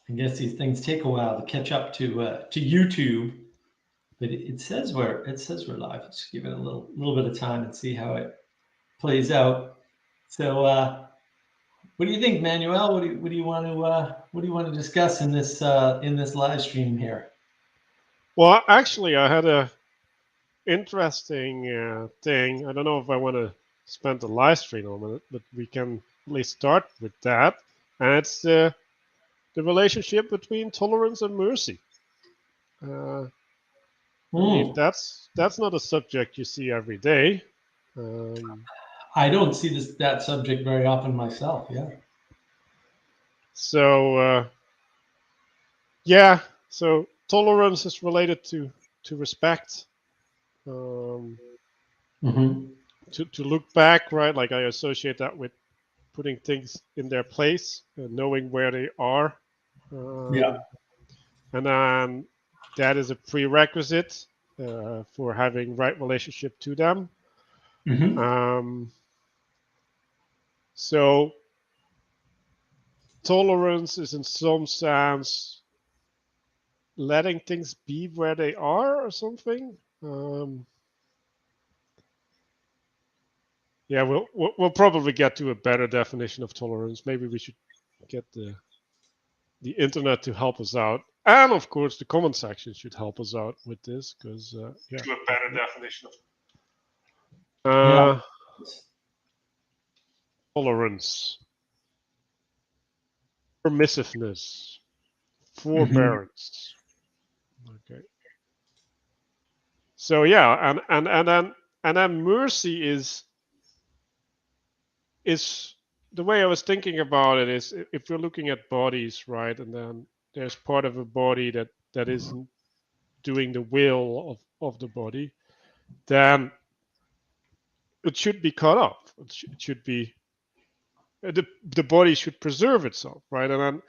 I guess these things take a while to catch up to YouTube, but it says we're live. Let's give it a little bit of time and see how it plays out. So, what do you think, Manuel? What do you want to discuss in this live stream here? Well, actually, I had a interesting thing. I don't know if I want to spend the live stream on it, but we can at least start with that. And it's the relationship between tolerance and mercy. Uh, I mean, Hmm. that's not a subject you see every day. Um, I don't see that subject very often myself. Yeah. so yeah, so tolerance is related to respect. Um, Hmm. to look back, right? Like I associate that with putting things in their place, knowing where they are, Yeah. um, and then that is a prerequisite for having right relationship to them. Hmm. Um, so tolerance is in some sense letting things be where they are or something. Yeah, we'll probably get to a better definition of tolerance. Maybe we should get the internet to help us out, and of course the comment section should help us out with this because yeah, To a better definition of. Yeah. uh, tolerance, permissiveness, Hmm. forbearance. Okay, so yeah, and then mercy is the way I was thinking about it is if you're looking at bodies, right, and then there's part of a body that isn't doing the will of the body, then it should be cut off. It should be the body should preserve itself, right? And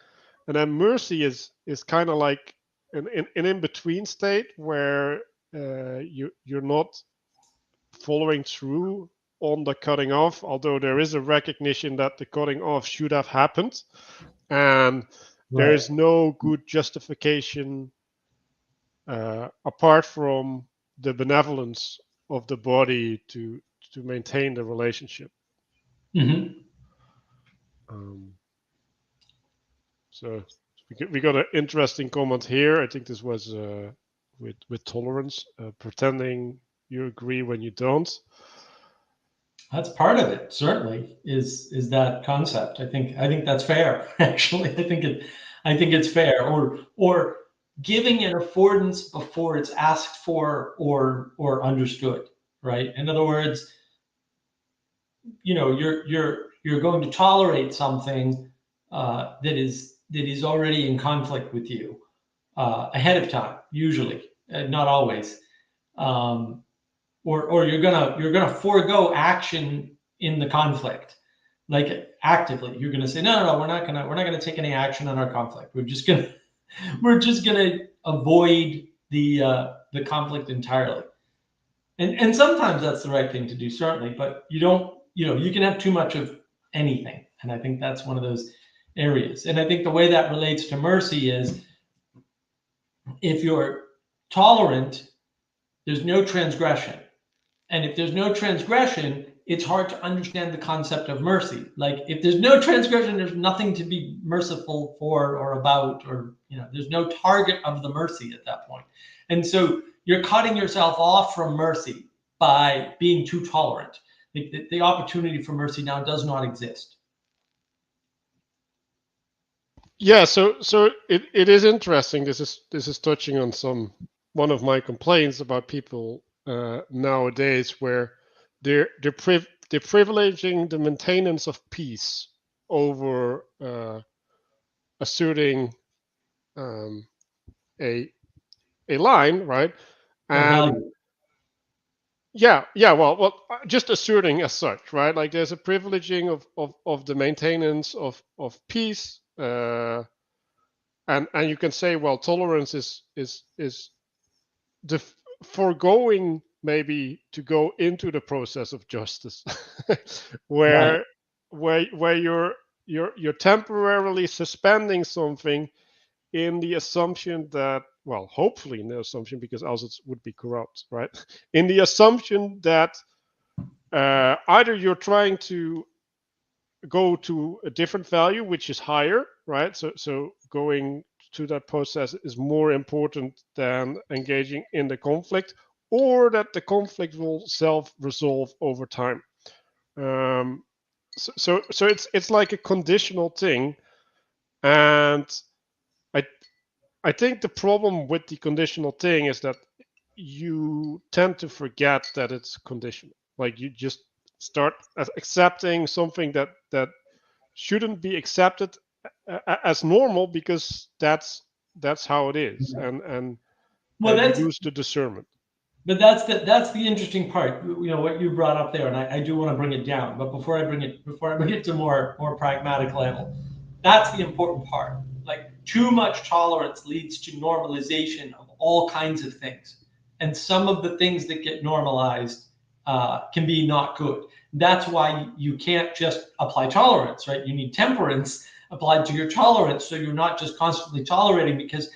then mercy is kind of like an in between state where you're not following through on the cutting off, although there is a recognition that the cutting off should have happened, and there Right. is no good justification apart from the benevolence of the body to maintain the relationship. Hmm. Um, So we got an interesting comment here. I think this was with tolerance, pretending you agree when you don't. That's part of it. Certainly, is that concept. I think that's fair. Actually, I think it's fair. Or giving an affordance before it's asked for or understood. Right. In other words, you're going to tolerate something that is already in conflict with you ahead of time. Usually, not always. Um, or you're gonna forego action in the conflict, like actively. You're gonna say, no, no, no, we're not gonna take any action on our conflict. We're just gonna avoid the conflict entirely. And sometimes that's the right thing to do, certainly, but you can have too much of anything. And I think that's one of those areas. And I think the way that relates to mercy is, if you're tolerant, there's no transgression. And if there's no transgression, it's hard to understand the concept of mercy. Like, if there's no transgression, there's nothing to be merciful for or about, or there's no target of the mercy at that point. And so you're cutting yourself off from mercy by being too tolerant. The opportunity for mercy now does not exist. Yeah, so it is interesting. This is touching on one of my complaints about people nowadays, where they're privileging the maintenance of peace over asserting um, a a line, right? A And value. yeah. Well, just asserting as such, right? Like there's a privileging of the maintenance of peace, and you can say, well, tolerance is the foregoing maybe to go into the process of justice, Right. where you're temporarily suspending something in the assumption that, well, hopefully in the assumption, because else it would be corrupt, right? In the assumption that either you're trying to go to a different value, which is higher, right? So going to that process is more important than engaging in the conflict, or that the conflict will self-resolve over time. So it's like a conditional thing, and I I think the problem with the conditional thing is that you tend to forget that it's conditional. Like you just start accepting something that shouldn't be accepted as normal, because that's how it is, Well, and you that's lose the discernment. but that's the interesting part. What you brought up there, and I do want to bring it down. But before I bring it to more pragmatic level, that's the important part. Like too much tolerance leads to normalization of all kinds of things, and some of the things that get normalized can be not good. That's why you can't just apply tolerance, right? You need temperance applied to your tolerance, so you're not just constantly tolerating, because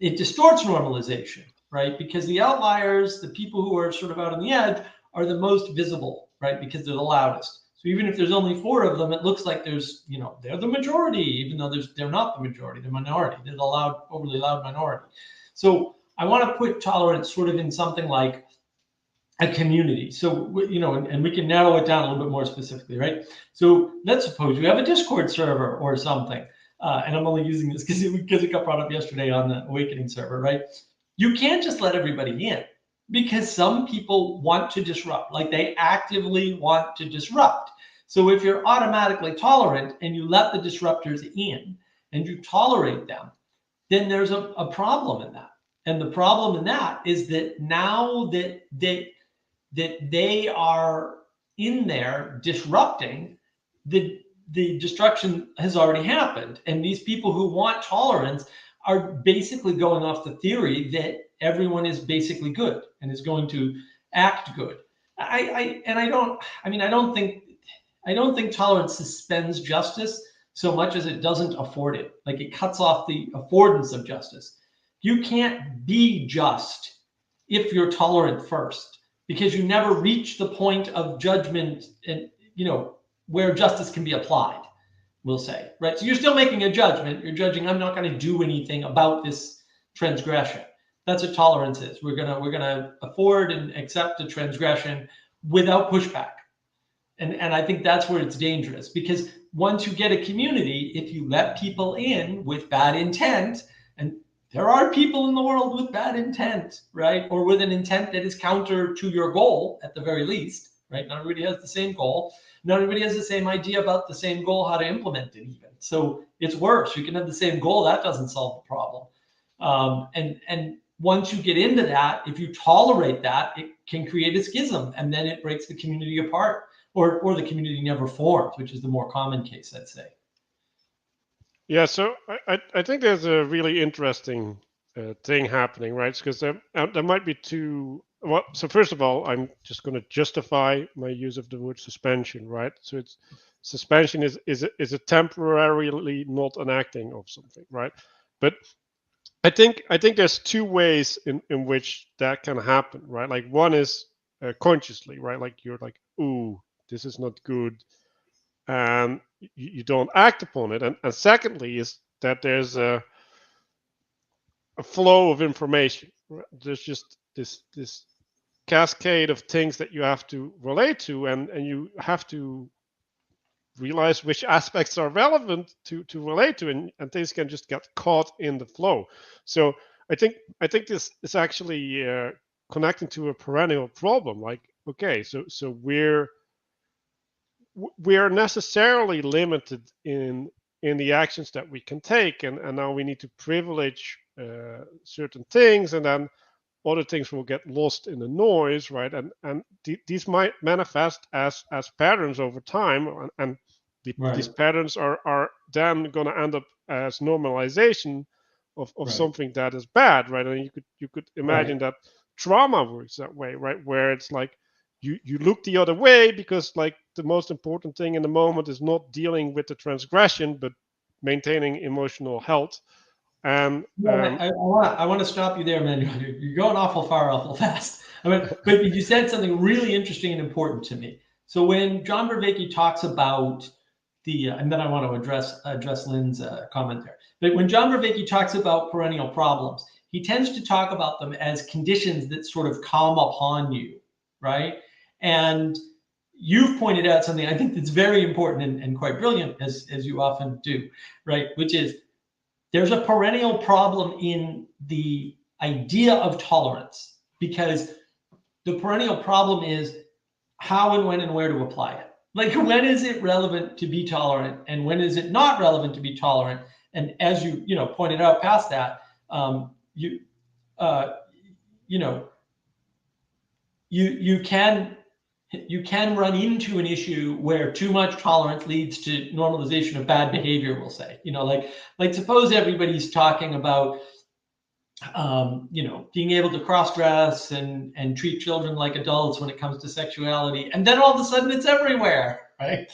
it distorts normalization, right? Because the outliers, the people who are sort of out on the edge, are the most visible, right? Because they're the loudest. So even if there's only 4 of them, it looks like they're the majority, even though they're not the majority, they're minority. They're the loud, overly loud minority. So I want to put tolerance sort of in something like a community. So, and we can narrow it down a little bit more specifically, right? So let's suppose you have a Discord server or something. And I'm only using this because it got brought up yesterday on the Awakening server, right? You can't just let everybody in, because some people want to disrupt, like they actively want to disrupt. So if you're automatically tolerant and you let the disruptors in and you tolerate them, then there's a problem in that. And the problem in that is that now that they are in there disrupting, the destruction has already happened. And these people who want tolerance are basically going off the theory that everyone is basically good and is going to act good. I don't think tolerance suspends justice so much as it doesn't afford it. Like it cuts off the affordance of justice. You can't be just if you're tolerant first, because you never reach the point of judgment and where justice can be applied, we'll say, right? So you're still making a judgment. You're judging, I'm not going to do anything about this transgression. That's what tolerance is. We're gonna afford and accept the transgression without pushback. And I think that's where it's dangerous, because once you get a community, if you let people in with bad intent, and there are people in the world with bad intent, right? Or with an intent that is counter to your goal at the very least, right? Not everybody has the same goal. Not everybody has the same idea about the same goal, how to implement it even. So it's worse. You can have the same goal. That doesn't solve the problem. And once you get into that, if you tolerate that, it can create a schism, and then it breaks the community apart, or the community never forms, which is the more common case, I'd say. Yeah, so I think there's a really interesting thing happening, right? Because there might be two. Well, so first of all, I'm just going to justify my use of the word suspension, right? So it's suspension is a temporarily not enacting of something, right? But I think there's two ways in which that can happen, right? Like one is consciously, right? Like you're like, ooh, this is not good, and you don't act upon it. And secondly is that there's a flow of information. Right? There's just this cascade of things that you have to relate to, and you have to realize which aspects are relevant to relate to, and things can just get caught in the flow. So I think this is actually connecting to a perennial problem. Like, okay, so we're necessarily limited in the actions that we can take, and now we need to privilege certain things, and then other things will get lost in the noise, right? And these might manifest as patterns over time, and these Right. patterns are then going to end up as normalization of Right. something that is bad, right? And you could Right. imagine that trauma works that way, right? Where it's like you look the other way because like the most important thing in the moment is not dealing with the transgression, but maintaining emotional health. And I want to stop you there, man. You're going awful far, awful fast. I mean, but you said something really interesting and important to me. So when John Vervaeke talks about and then I want to address Lynn's comment there. But when John Vervaeke talks about perennial problems, he tends to talk about them as conditions that sort of come upon you, right? And you've pointed out something I think that's very important and quite brilliant, as you often do, right? Which is there's a perennial problem in the idea of tolerance, because the perennial problem is how and when and where to apply it. Like, when is it relevant to be tolerant, and when is it not relevant to be tolerant? And as you pointed out past that, you can run into an issue where too much tolerance leads to normalization of bad behavior, we'll say. Like suppose everybody's talking about being able to cross-dress and treat children like adults when it comes to sexuality, and then all of a sudden it's everywhere, right?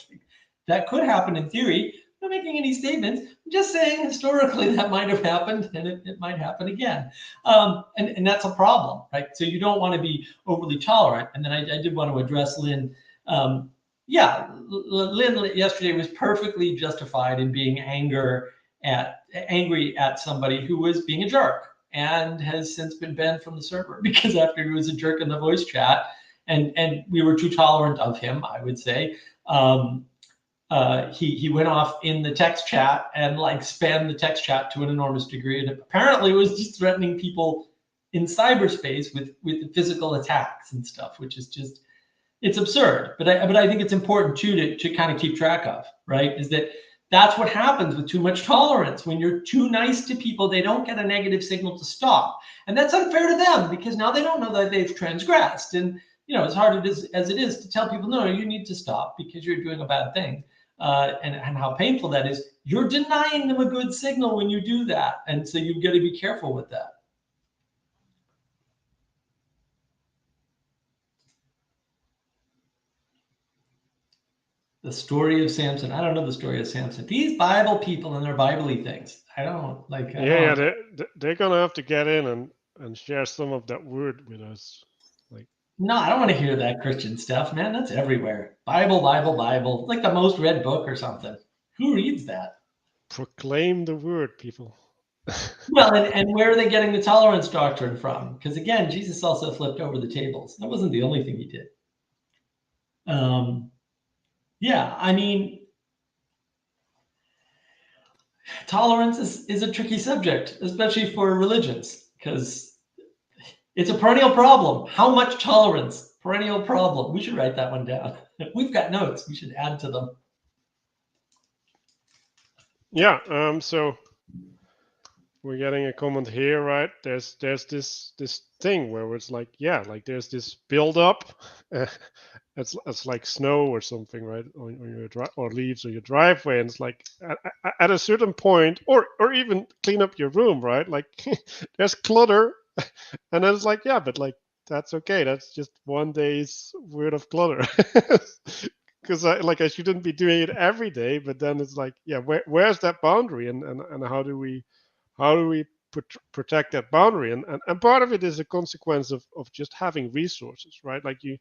That could happen in theory. I'm not making any statements. I'm just saying historically that might have happened, and it might happen again. And that's a problem, right? So you don't want to be overly tolerant. And then I did want to address Lynn. Lynn yesterday was perfectly justified in being angry at somebody who was being a jerk, and has since been banned from the server because after he was a jerk in the voice chat, and we were too tolerant of him, I would say. He went off in the text chat and spammed the text chat to an enormous degree, and apparently was just threatening people in cyberspace with physical attacks and stuff, which is just, it's absurd. But I think it's important too to kind of keep track of, right? Is that's what happens with too much tolerance. When you're too nice to people, they don't get a negative signal to stop, and that's unfair to them because now they don't know that they've transgressed. And as hard as it is to tell people, no, you need to stop because you're doing a bad thing. And how painful that is, you're denying them a good signal when you do that. And so you've got to be careful with that. The story of Samson. I don't know the story of Samson. These Bible people and their Bible-y things. They're gonna have to get in and share some of that word with us. No, I don't want to hear that Christian stuff, man. That's everywhere. Bible, like the most read book or something. Who reads that? Proclaim the word, people. Well, and where are they getting the tolerance doctrine from? Because again, Jesus also flipped over the tables. That wasn't the only thing he did. Yeah, I mean, tolerance is a tricky subject, especially for religions, because it's a perennial problem. How much tolerance? Perennial problem. We should write that one down. We've got notes. We should add to them. Yeah. So we're getting a comment here, right? There's this thing where it's there's this build up. It's like snow or something, right, on your or leaves on your driveway, and it's like at a certain point, or even clean up your room, right? Like there's clutter, and then it's but that's okay. That's just one day's worth of clutter. Because I shouldn't be doing it every day, but then it's where's that boundary, and how do we protect that boundary? And part of it is a consequence of just having resources, right? Like you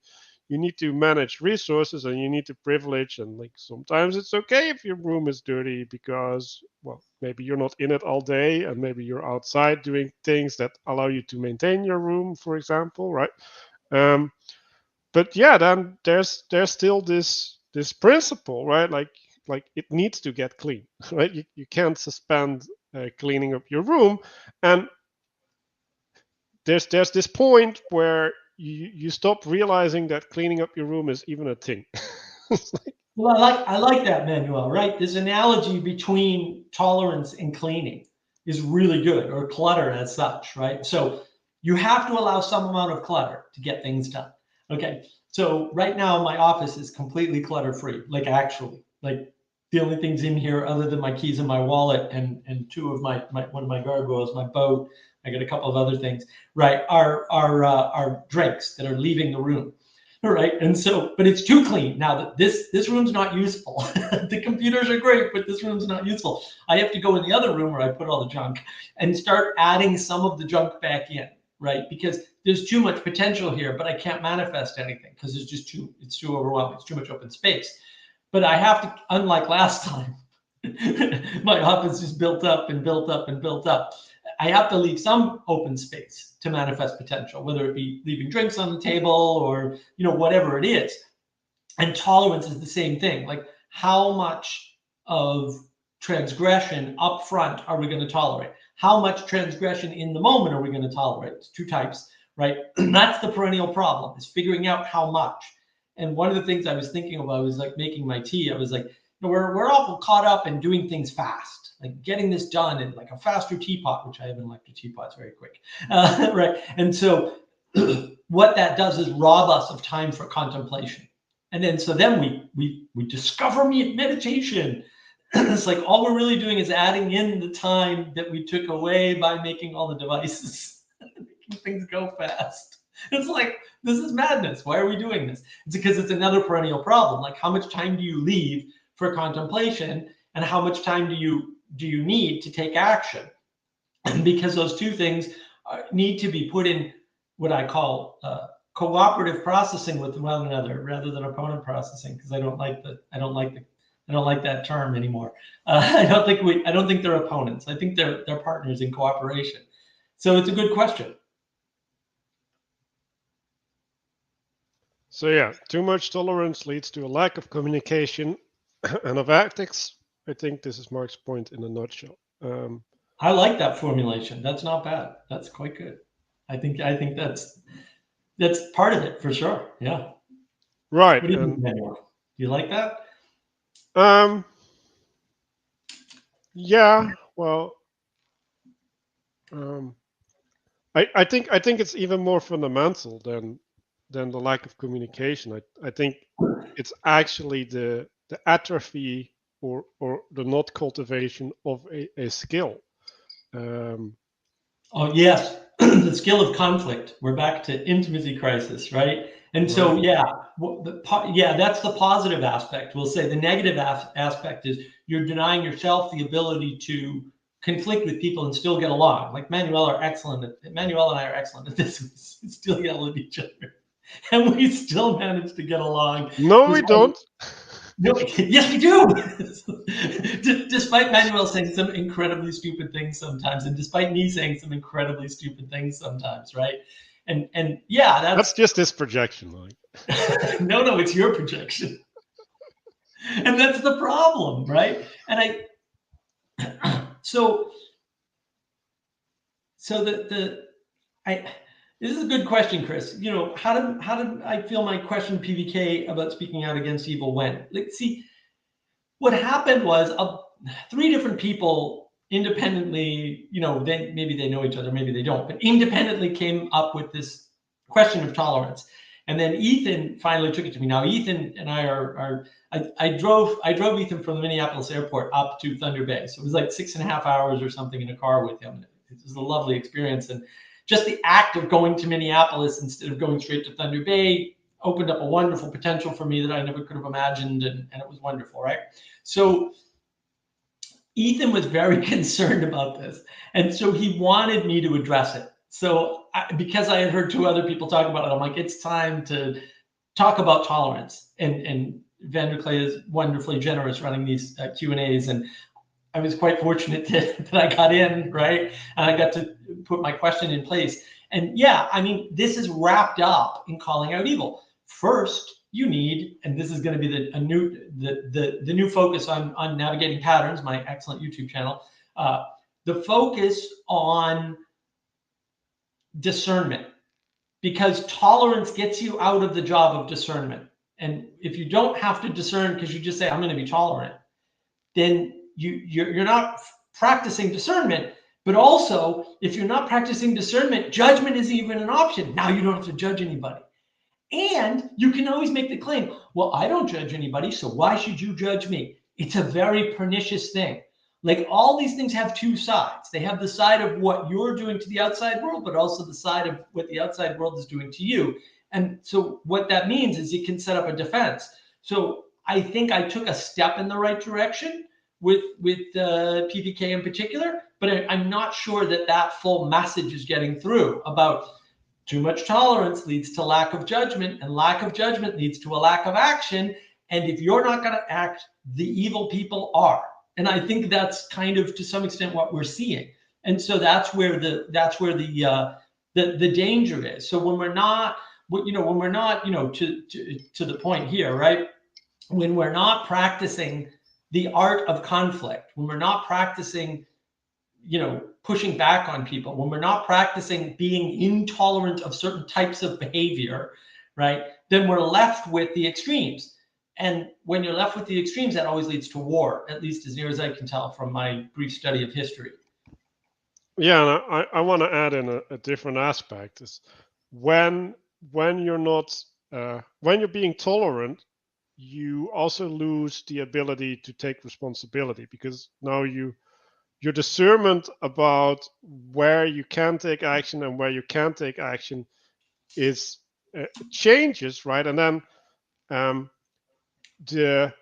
need to manage resources, and you need to privilege, and sometimes it's okay if your room is dirty because maybe you're not in it all day, and maybe you're outside doing things that allow you to maintain your room, for example, right? But then there's still this principle, right? Like it needs to get clean, right? You can't suspend cleaning up your room, and there's this point where you stop realizing that cleaning up your room is even a thing. Well, I like that, Manuel, right? This analogy between tolerance and cleaning is really good, or clutter as such, right? So you have to allow some amount of clutter to get things done. Okay, so right now my office is completely clutter-free, actually. The only things in here other than my keys and my wallet and two of my one of my gargoyles, my boat, I got a couple of other things, right, are drinks that are leaving the room. right? And so, but it's too clean. Now this room's not useful. The computers are great, but this room's not useful. I have to go in the other room where I put all the junk and start adding some of the junk back in, right? Because there's too much potential here, but I can't manifest anything because it's too overwhelming. It's too much open space. But I have to, unlike last time, my office is built up and built up and built up. I have to leave some open space to manifest potential, whether it be leaving drinks on the table or, whatever it is. And tolerance is the same thing. Like, how much of transgression up front are we going to tolerate? How much transgression in the moment are we going to tolerate? It's two types, right? That's the perennial problem, is figuring out how much. And one of the things I was thinking about was like making my tea. I was like, we're awful caught up in doing things fast, like getting this done in like a faster teapot, which I have an electric teapot. It's very quick, right? And so what that does is rob us of time for contemplation. And then we discover meditation. It's like all we're really doing is adding in the time that we took away by making all the devices, making things go fast. It's like, this is madness. Why are we doing this? It's because it's another perennial problem. Like, how much time do you leave for contemplation, and how much time do you need to take action? Because those two things need to be put in what I call cooperative processing with one another, rather than opponent processing, because I don't like that term anymore. I don't think they're opponents. I think they're partners in cooperation. So it's a good question. So yeah, too much tolerance leads to a lack of communication and of ethics. I think this is Mark's point in a nutshell. I like that formulation. That's not bad. That's quite good. I think that's part of it for sure. Yeah. Right. What do you think, Manuel? You like that? Yeah. Well, I think it's even more fundamental than the lack of communication. I think it's actually the atrophy or the not cultivation of a skill. Oh yes, the skill of conflict. We're back to intimacy crisis, right? And so that's the positive aspect. We'll say the negative aspect is you're denying yourself the ability to conflict with people and still get along. Like Manuel and I are excellent at this. We still yell at each other, and we still manage to get along. No, we don't. No, yes, we do. Despite Manuel saying some incredibly stupid things sometimes, and despite me saying some incredibly stupid things sometimes, right? And yeah, that's just his projection, Mike. No, it's your projection, and that's the problem, right? And this is a good question, Chris. How did I feel my question PVK about speaking out against evil went? Like, see, what happened was 3 different people independently, maybe they know each other, maybe they don't, but independently came up with this question of tolerance. And then Ethan finally took it to me. Now, Ethan and I drove Ethan from the Minneapolis airport up to Thunder Bay. So it was like 6.5 hours or something in a car with him. It was a lovely experience. And just the act of going to Minneapolis instead of going straight to Thunder Bay opened up a wonderful potential for me that I never could have imagined. And it was wonderful, right? So Ethan was very concerned about this. And so he wanted me to address it. So because I had heard 2 other people talk about it, I'm like, it's time to talk about tolerance. And Vanderklay is wonderfully generous running these Q&As. And I was quite fortunate that I got in, right? And I got to put my question in place. And yeah, I mean, this is wrapped up in calling out evil. First, you need, and this is going to be the new focus on navigating patterns, my excellent YouTube channel, the focus on discernment, because tolerance gets you out of the job of discernment. And if you don't have to discern because you just say, I'm going to be tolerant, then you're not practicing discernment. But also, if you're not practicing discernment, judgment is even an option. Now you don't have to judge anybody. And you can always make the claim, well, I don't judge anybody, so why should you judge me? It's a very pernicious thing. Like, all these things have 2 sides. They have the side of what you're doing to the outside world, but also the side of what the outside world is doing to you. And so what that means is you can set up a defense. So I think I took a step in the right direction with PPK in particular, but I'm not sure that that full message is getting through about too much tolerance leads to lack of judgment, and lack of judgment leads to a lack of action. And if you're not going to act, the evil people are. And I think that's kind of, to some extent, what we're seeing. And so that's where the danger is. So when we're not, to the point here, right? When we're not practicing the art of conflict, when we're not practicing, pushing back on people, when we're not practicing being intolerant of certain types of behavior, right, then we're left with the extremes. And when you're left with the extremes, that always leads to war, at least as near as I can tell from my brief study of history. Yeah, and I want to add in a different aspect is when you're not when you're being tolerant, you also lose the ability to take responsibility, because now your discernment about where you can take action and where you can't take action is changes, right? And then the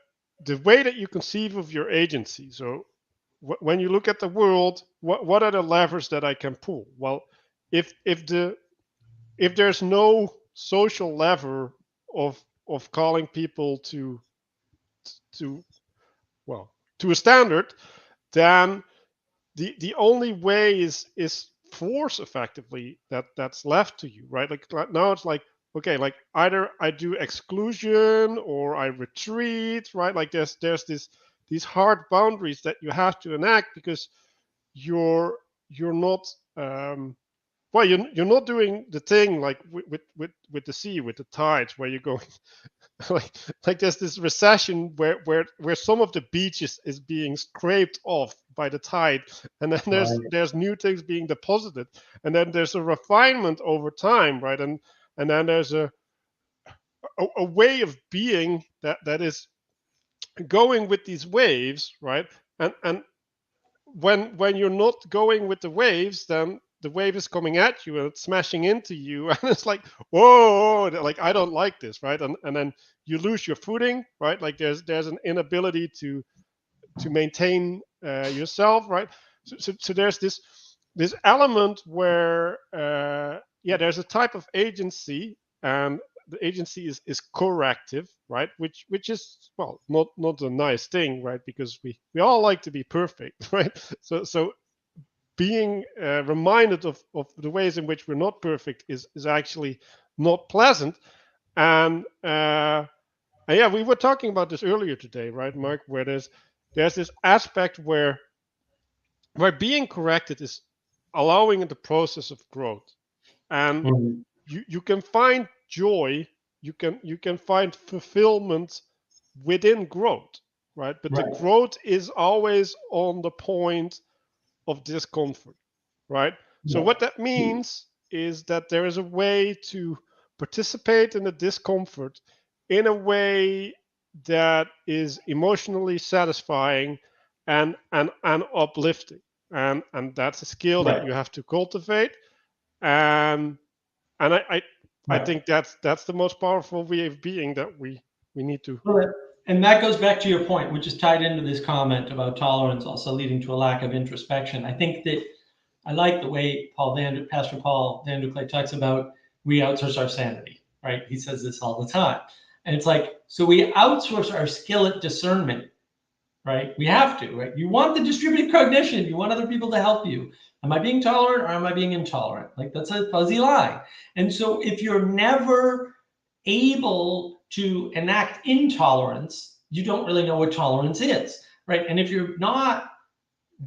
way that you conceive of your agency. So when you look at the world, what are the levers that I can pull? Well, if there's no social lever of calling people to well, to a standard, then the only way is force, effectively, that's left to you, right? Like now it's like, okay, like either I do exclusion or I retreat, right? Like there's these hard boundaries that you have to enact, because you're not well, you're not doing the thing like with the sea, with the tides, where you're going like there's this recession where some of the beach is being scraped off by the tide, and then there's new things being deposited, and then there's a refinement over time, right? And then there's a way of being that is going with these waves, right? And when you're not going with the waves, then the wave is coming at you and it's smashing into you, and it's like, whoa, like I don't like this, right? And then you lose your footing, right? Like there's an inability to maintain yourself, right? So there's this element where there's a type of agency, and the agency is corrective, right? Which is, well, not a nice thing, right? Because we all like to be perfect, right? So being reminded of the ways in which we're not perfect is actually not pleasant. And yeah, we were talking about this earlier today, right, Mark? Where there's this aspect where being corrected is allowing the process of growth, and you can find joy, you can find fulfillment within growth, right? But the growth is always on the point of discomfort, right? So what that means is that there is a way to participate in the discomfort in a way that is emotionally satisfying and uplifting, and that's a skill that you have to cultivate, and I think that's the most powerful way of being that we need to. And that goes back to your point, which is tied into this comment about tolerance also leading to a lack of introspection. I think that I like the way Pastor Paul Van der Clay talks about we outsource our sanity, right? He says this all the time. And it's like, so we outsource our skill at discernment, right? We have to, right? You want the distributed cognition. You want other people to help you. Am I being tolerant or am I being intolerant? Like that's a fuzzy line. And so if you're never able to enact intolerance, you don't really know what tolerance is, right? And if you're not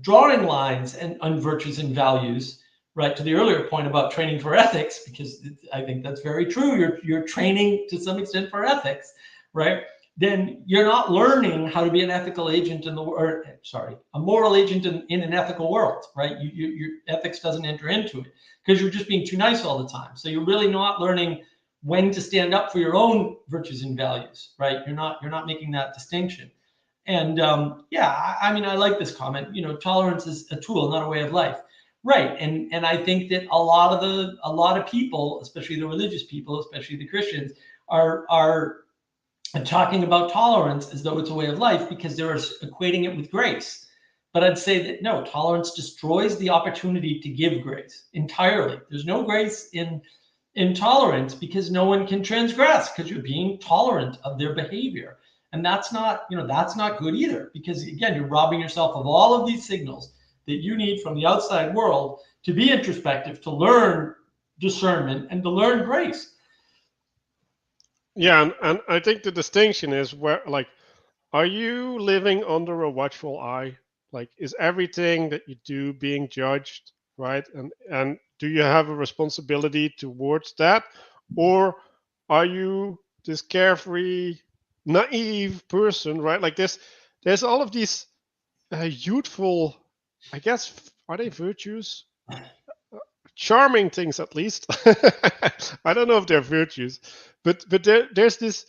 drawing lines and on virtues and values, right, to the earlier point about training for ethics, because I think that's very true. You're training to some extent for ethics, right? Then you're not learning how to be an ethical agent in the world. Sorry, a moral agent in an ethical world, right? Your ethics doesn't enter into it because you're just being too nice all the time. So you're really not learning when to stand up for your own virtues and values, right? You're not making that distinction. And I mean, I like this comment. Tolerance is a tool, not a way of life. Right. And I think that a lot of people, especially the religious people, especially the Christians, are talking about tolerance as though it's a way of life because they're equating it with grace. But I'd say that no, tolerance destroys the opportunity to give grace entirely. There's no grace in intolerance because no one can transgress because you're being tolerant of their behavior. And that's not, that's not good either, because again, you're robbing yourself of all of these signals that you need from the outside world to be introspective, to learn discernment, and to learn grace. Yeah, and I think the distinction is where, like, are you living under a watchful eye? Like, is everything that you do being judged, right? And do you have a responsibility towards that, or are you this carefree, naive person, right? Like, there's all of these youthful, I guess, are they virtues? Charming things, at least. I don't know if they're virtues, but there's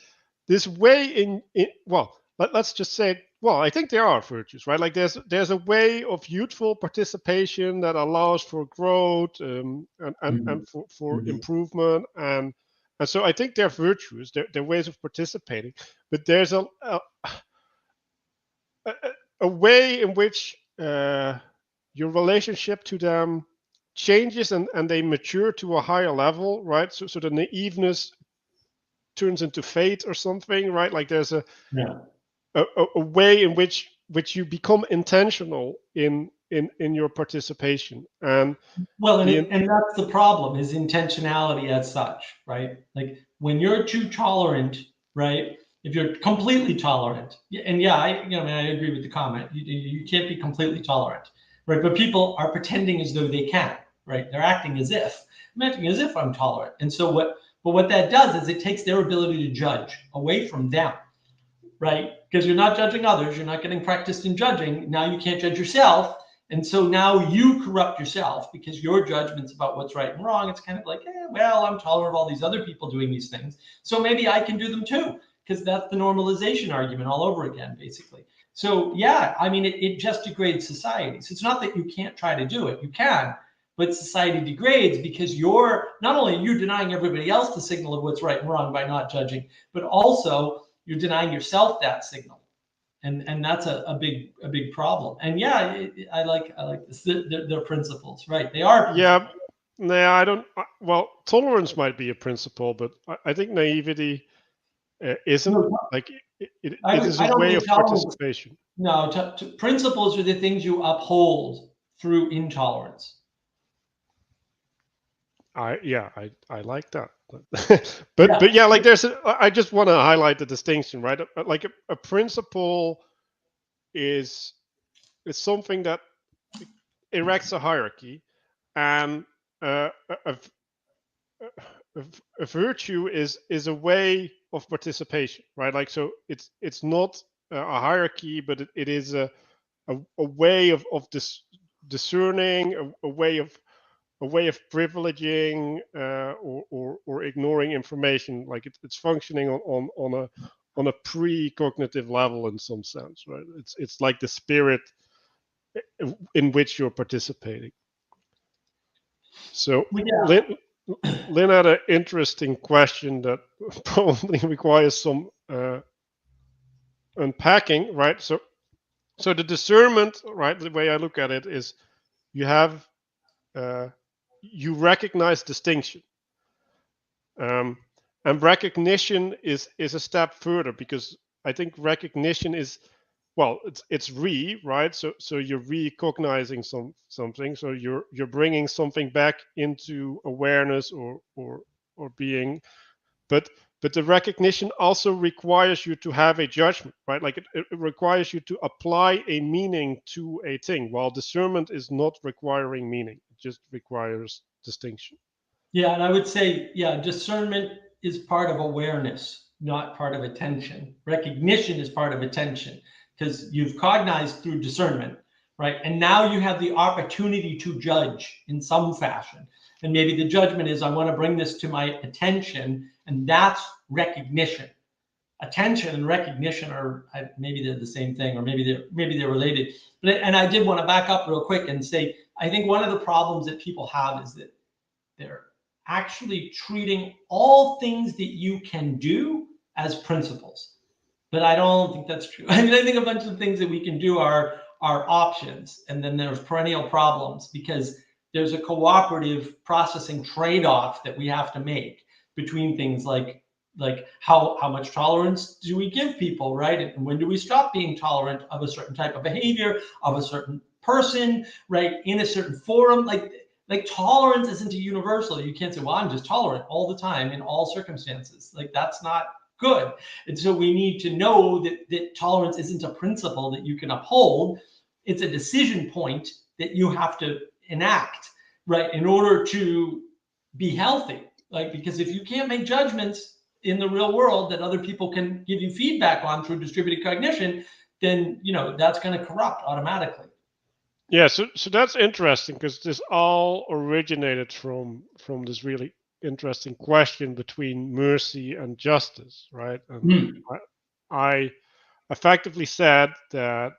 this way in well, let's just say, well, I think there are virtues, right? Like there's a way of youthful participation that allows for growth, and for Mhm. improvement, and so I think they're virtues. They're ways of participating, but there's a, a way in which your relationship to them changes, and they mature to a higher level, right? So the naiveness turns into faith or something, right? Like there's Yeah. a way in which you become intentional in your participation, and Well, and the and that's the problem, is intentionality as such, right? Like when you're too tolerant, right? If you're completely tolerant, and yeah, I agree with the comment. You can't be completely tolerant, right? But people are pretending as though they can, right? They're acting as if I'm acting as if I'm tolerant, and so what that does is it takes their ability to judge away from them, right? Because you're not judging others, you're not getting practiced in judging. Now you can't judge yourself. And so now you corrupt yourself because your judgments about what's right and wrong, it's kind of like, well, I'm tolerant of all these other people doing these things. So maybe I can do them too, because that's the normalization argument all over again, basically. So yeah, I mean, it just degrades society. So it's not that you can't try to do it, you can, but society degrades because you're not only you denying everybody else the signal of what's right and wrong by not judging, but also you're denying yourself that signal, and that's a big problem. And yeah, I like this. They're principles, right? They are yeah, principles. yeah, I don't. Well, tolerance might be a principle, but I think naivety isn't. No, Like it is a I don't way think of tolerance. participation. No, principles are the things you uphold through intolerance. I like that. But Yeah. yeah, like I just want to highlight the distinction, right? Like a principle is is something that erects a hierarchy, and a, a virtue is a way of participation, right? Like, so it's not a hierarchy, but it is a way of discerning, a way of privileging, or ignoring information. Like it's functioning on a pre-cognitive level in some sense, right? It's like the spirit in which you're participating. So Yeah. Lynn had an interesting question that probably requires some unpacking, right? So the discernment, right? The way I look at it is you have uh, you recognize distinction, um, and recognition is a step further, because I think recognition is, well, it's right. So you're recognizing something. So you're bringing something back into awareness, or being. but but the recognition also requires you to have a judgment, right? Like it requires you to apply a meaning to a thing, while discernment is not requiring meaning. It just requires distinction. Yeah, and I would say, yeah, discernment is part of awareness, not part of attention. Recognition is part of attention because you've cognized through discernment, right? And now you have the opportunity to judge in some fashion. And maybe the judgment is, I want to bring this to my attention, and that's recognition. Attention and recognition are, maybe they're the same thing, or maybe they're related. But and I did want to back up real quick and say I think one of the problems that people have is that they're actually treating all things that you can do as principles. But I don't think that's true. I mean, I think a bunch of things that we can do are options, and then there's perennial problems because there's a cooperative processing trade-off that we have to make between things like how much tolerance do we give people, right? And when do we stop being tolerant of a certain type of behavior, of a certain person, right, in a certain forum? Like tolerance isn't a universal. You can't say, well, I'm just tolerant all the time in all circumstances. Like that's not good. And so we need to know that tolerance isn't a principle that you can uphold. It's a decision point that you have to enact, right, in order to be healthy. Like, because if you can't make judgments in the real world that other people can give you feedback on through distributed cognition, then, that's going to corrupt automatically. Yeah, so that's interesting because this all originated from this really interesting question between mercy and justice, right? And I effectively said that,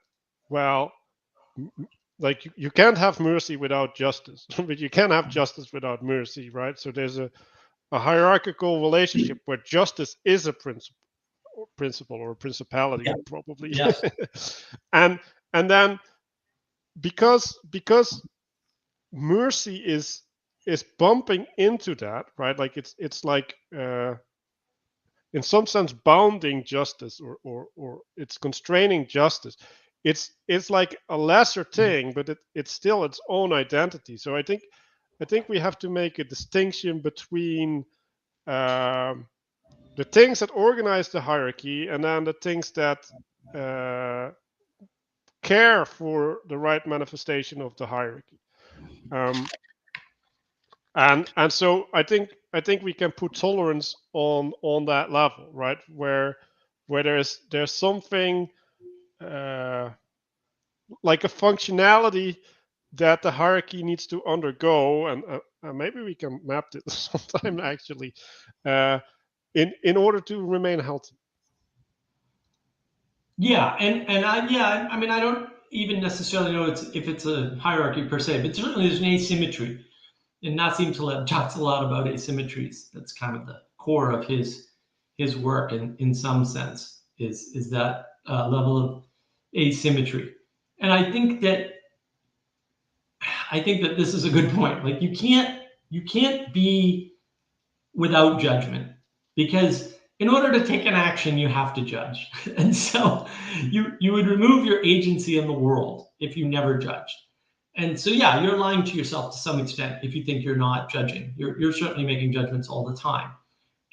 well, like you can't have mercy without justice, but you can have justice without mercy, right? So there's a hierarchical relationship where justice is a principle or a principality, Yeah. probably. Yes. and then because mercy is bumping into that, right? Like it's like in some sense bounding justice, or it's constraining justice. It's like a lesser thing, but it's still its own identity. So I think we have to make a distinction between the things that organize the hierarchy and then the things that care for the right manifestation of the hierarchy. And so I think we can put tolerance on that level, right? Where there's something like a functionality that the hierarchy needs to undergo, and maybe we can map this sometime actually, in order to remain healthy. Yeah, and I mean, I don't even necessarily know if it's a hierarchy per se, but certainly there's an asymmetry, and Nassim Taleb talks a lot about asymmetries. That's kind of the core of his work, in some sense, is that level of asymmetry. And I think that this is a good point. Like you can't be without judgment, because in order to take an action you have to judge. And so you would remove your agency in the world if you never judged. And so yeah, you're lying to yourself to some extent if you think you're not judging. You're certainly making judgments all the time.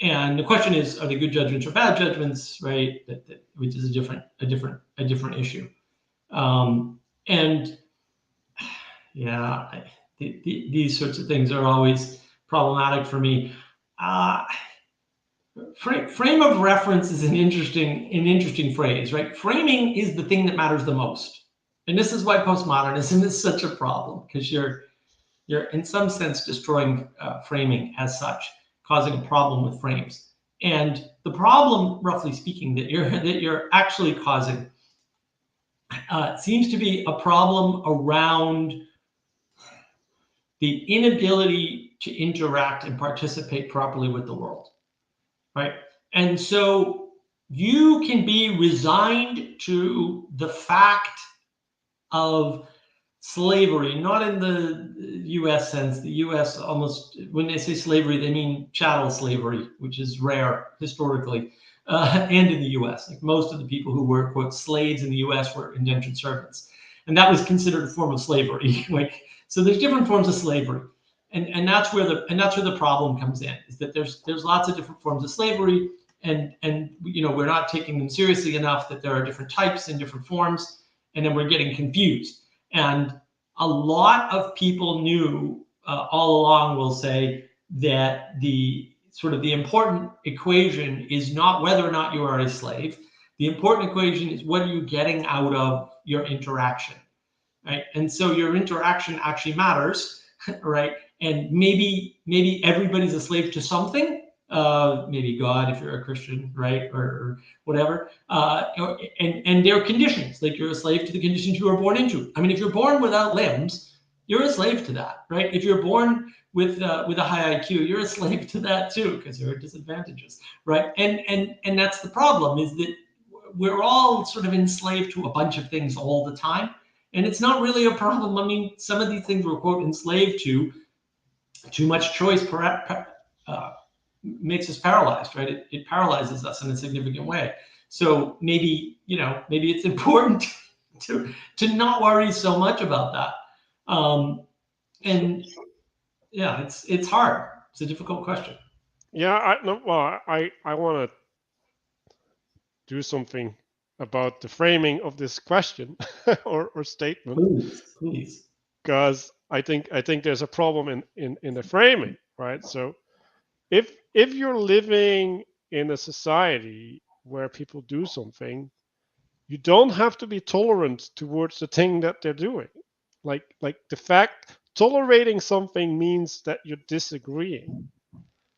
And the question is, are they good judgments or bad judgments, right? Which is a different issue. And yeah, these sorts of things are always problematic for me. Frame of reference is an interesting phrase, right? Framing is the thing that matters the most, and this is why postmodernism is such a problem, because you're in some sense destroying framing as such, causing a problem with frames. And the problem, roughly speaking, that you're actually causing seems to be a problem around the inability to interact and participate properly with the world, right? And so you can be resigned to the fact of slavery, not in the US sense. The US, almost, when they say slavery, they mean chattel slavery, which is rare historically, and in the US. Like most of the people who were, quote, slaves in the US were indentured servants. And that was considered a form of slavery. Like, so there's different forms of slavery. And that's where the problem comes in, is that there's lots of different forms of slavery, and we're not taking them seriously enough, that there are different types and different forms, and then we're getting confused. And a lot of people knew all along, will say, that the important equation is not whether or not you are a slave. The important equation is what are you getting out of your interaction, right? And so your interaction actually matters, right? And maybe everybody's a slave to something. Maybe God, if you're a Christian, right, or whatever. And there are conditions, like you're a slave to the conditions you were born into. I mean, if you're born without limbs, you're a slave to that, right? If you're born with a high IQ, you're a slave to that too, because there are disadvantages, right? And that's the problem, is that we're all sort of enslaved to a bunch of things all the time, and it's not really a problem. I mean, some of these things we're quote enslaved to. Too much choice makes us paralyzed, right? It paralyzes us in a significant way. So maybe maybe it's important to not worry so much about that. And yeah, it's hard. It's a difficult question. Yeah, I want to do something about the framing of this question or statement, Please. because I think there's a problem in the framing, right? So if you're living in a society where people do something, you don't have to be tolerant towards the thing that they're doing. Like the fact tolerating something means that you're disagreeing.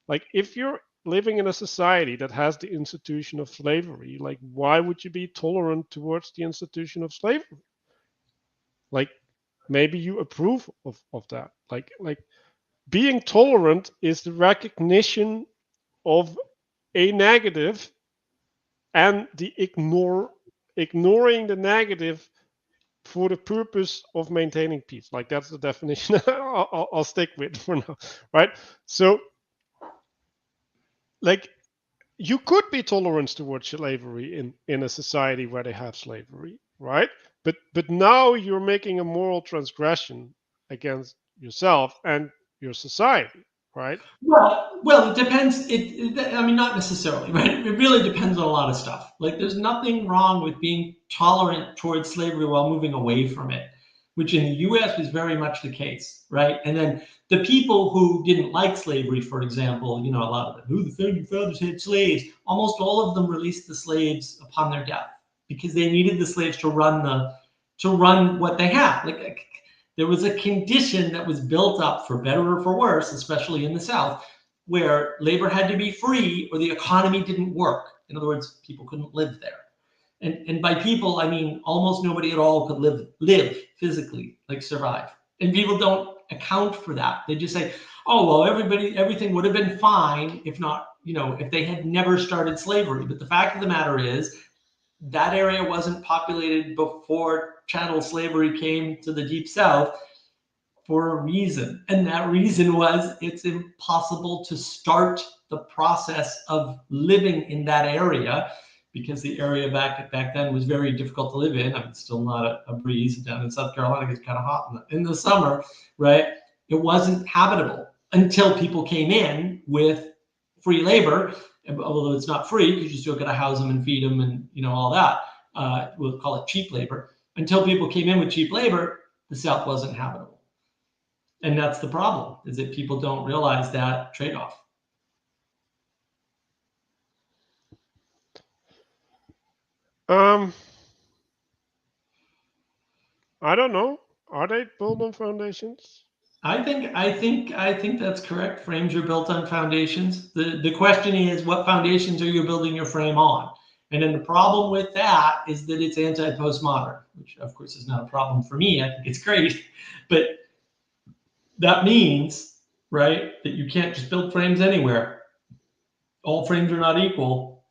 Like if you're living in a society that has the institution of slavery, like why would you be tolerant towards the institution of slavery? Like maybe you approve of that. Like being tolerant is the recognition of a negative and the ignoring the negative for the purpose of maintaining peace. Like that's the definition I'll stick with for now, right? So like you could be tolerant towards slavery in a society where they have slavery, right? But now you're making a moral transgression against yourself and your society, right? Well, it depends. I mean, not necessarily, right? It really depends on a lot of stuff. Like, there's nothing wrong with being tolerant towards slavery while moving away from it, which in the U.S. was very much the case, right? And then the people who didn't like slavery, for example, a lot of them, the founding fathers had slaves. Almost all of them released the slaves upon their death because they needed the slaves to run what they had. Like there was a condition that was built up, for better or for worse, especially in the South, where labor had to be free or the economy didn't work. In other words, people couldn't live there. And by people, I mean almost nobody at all could live physically, like survive. And people don't account for that. They just say, oh, well, everything would have been fine if not, if they had never started slavery. But the fact of the matter is, that area wasn't populated before chattel slavery came to the Deep South for a reason. And that reason was it's impossible to start the process of living in that area because the area back then was very difficult to live in. I mean, it's still not a breeze. Down in South Carolina, it's kind of hot in the summer, right? It wasn't habitable until people came in with free labor, although it's not free because you still got to house them and feed them and all that. We'll call it cheap labor. Until people came in with cheap labor, the South wasn't habitable. And that's the problem, is that people don't realize that trade-off. I don't know. Are they built on foundations? I think that's correct. Frames are built on foundations. The question is, what foundations are you building your frame on? And then the problem with that is that it's anti-postmodern, which of course is not a problem for me. I think it's great, but that means, right, that you can't just build frames anywhere. All frames are not equal.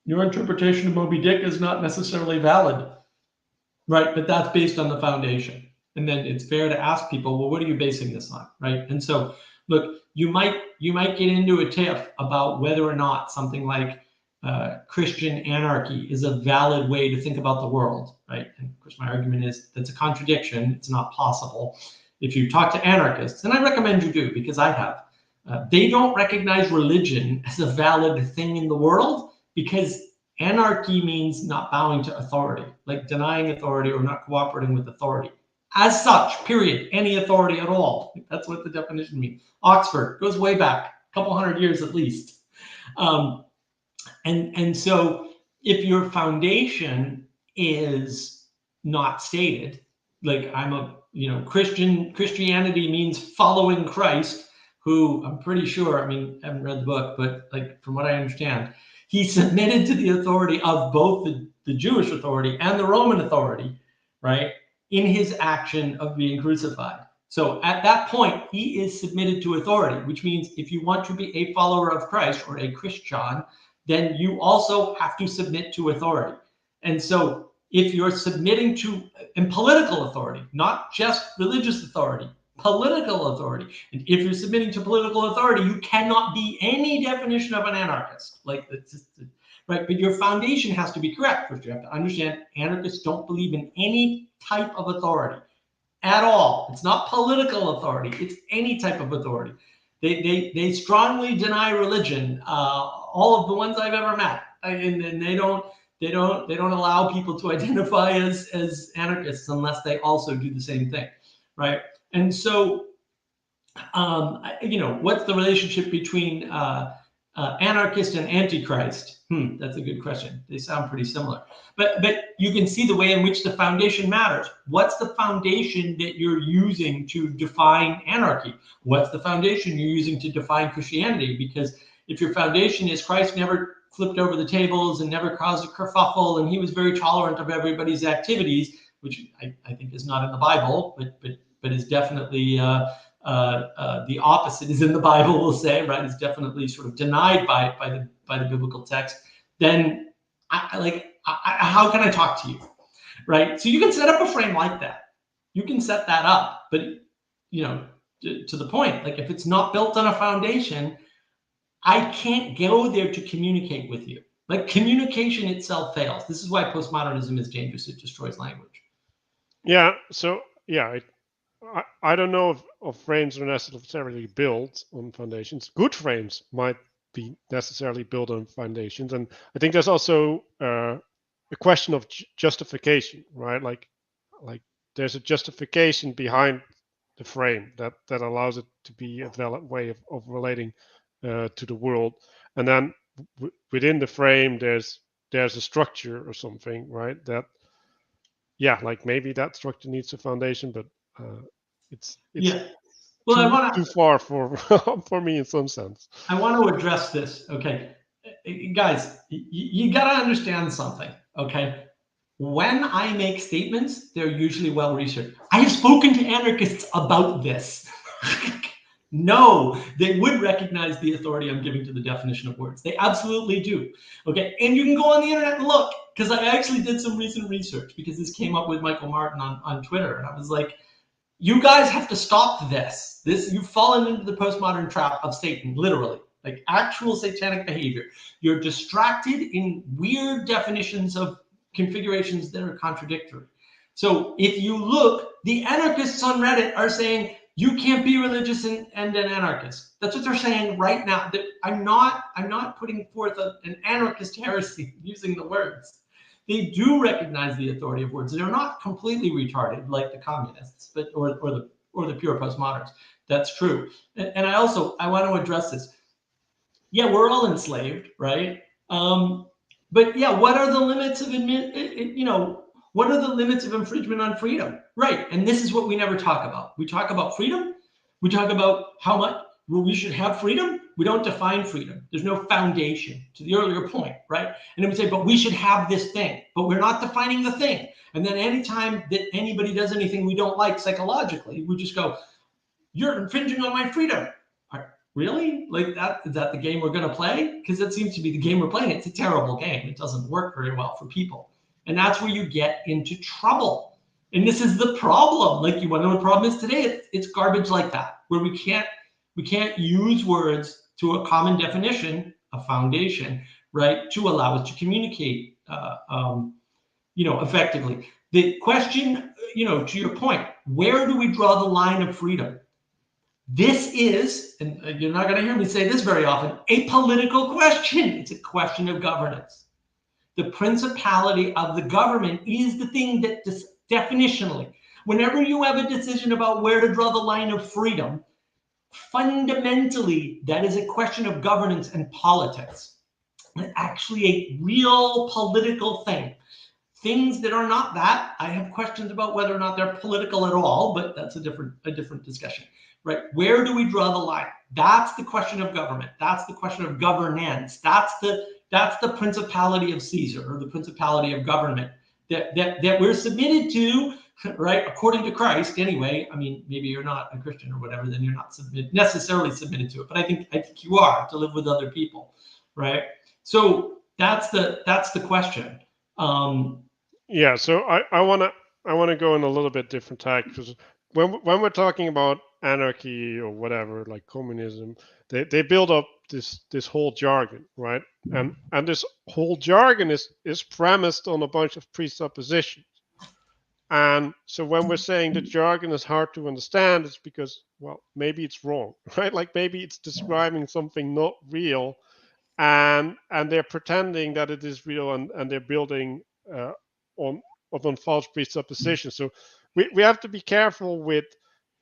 Your interpretation of Moby Dick is not necessarily valid, right? But that's based on the foundation. And then it's fair to ask people, well, what are you basing this on, right? And so, look, you might get into a tiff about whether or not something like Christian anarchy is a valid way to think about the world, right? And of course, my argument is that's a contradiction. It's not possible. If you talk to anarchists, and I recommend you do because I have, they don't recognize religion as a valid thing in the world because anarchy means not bowing to authority, like denying authority or not cooperating with authority. As such, period, any authority at all. That's what the definition means. Oxford goes way back, a couple hundred years at least. And so if your foundation is not stated, like Christianity means following Christ, who I'm pretty sure, I mean, I haven't read the book, but like from what I understand, he submitted to the authority of both the Jewish authority and the Roman authority, right, in his action of being crucified. So at that point, he is submitted to authority, which means if you want to be a follower of Christ or a Christian, then you also have to submit to authority. And so if you're submitting to in political authority, not just religious authority, political authority, and if you're submitting to political authority, you cannot be any definition of an anarchist. Like, right? But your foundation has to be correct. First, you have to understand anarchists don't believe in any type of authority at all. It's not political authority. It's any type of authority. They strongly deny religion. All of the ones I've ever met, and they don't allow people to identify as anarchists unless they also do the same thing, right? And so, what's the relationship between anarchist and antichrist? That's a good question. They sound pretty similar, but you can see the way in which the foundation matters. What's the foundation that you're using to define anarchy? What's the foundation you're using to define Christianity? Because if your foundation is Christ never flipped over the tables and never caused a kerfuffle, and he was very tolerant of everybody's activities, which I think is not in the Bible, but is definitely the opposite is in the Bible, we'll say, right? It's definitely sort of denied by the biblical text. Then, how can I talk to you, right? So you can set up a frame like that. You can set that up, but to the point, like if it's not built on a foundation, I can't go there to communicate with you. Like communication itself fails. This is why postmodernism is dangerous. It destroys language. Yeah. So yeah, I don't know if frames are necessarily built on foundations. Good frames might be necessarily built on foundations, and I think there's also a question of justification, right? Like there's a justification behind the frame that allows it to be a valid way of relating to the world, and then within the frame there's a structure or something, right? That like maybe that structure needs a foundation, but it's yeah. Well, too far for for me in some sense. I want to address this. Okay, guys, you got to understand something. Okay, when I make statements, they're usually well researched. I have spoken to anarchists about this. No, they would recognize the authority I'm giving to the definition of words. They absolutely do. Okay, and you can go on the internet and look, because I actually did some recent research because this came up with Michael Martin on Twitter, and I was like, you guys have to stop this. You've fallen into the postmodern trap of Satan, literally, like actual satanic behavior. You're distracted in weird definitions of configurations that are contradictory. So if you look, the anarchists on Reddit are saying you can't be religious and an anarchist. That's what they're saying right now. I'm not putting forth an anarchist heresy using the words. They do recognize the authority of words. They're not completely retarded like the communists, but or the pure postmoderns. That's true. And I want to address this. Yeah, we're all enslaved, right? But yeah, what are the limits of what are the limits of infringement on freedom? Right. And this is what we never talk about. We talk about freedom. We talk about how much we should have freedom. We don't define freedom. There's no foundation, to the earlier point, right? And then we say, but we should have this thing, but we're not defining the thing. And then anytime that anybody does anything we don't like psychologically, we just go, you're infringing on my freedom. Really? Like that? Is that the game we're going to play? Because that seems to be the game we're playing. It's a terrible game. It doesn't work very well for people. And that's where you get into trouble. And this is the problem. Like, you want to know what the problem is today? It's garbage like that, where we can't use words to a common definition, a foundation, right, to allow us to communicate, effectively. The question, to your point, where do we draw the line of freedom? This is, and you're not going to hear me say this very often, a political question. It's a question of governance. The principality of the government is the thing that definitionally, whenever you have a decision about where to draw the line of freedom, fundamentally, that is a question of governance and politics. It's actually a real political thing. Things that are not that, I have questions about whether or not they're political at all, but that's a different discussion, right? Where do we draw the line? That's the question of government. That's the question of governance. That's the principality of Caesar, or the principality of government that we're submitted to right? According to Christ, anyway. I mean, maybe you're not a Christian or whatever, then you're not necessarily submitted to it. But I think you are, to live with other people, right? So that's the question. Yeah. So I wanna go in a little bit different tack, because when we're talking about anarchy or whatever, like communism, they build up this whole jargon, right? And this whole jargon is premised on a bunch of presuppositions. And so when we're saying the jargon is hard to understand, it's because, well, maybe it's wrong, right? Like maybe it's describing something not real, and they're pretending that it is real, and they're building uh, on false presuppositions. So we have to be careful with,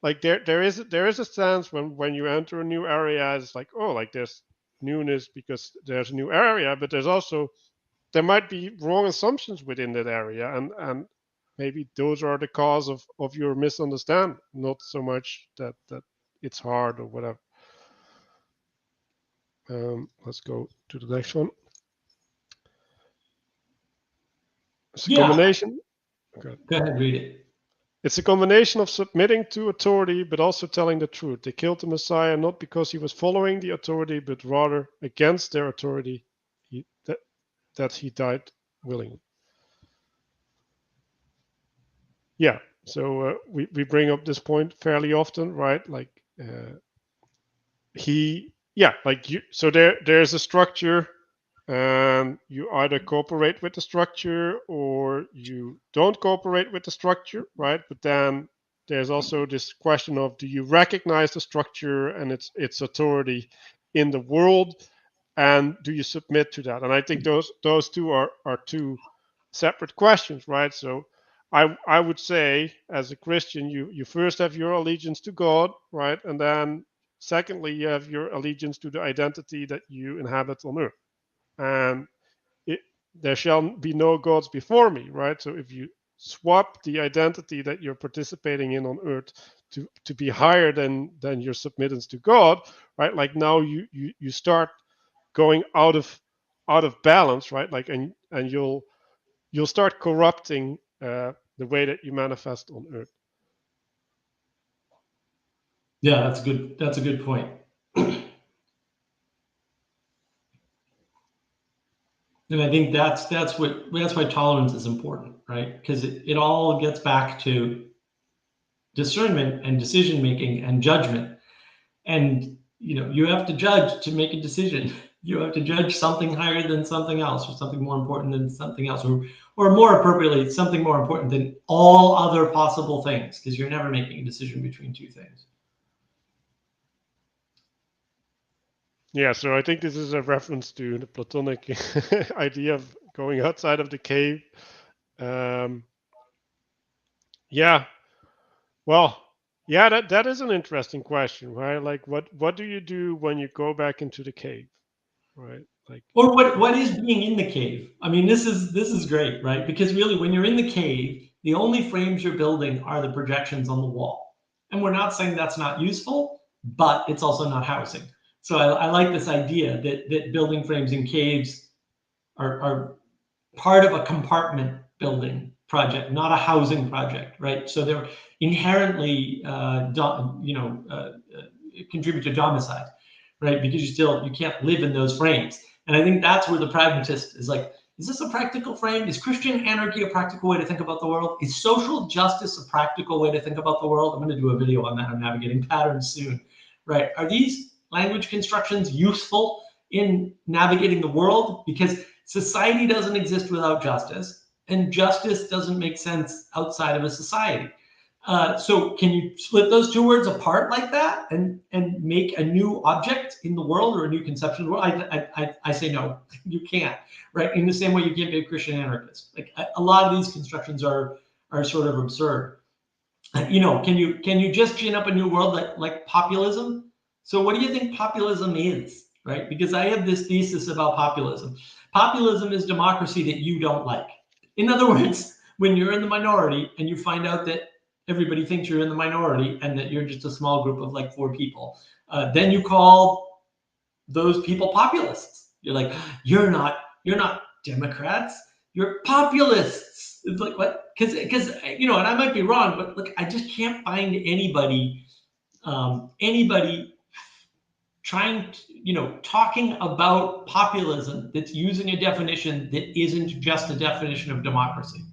like, there is a sense when you enter a new area, it's like, oh, like there's newness because there's a new area, but there's also, there might be wrong assumptions within that area, and maybe those are the cause of your misunderstanding, not so much that it's hard or whatever. Let's go to the next one. It's a combination. Go ahead, read it. It's a combination of submitting to authority but also telling the truth. They killed the Messiah not because he was following the authority, but rather against their authority, that he died willingly. Yeah, so we bring up this point fairly often, right? Like so there's a structure, and you either cooperate with the structure or you don't cooperate with the structure, right? But then there's also this question of, do you recognize the structure and its authority in the world, and do you submit to that? And I think those two are two separate questions, right? So I would say, as a Christian, you first have your allegiance to God, right? And then secondly, you have your allegiance to the identity that you inhabit on earth. And there shall be no gods before me, right? So if you swap the identity that you're participating in on earth to be higher than your submittance to God, right? Like now you start going out of balance, right? Like and you'll start corrupting the way that you manifest on earth. Yeah, that's a good point. And I think that's why tolerance is important, right? Because it all gets back to discernment and decision making and judgment. And you have to judge to make a decision. You have to judge something higher than something else, or something more important than something else, or more appropriately, something more important than all other possible things, because you're never making a decision between two things. Yeah, so I think this is a reference to the Platonic idea of going outside of the cave. Yeah, well, yeah, that is an interesting question, right? Like, what do you do when you go back into the cave, right? Like, or what is being in the cave? I mean, this is great, right? Because really, when you're in the cave, the only frames you're building are the projections on the wall. And we're not saying that's not useful, but it's also not housing. So I like this idea that building frames in caves are part of a compartment building project, not a housing project, right? So they're inherently, contribute to domicide, right? Because you can't live in those frames. And I think that's where the pragmatist is like, is this a practical frame? Is Christian anarchy a practical way to think about the world? Is social justice a practical way to think about the world? I'm going to do a video on that, on navigating patterns soon, right? Are these language constructions useful in navigating the world? Because society doesn't exist without justice, and justice doesn't make sense outside of a society. So can you split those two words apart like that and make a new object in the world, or a new conception of the world? I say no, you can't. Right? In the same way you can't be a Christian anarchist. Like a lot of these constructions are sort of absurd. Can you just gin up a new world like populism? So what do you think populism is? Right? Because I have this thesis about populism. Populism is democracy that you don't like. In other words, when you're in the minority and you find out that everybody thinks you're in the minority and that you're just a small group of like 4 people, then you call those people populists. You're like, you're not Democrats, you're populists. It's like, what? because you know, and I might be wrong, but look, I just can't find anybody trying to, you know, talking about populism that's using a definition that isn't just a definition of democracy.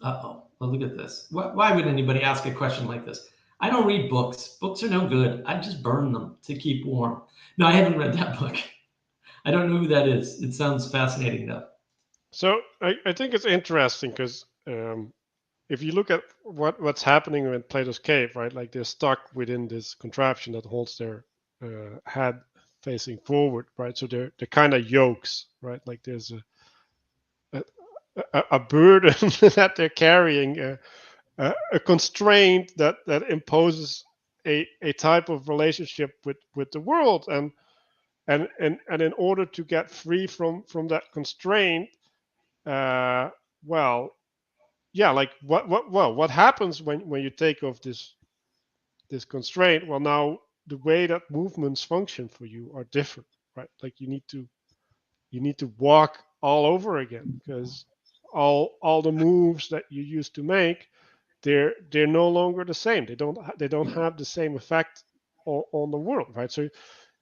Uh-oh. Well, look at this. Why would anybody ask a question like this? I don't read books. Books are no good. I just burn them to keep warm. No, I haven't read that book. I don't know who that is. It sounds fascinating, though. So I think it's interesting because if you look at what's happening in Plato's cave, right? Like they're stuck within this contraption that holds their head facing forward, right? So they're kind of yokes, right? Like there's a burden that they're carrying, a constraint that imposes a type of relationship with the world, and in order to get free from that constraint, well, yeah, like what happens when you take off this constraint? Well, now the way that movements function for you are different, right? Like you need to walk all over again because all the moves that you used to make, they're no longer the same. They don't have the same effect on the world, right? So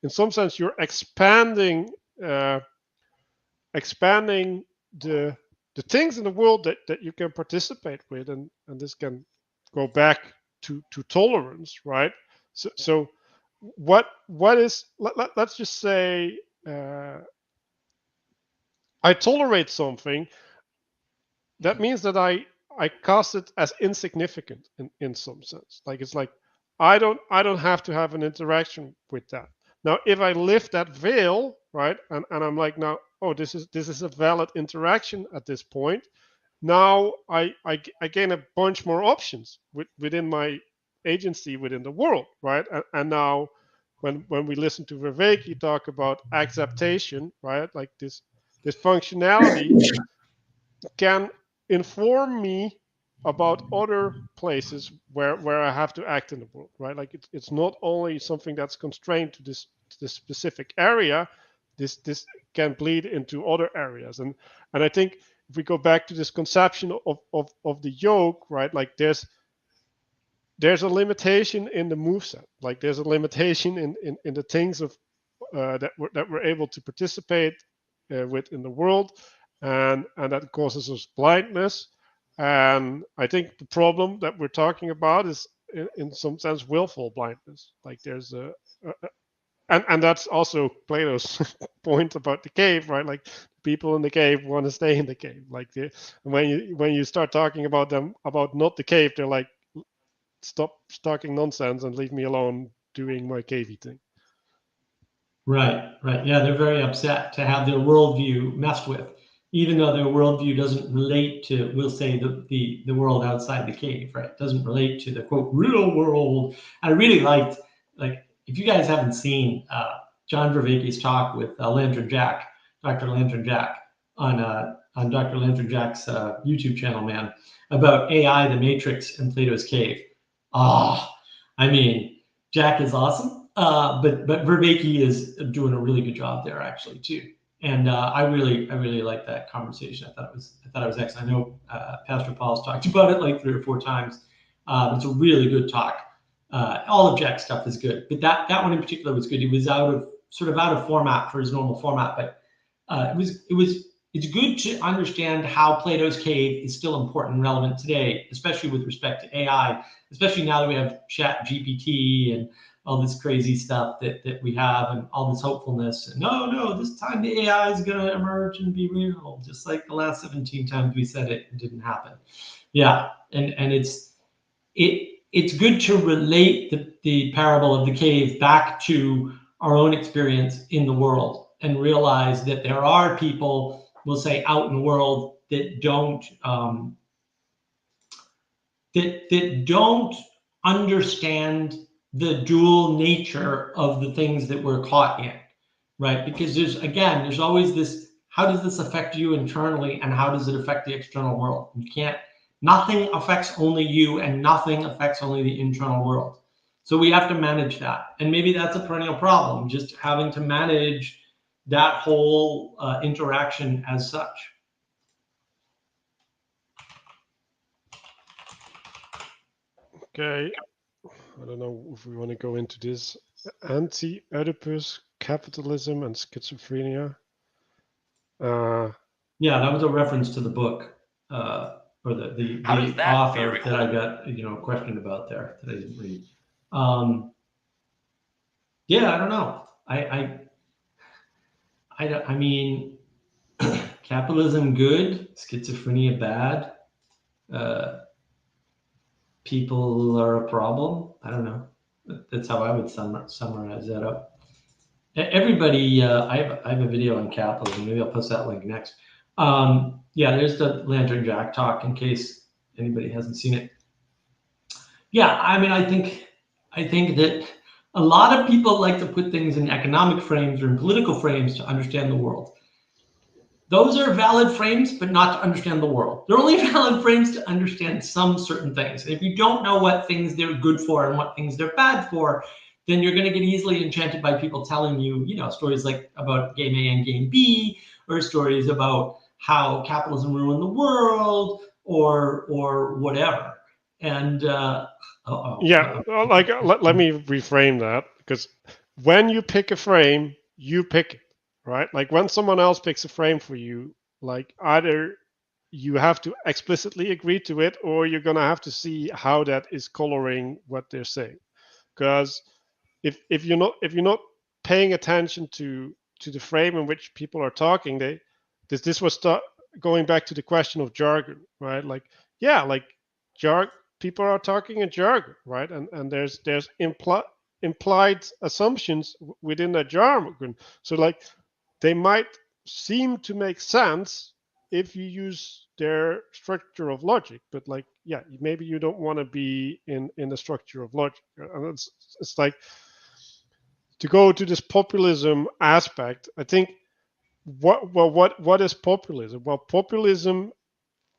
in some sense, you're expanding the things in the world that you can participate with, and this can go back to tolerance, right? So what is let's just say I tolerate something. That means that I cast it as insignificant in some sense. Like it's like I don't have to have an interaction with that. Now, if I lift that veil, right, and I'm like, now, oh, this is a valid interaction at this point. Now I gain a bunch more options within my agency within the world, right? And now when we listen to Vivek, you talk about acceptation, right? Like this functionality can inform me about other places where I have to act in the world, right? Like it's not only something that's constrained to this specific area. This can bleed into other areas, and I think if we go back to this conception of the yoke, right? Like there's a limitation in the moveset. Like there's a limitation in the things of that we're able to participate with in the world, and that causes us blindness. And I think the problem that we're talking about is in some sense willful blindness. Like there's a and that's also Plato's point about the cave, right? Like people in the cave want to stay in the cave. Like when you start talking about them about not the cave, they're like, stop talking nonsense and leave me alone doing my cavey thing. Right, right. Yeah, they're very upset to have their worldview messed with, even though their worldview doesn't relate to, we'll say, the world outside the cave, right? It doesn't relate to the quote real world. I really liked, like, if you guys haven't seen John Vervaeke's talk with Lantern Jack, Dr. Lantern Jack, on Dr. Lantern Jack's YouTube channel, man, about AI, the Matrix, and Plato's cave. Ah, I mean, Jack is awesome. But Vervaeke is doing a really good job there actually too, and I really like that conversation. I thought it was excellent. I know Pastor Paul's talked about it like 3 or 4 times. It's a really good talk. All of Jack's stuff is good, but that one in particular was good. It was out of format for his normal format, but it's good to understand how Plato's cave is still important and relevant today, especially with respect to AI, especially now that we have Chat GPT and all this crazy stuff that we have and all this hopefulness. And no, this time the AI is going to emerge and be real, just like the last 17 times we said it, it didn't happen. Yeah, and it's good to relate the parable of the cave back to our own experience in the world and realize that there are people, we'll say, out in the world that don't that don't understand the dual nature of the things that we're caught in, right? Because there's always this, how does this affect you internally and how does it affect the external world? Nothing affects only you and nothing affects only the internal world. So we have to manage that. And maybe that's a perennial problem, just having to manage that whole interaction as such. Okay, I don't know if we want to go into this. Anti-Oedipus capitalism and schizophrenia. Yeah, that was a reference to the book, or the author that I got a question about there that I didn't read. Yeah, I don't know. I mean, capitalism good, schizophrenia bad. Uh, People are a problem. I don't know. That's how I would summarize that up. Everybody, I have a video on capitalism. Maybe I'll post that link next. Yeah, there's the Lantern Jack talk in case anybody hasn't seen it. Yeah, I mean, I think that a lot of people like to put things in economic frames or in political frames to understand the world. Those are valid frames, but not to understand the world. They're only valid frames to understand some certain things. If you don't know what things they're good for and what things they're bad for, then you're going to get easily enchanted by people telling you, stories like about game A and game B, or stories about how capitalism ruined the world, or whatever. And Yeah, let me reframe that, because when you pick a frame, you pick it, right? Like when someone else picks a frame for you, like either you have to explicitly agree to it, or you're gonna have to see how that is coloring what they're saying. Because if you're not paying attention to the frame in which people are talking, this was going back to the question of jargon, right? Like, yeah, like jargon, people are talking in jargon, right? And there's implied assumptions within that jargon. So like they might seem to make sense if you use their structure of logic, but like, yeah, maybe you don't want to be in the structure of logic. And it's like, to go to this populism aspect, I think what is populism? Well, populism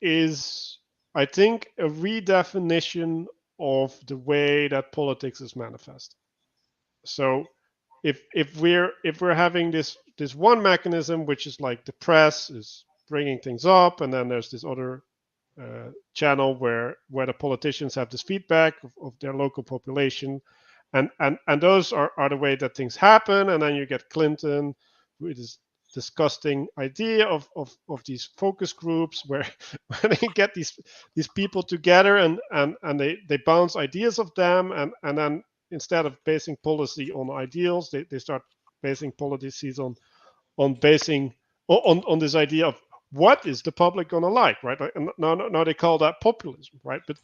is, I think, a redefinition of the way that politics is manifest. So if we're having this one mechanism, which is like the press is bringing things up, and then there's this other channel where the politicians have this feedback of their local population, and those are the way that things happen, and then you get Clinton with this disgusting idea of these focus groups where when they get these people together and they bounce ideas of them, and then instead of basing policy on ideals, they start basing policies on basing on this idea of what is the public gonna like, right? And now they call that populism, right? But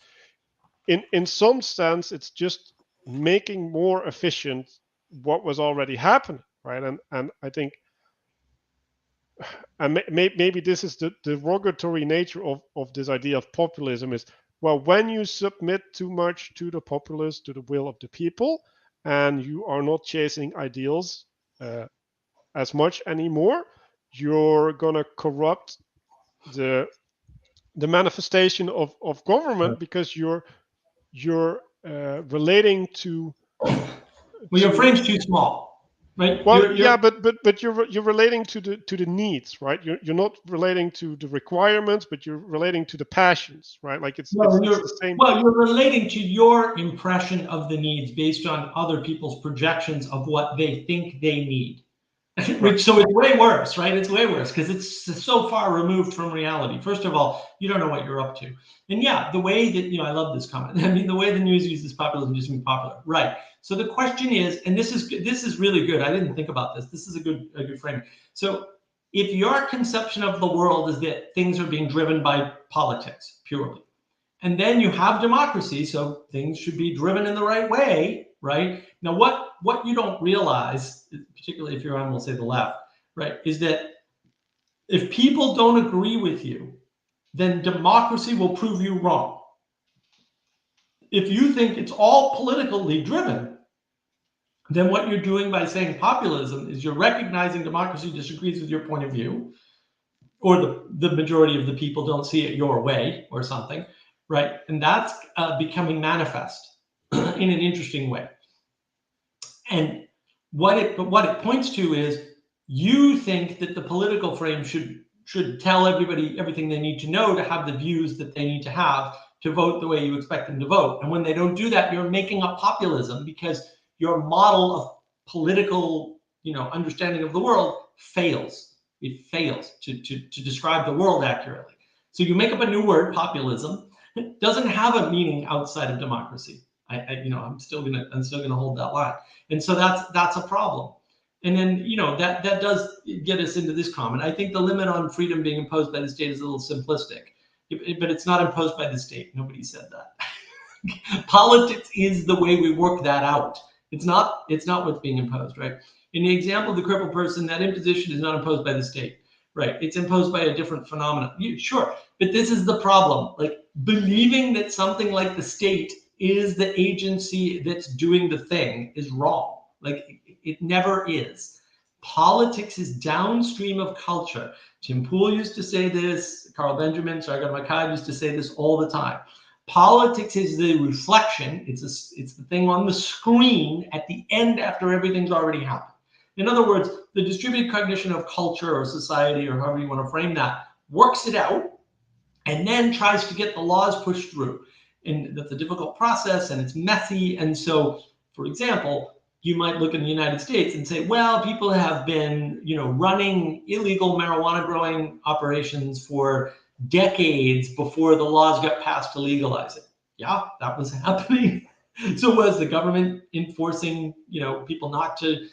in some sense, it's just making more efficient what was already happening, right? And I think, and maybe this is the derogatory nature of this idea of populism is, well, when you submit too much to the populace, to the will of the people, and you are not chasing ideals as much anymore, you're gonna corrupt the manifestation of government, because you're relating to well, your frame's too small, right? well, yeah, but you're relating to the needs, right? You're not relating to the requirements, but you're relating to the passions, right? Like it's the same. Well, you're relating to your impression of the needs based on other people's projections of what they think they need. Right. So it's way worse, right? It's way worse because it's so far removed from reality. First of all, you don't know what you're up to. And yeah, the way that, I love this comment. I mean, the way the news uses populism just means popular. Right. So the question is, and this is really good. I didn't think about this. This is a good frame. So if your conception of the world is that things are being driven by politics purely, and then you have democracy, so things should be driven in the right way, right? Now, what you don't realize, particularly if you're on, we'll say, the left, right, is that if people don't agree with you, then democracy will prove you wrong. If you think it's all politically driven, then what you're doing by saying populism is you're recognizing democracy disagrees with your point of view, or the majority of the people don't see it your way or something, right? And that's becoming manifest in an interesting way. And what it points to is you think that the political frame should tell everybody everything they need to know to have the views that they need to have to vote the way you expect them to vote. And when they don't do that, you're making up populism because your model of political, understanding of the world fails. It fails to describe the world accurately. So you make up a new word, populism. It doesn't have a meaning outside of democracy. I'm still gonna hold that line. And so that's a problem. And then, that does get us into this comment. I think the limit on freedom being imposed by the state is a little simplistic, but it's not imposed by the state. Nobody said that. Politics is the way we work that out. It's not what's being imposed, right? In the example of the crippled person, that imposition is not imposed by the state, right? It's imposed by a different phenomenon. Sure, but this is the problem. Like, believing that something like the state is the agency that's doing the thing is wrong. Like, it never is. Politics is downstream of culture. Tim Poole used to say this. Carl Benjamin, Sargon Akkad used to say this all the time. Politics is the reflection. It's the thing on the screen at the end after everything's already happened. In other words, the distributed cognition of culture or society, or however you want to frame that, works it out and then tries to get the laws pushed through. And that's a difficult process, and it's messy. And so, for example, you might look in the United States and say, well, people have been, running illegal marijuana growing operations for decades before the laws got passed to legalize it. Yeah, that was happening. So was the government enforcing, people not to?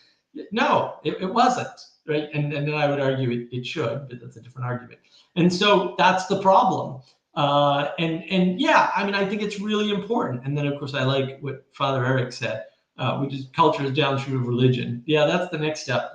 No, it wasn't, right? And then I would argue it should, but that's a different argument. And so that's the problem. And yeah, I mean, I think it's really important. And then, of course, I like what Father Eric said, which is culture is downstream of religion. Yeah, that's the next step.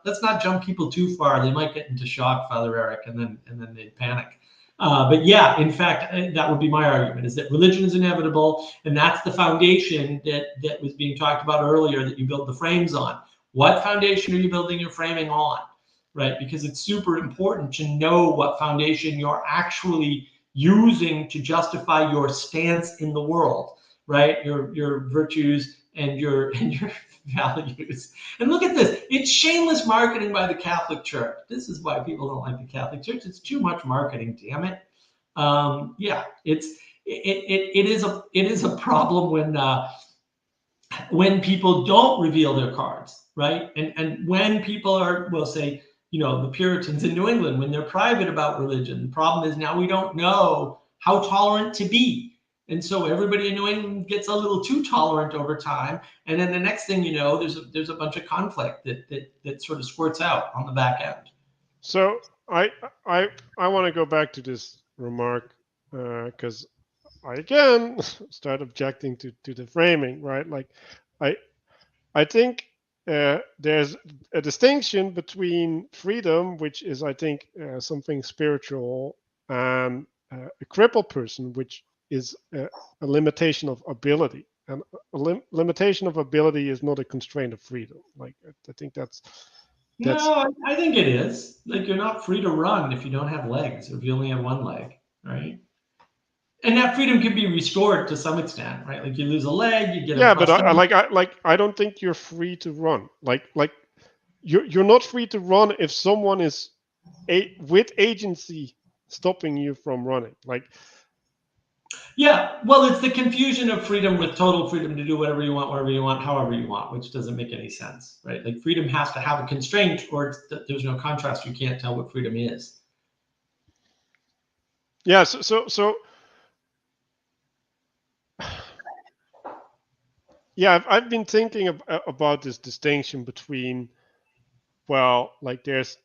Let's not jump people too far. They might get into shock, Father Eric, and then they'd panic. But yeah, in fact, that would be my argument, is that religion is inevitable, and that's the foundation that was being talked about earlier that you build the frames on. What foundation are you building your framing on, right? Because it's super important to know what foundation you're actually using to justify your stance in the world, right? Your virtues and your values. And look at this. It's shameless marketing by the Catholic Church. This is why people don't like the Catholic Church. It's too much marketing, damn it. Yeah, it is a problem when people don't reveal their cards, right? And when people will say, the Puritans in New England, when they're private about religion, the problem is now we don't know how tolerant to be. And so everybody in New England gets a little too tolerant over time. And then the next thing you know, there's a bunch of conflict that sort of squirts out on the back end. So I want to go back to this remark because I again start objecting to the framing, right? Like I think there's a distinction between freedom, which is, I think, something spiritual, and a crippled person, which is a limitation of ability. And a limitation of ability is not a constraint of freedom. Like, I think that's. No, I think it is. Like, you're not free to run if you don't have legs, or if you only have one leg, right? And that freedom can be restored to some extent, right? Like, you lose a leg, you get yeah, but I don't think you're free to run. Like you're not free to run if someone is with agency stopping you from running. Like, yeah, well, it's the confusion of freedom with total freedom to do whatever you want, wherever you want, however you want, which doesn't make any sense, right? Like, freedom has to have a constraint, or there's no contrast. You can't tell what freedom is. Yeah, so yeah, I've been thinking about this distinction between, well, like there's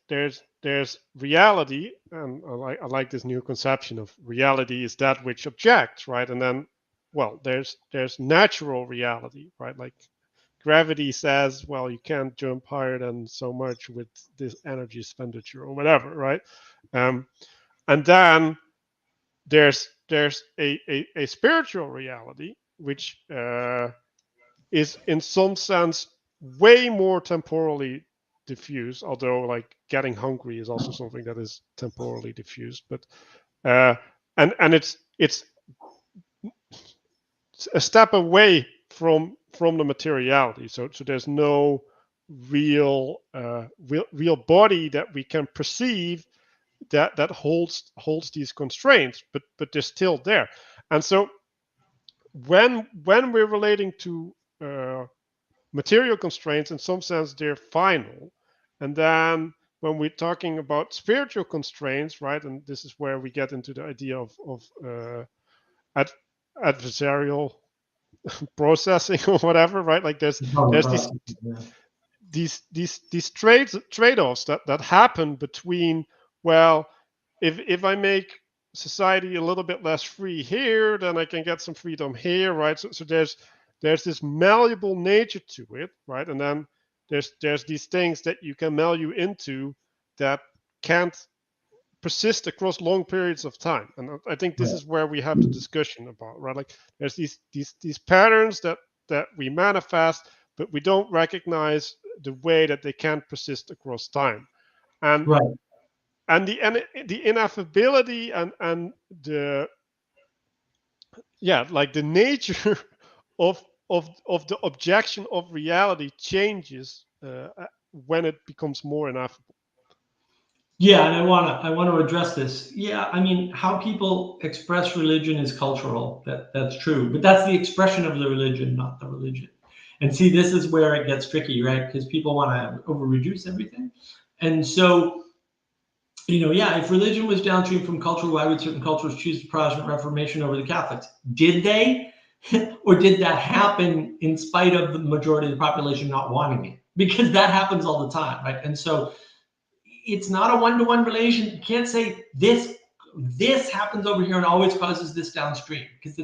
reality, and I like this new conception of reality is that which objects, right? And then, well, there's natural reality, right? Like gravity says, well, you can't jump higher than so much with this energy expenditure or whatever, right? And then there's a spiritual reality, which is in some sense way more temporally diffuse, although like getting hungry is also something that is temporally diffused. But and it's a step away from the materiality. So there's no real body that we can perceive that holds these constraints, but they're still there. And so when we're relating to material constraints, in some sense they're final. And then when we're talking about spiritual constraints, right, and this is where we get into the idea of adversarial processing or whatever, right? Like there's these trade-offs that happen between, well, if I make society a little bit less free here, then I can get some freedom here, right? So there's this malleable nature to it, right? And then there's these things that you can malleable into that can't persist across long periods of time. And I think this is where we have the discussion about, right? Like there's these patterns that we manifest, but we don't recognize the way that they can persist across time. And Right. and the ineffability and the like the nature of the objection of reality changes when it becomes more ineffable. Yeah, and I want to address this. Yeah, I mean, how people express religion is cultural. That's true, but that's the expression of the religion, not the religion. And see, this is where it gets tricky, right? Because people want to over reduce everything, and so yeah, if religion was downstream from culture, why would certain cultures choose the Protestant Reformation over the Catholics? Did they, or did that happen in spite of the majority of the population not wanting it? Because that happens all the time, right? And so it's not a one-to-one relation. You can't say this happens over here and always causes this downstream, because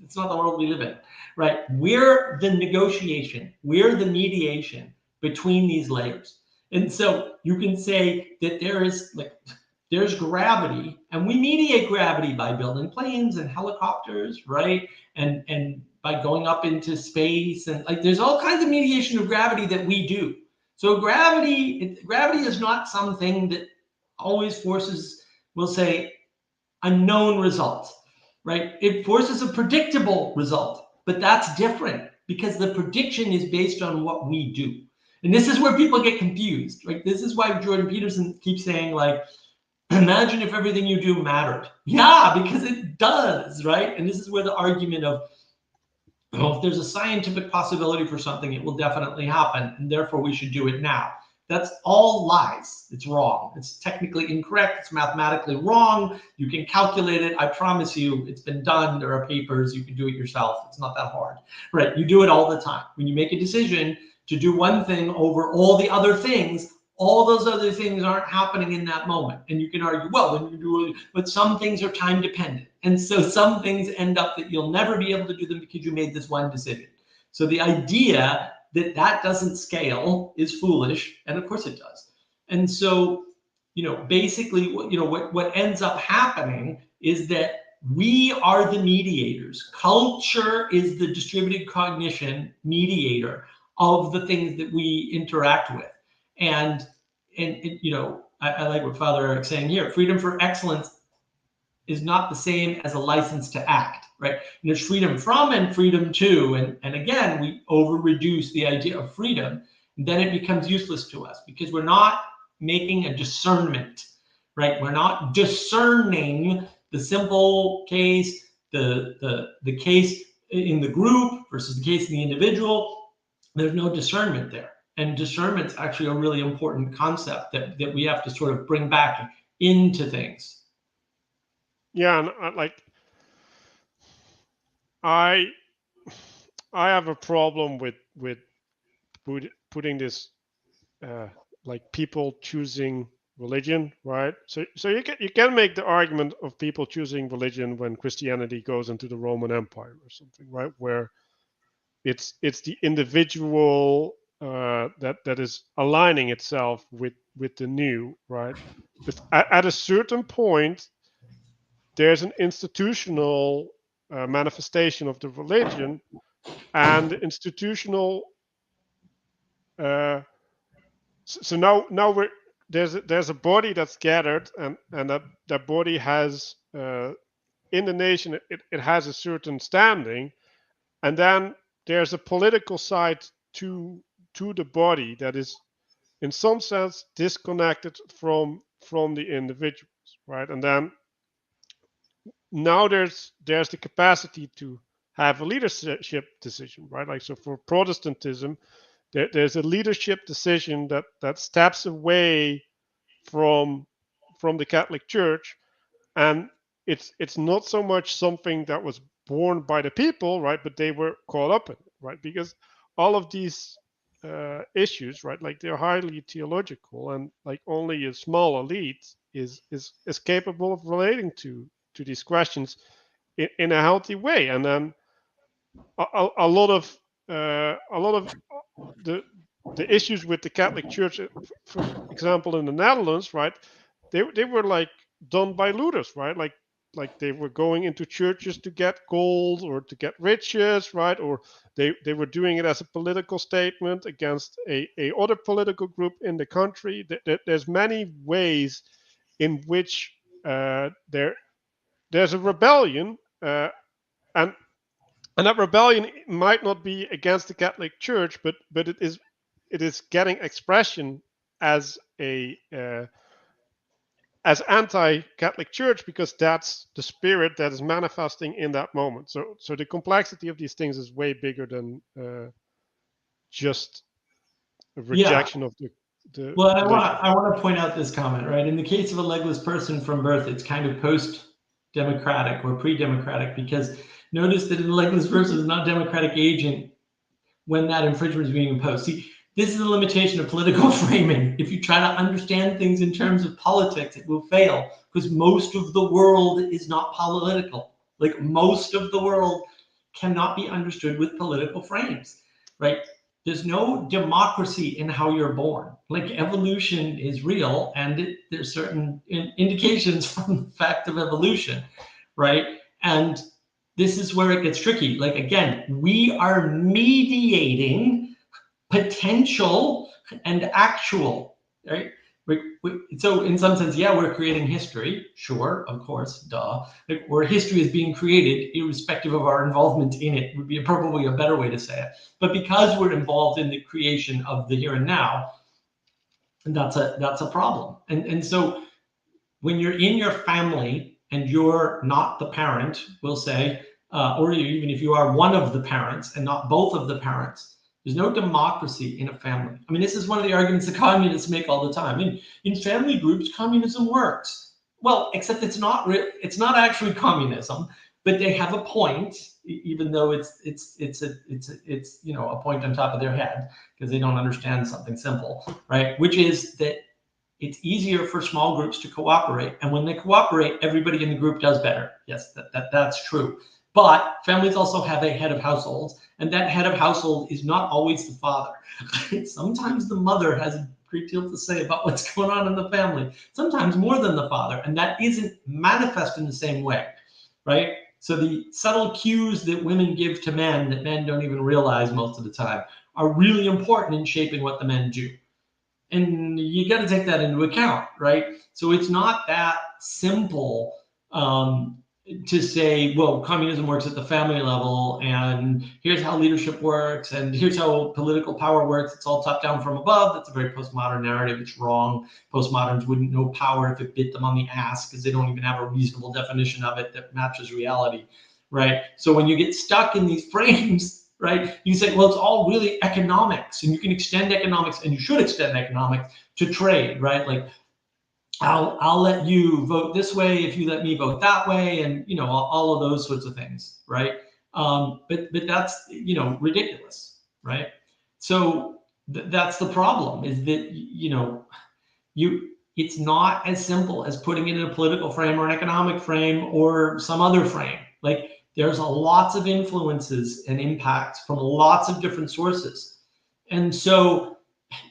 it's not the world we live in, right? We're the negotiation, we're the mediation between these layers. And so you can say that there's gravity, and we mediate gravity by building planes and helicopters, right? And by going up into space, and like there's all kinds of mediation of gravity that we do. So gravity is not something that always forces, we'll say, a known result, right? It forces a predictable result, but that's different because the prediction is based on what we do. And this is where people get confused, right? This is why Jordan Peterson keeps saying, like, imagine if everything you do mattered. Yeah, because it does, right? And this is where the argument of, well, if there's a scientific possibility for something, it will definitely happen, and therefore we should do it now. That's all lies. It's wrong. It's technically incorrect. It's mathematically wrong. You can calculate it. I promise you, it's been done. There are papers. You can do it yourself. It's not that hard, right? You do it all the time. When you make a decision to do one thing over all the other things, all those other things aren't happening in that moment. And you can argue, well, then you do it, but some things are time dependent. And so some things end up that you'll never be able to do them because you made this one decision. So the idea that doesn't scale is foolish, and of course it does. And so, basically, what ends up happening is that we are the mediators. Culture is the distributed cognition mediator of the things that we interact with. And I like what Father Eric's saying here. Freedom for excellence is not the same as a license to act, right? And there's freedom from and freedom to. And again, we over reduce the idea of freedom, and then it becomes useless to us because we're not making a discernment, right? We're not discerning the simple case, the case in the group versus the case in the individual. There's no discernment there. And discernment's actually a really important concept that we have to sort of bring back into things. Yeah, and I I have a problem with putting this like people choosing religion, right? So you can make the argument of people choosing religion when Christianity goes into the Roman Empire or something, right? Where it's the individual that is aligning itself with the new, right? But at a certain point, there's an institutional manifestation of the religion, and the institutional so now we're there's a body that's gathered, and that body has in the nation, it has a certain standing, and then there's a political side to the body that is in some sense disconnected from the individuals, right? And then now there's the capacity to have a leadership decision, right? Like, so for Protestantism, there's a leadership decision that steps away from the Catholic Church, and it's not so much something that was born by the people, right? But they were caught up in it, right? Because all of these issues, right? Like, they're highly theological, and like only a small elite is capable of relating to these questions in a healthy way. And then a lot of the issues with the Catholic Church, for example, in the Netherlands, right? They were like done by looters, right? Like they were going into churches to get gold or to get riches, right? Or they were doing it as a political statement against a other political group in the country. There's many ways in which there's a rebellion, and that rebellion might not be against the Catholic Church, but it is getting expression as a as anti-Catholic Church, because that's the spirit that is manifesting in that moment. So the complexity of these things is way bigger than just a Yeah. rejection of the Well, religion. I want to point out this comment, right? In the case of a legless person from birth, it's kind of post-democratic or pre-democratic, because notice that a legless person is not a democratic agent when that infringement is being imposed. See, this is a limitation of political framing. If you try to understand things in terms of politics, it will fail, because most of the world is not political. Like, most of the world cannot be understood with political frames, right? There's no democracy in how you're born. Like, evolution is real, and there's certain indications from the fact of evolution, right? And this is where it gets tricky. Like, again, we are mediating potential and actual, right? So in some sense, yeah, we're creating history. Sure, of course, duh. Like, where history is being created, irrespective of our involvement in it, would be probably a better way to say it. But because we're involved in the creation of the here and now, that's a problem. And so when you're in your family and you're not the parent, we'll say, or even if you are one of the parents and not both of the parents, there's no democracy in a family. I mean, this is one of the arguments the communists make all the time. In family groups, communism works. Well, except it's not real. It's not actually communism, but they have a point, even though it's a point on top of their head, because they don't understand something simple, right? Which is that it's easier for small groups to cooperate. And when they cooperate, everybody in the group does better. Yes, that's true. But families also have a head of households, and that head of household is not always the father. Sometimes the mother has a great deal to say about what's going on in the family, sometimes more than the father, and that isn't manifest in the same way, right? So the subtle cues that women give to men that men don't even realize most of the time are really important in shaping what the men do. And you got to take that into account, right? So it's not that simple to say, well, communism works at the family level, and here's how leadership works, and here's how political power works. It's all top down from above. That's a very postmodern narrative. It's wrong. Postmoderns wouldn't know power if it bit them on the ass, because they don't even have a reasonable definition of it that matches reality, right? So when you get stuck in these frames, right, you say, well, it's all really economics, and you can extend economics, and you should extend economics to trade, right? Like, I'll let you vote this way if you let me vote that way, and all of those sorts of things, right? But that's ridiculous, right? So that's the problem, is that it's not as simple as putting it in a political frame or an economic frame or some other frame. Like, there's lots of influences and impacts from lots of different sources, and so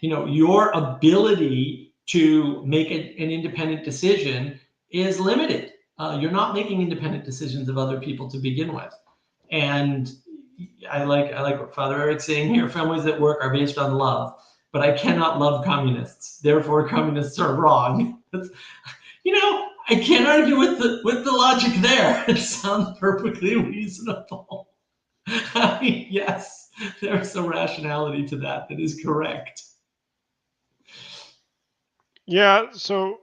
your ability to make an independent decision is limited. You're not making independent decisions of other people to begin with. And I like what Father Eric's saying here. Families that work are based on love, but I cannot love communists. Therefore, communists are wrong. I can't argue with the logic there. It sounds perfectly reasonable. I mean, yes, there's a rationality to that is correct. Yeah, so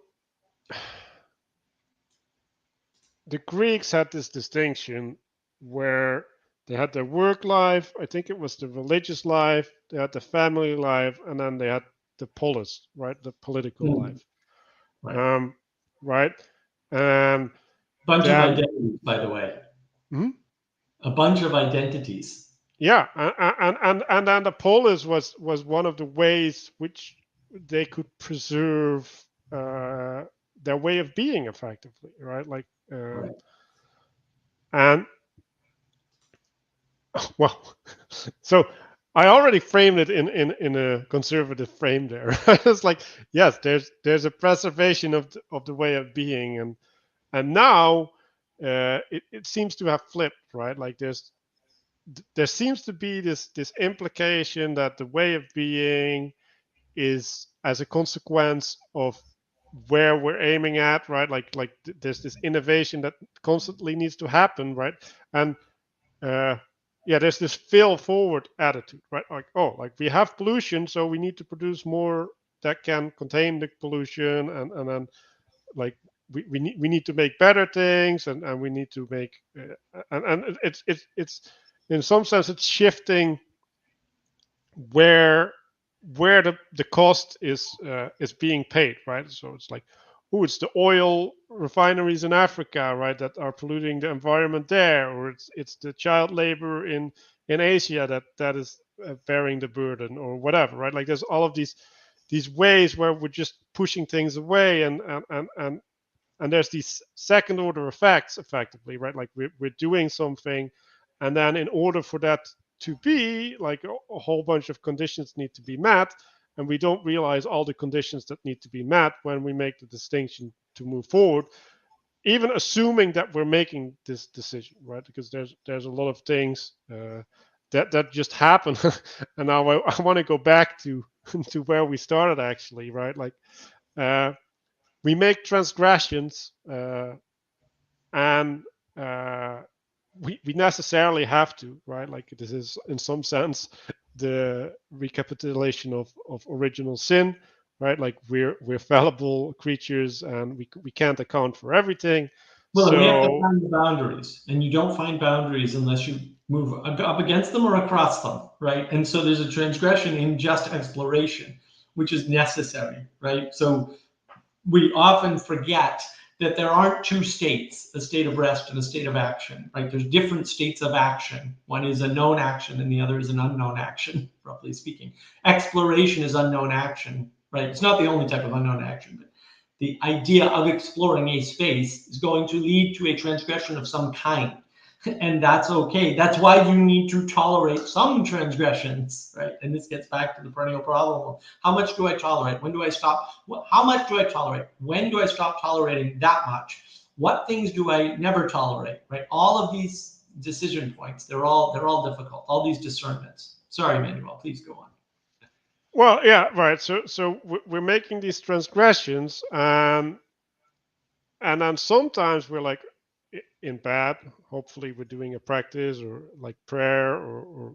the Greeks had this distinction where they had their work life, I think it was the religious life, they had the family life, and then they had the polis, right, the political Mm, life, right. um, right, and Bunch of then identities, by the way. mhm, A bunch of identities. yeah, and then the polis was one of the ways which they could preserve uh, their way of being effectively, right, like Right. and well, so I already framed it in a conservative frame there. It's like, yes, there's a preservation of the way of being, and now it seems to have flipped, right? Like there seems to be this implication that the way of being is as a consequence of where we're aiming at, right? Like there's this innovation that constantly needs to happen, right? And uh, yeah, there's this fail forward attitude, right? Like, oh, like we have pollution, so we need to produce more that can contain the pollution, and then like we need to make better things, and we need to make and it's in some sense it's shifting where the cost is being paid, right? So it's like, oh, it's the oil refineries in Africa, right, that are polluting the environment there, or it's the child labor in Asia that is bearing the burden, or whatever, right? Like there's all of these ways where we're just pushing things away, and there's these second order effects effectively, right? Like we're doing something, and then in order for that to be like a whole bunch of conditions need to be met, and we don't realize all the conditions that need to be met when we make the distinction to move forward, even assuming that we're making this decision, right? Because there's a lot of things that just happen. And now I want to go back to to where we started actually, right? Like uh, we make transgressions, and uh, we necessarily have to, right? Like this is in some sense the recapitulation of original sin, right? Like we're fallible creatures, and we can't account for everything. Well, we have to So find the boundaries, and you don't find boundaries unless you move up against them or across them, right? And so there's a transgression in just exploration, which is necessary, right? So we often forget that there aren't two states, a state of rest and a state of action, right? There's different states of action. One is a known action and the other is an unknown action, roughly speaking. Exploration is unknown action, right? It's not the only type of unknown action, but the idea of exploring a space is going to lead to a transgression of some kind. And that's okay. That's why you need to tolerate some transgressions, right? And this gets back to the perennial problem of how much do I tolerate? When do I stop? How much do I tolerate? When do I stop tolerating that much? What things do I never tolerate, right? All of these decision points, they're all difficult. All these discernments. Sorry, Manuel, please go on. well, yeah, right. So we're making these transgressions, and then sometimes we're like in bed, hopefully we're doing a practice or like prayer, or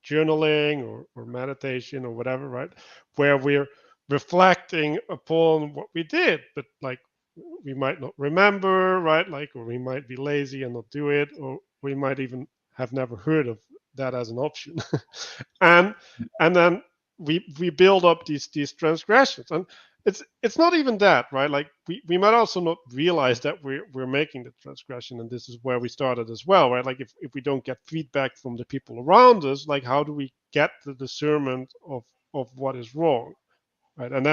journaling, or meditation or whatever, right, where we're reflecting upon what we did, but like we might not remember, right, like, or we might be lazy and not do it, or we might even have never heard of that as an option. and and then we build up these transgressions, and it's not even that, right? Like we might also not realize that we're making the transgression, and this is where we started as well, right? Like if we don't get feedback from the people around us, like how do we get the discernment of what is wrong, right? And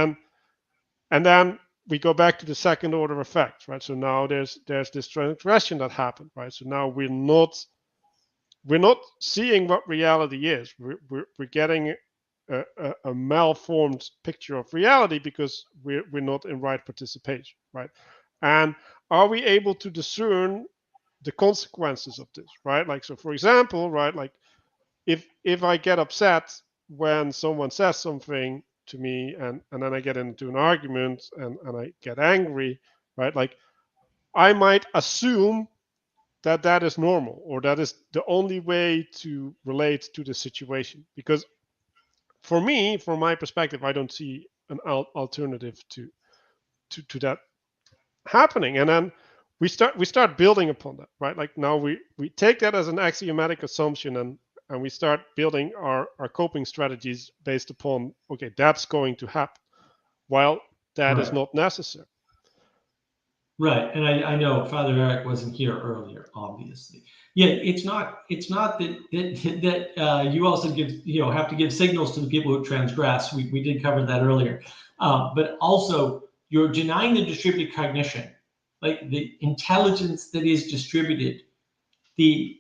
then we go back to the second order effects, right? So now there's this transgression that happened, right? So now we're not seeing what reality is. We're getting a malformed picture of reality because we're not in right participation, right? And are we able to discern the consequences of this, right? Like, so for example, right, like if I get upset when someone says something to me, and then I get into an argument, and I get angry, right? Like I might assume that that is normal, or that is the only way to relate to the situation, because for me, from my perspective, I don't see an alternative to that happening. And then we start building upon that, right? Like now we take that as an axiomatic assumption, and we start building our coping strategies based upon, okay, that's going to happen. While that is Right. not necessary. Right, and I know Father Eric wasn't here earlier, obviously. Yeah, it's not that you also have to give signals to the people who transgress. We did cover that earlier, but also you're denying the distributed cognition, like the intelligence that is distributed, the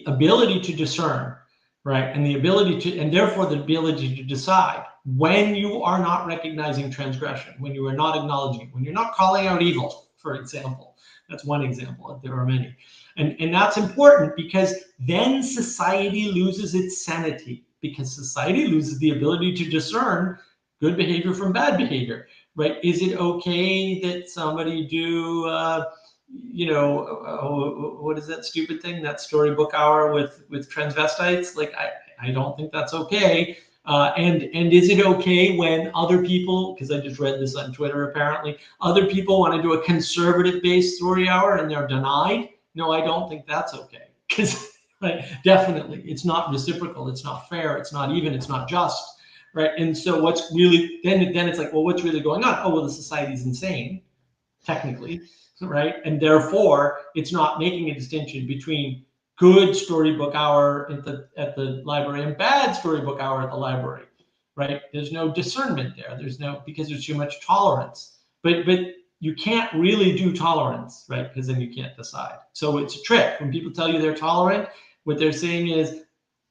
ability to discern, right, and the ability to, and therefore the ability to decide when you are not recognizing transgression, when you are not acknowledging, when you're not calling out evil, for example. That's one example. There are many. And that's important because then society loses its sanity, because society loses the ability to discern good behavior from bad behavior, right? Is it okay that somebody do, what is that stupid thing, that storybook hour with transvestites? Like, I don't think that's okay. And is it okay when other people, because I just read this on Twitter, apparently, other people want to do a conservative-based story hour and they're denied? No, I don't think that's okay. Because right, definitely, it's not reciprocal, it's not fair, it's not even, it's not just, right? And so what's really, then it's like, well, what's really going on? Oh, well, the society's insane, technically, right? And therefore, it's not making a distinction between good storybook hour at the library and bad storybook hour at the library, right? There's no discernment there. There's no, because there's too much tolerance. But you can't really do tolerance, right? Because then you can't decide. So it's a trick. When people tell you they're tolerant, what they're saying is,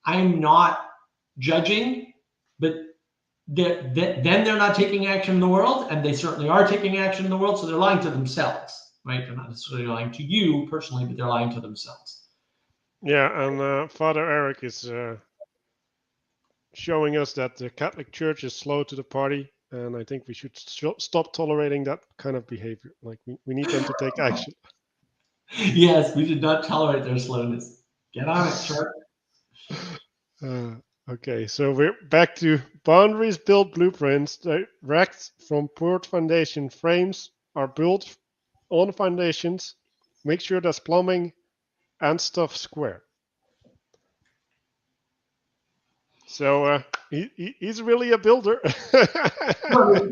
I'm not judging, but then they're not taking action in the world, and they certainly are taking action in the world, so they're lying to themselves, right? They're not necessarily lying to you personally, but they're lying to themselves. Yeah, and Father Eric is showing us that the Catholic Church is slow to the party, and I think we should stop tolerating that kind of behavior. Like we need them to take action. Yes, we did not tolerate their slowness. Get on it, church. Okay, so we're back to boundaries build blueprints direct from poured foundation frames are built on foundations. Make sure there's plumbing and stuff square. So he's really a builder. But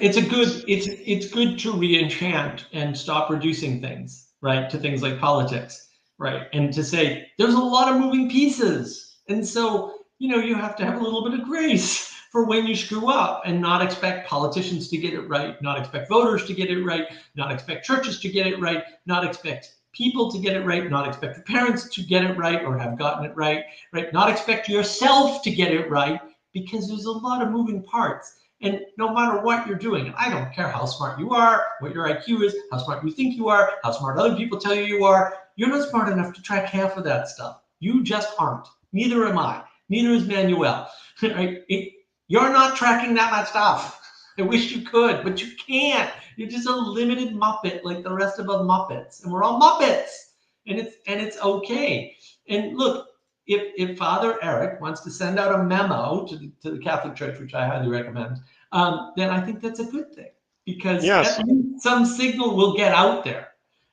it's good to re-enchant and stop reducing things, right, to things like politics, right, and to say there's a lot of moving pieces, and so you have to have a little bit of grace for when you screw up, and not expect politicians to get it right, not expect voters to get it right, not expect churches to get it right, not expect people to get it right, not expect your parents to get it right or have gotten it right, not expect yourself to get it right, because there's a lot of moving parts. And no matter what you're doing, and I don't care how smart you are, what your IQ is, how smart you think you are, how smart other people tell you are, you're not smart enough to track half of that stuff. You just aren't. Neither am I. Neither is Manuel. Right? You're not tracking that much stuff. I wish you could, but you can't. You're just a limited Muppet like the rest of us Muppets. And we're all Muppets. And it's okay. And look, if Father Eric wants to send out a memo to the Catholic Church, which I highly recommend, then I think that's a good thing, because Yes. at least some signal will get out there.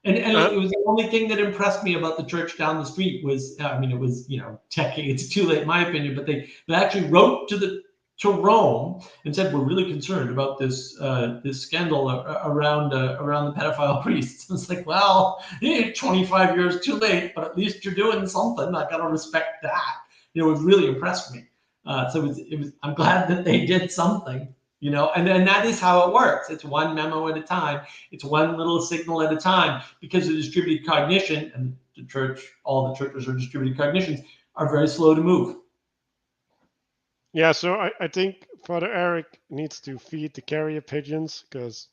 And look, it was the only thing that impressed me about the church down the street was, it was decades too late in my opinion, but they actually wrote to Rome and said, we're really concerned about this scandal around the pedophile priests. It's like, well, 25 years too late, but at least you're doing something. I gotta respect that. It really impressed me. So it was. I'm glad that they did something. And then that is how it works. It's one memo at a time. It's one little signal at a time, because of distributed cognition, and the church, all the churches are distributed cognitions, are very slow to move. Yeah, so I think Father Eric needs to feed the carrier pigeons, because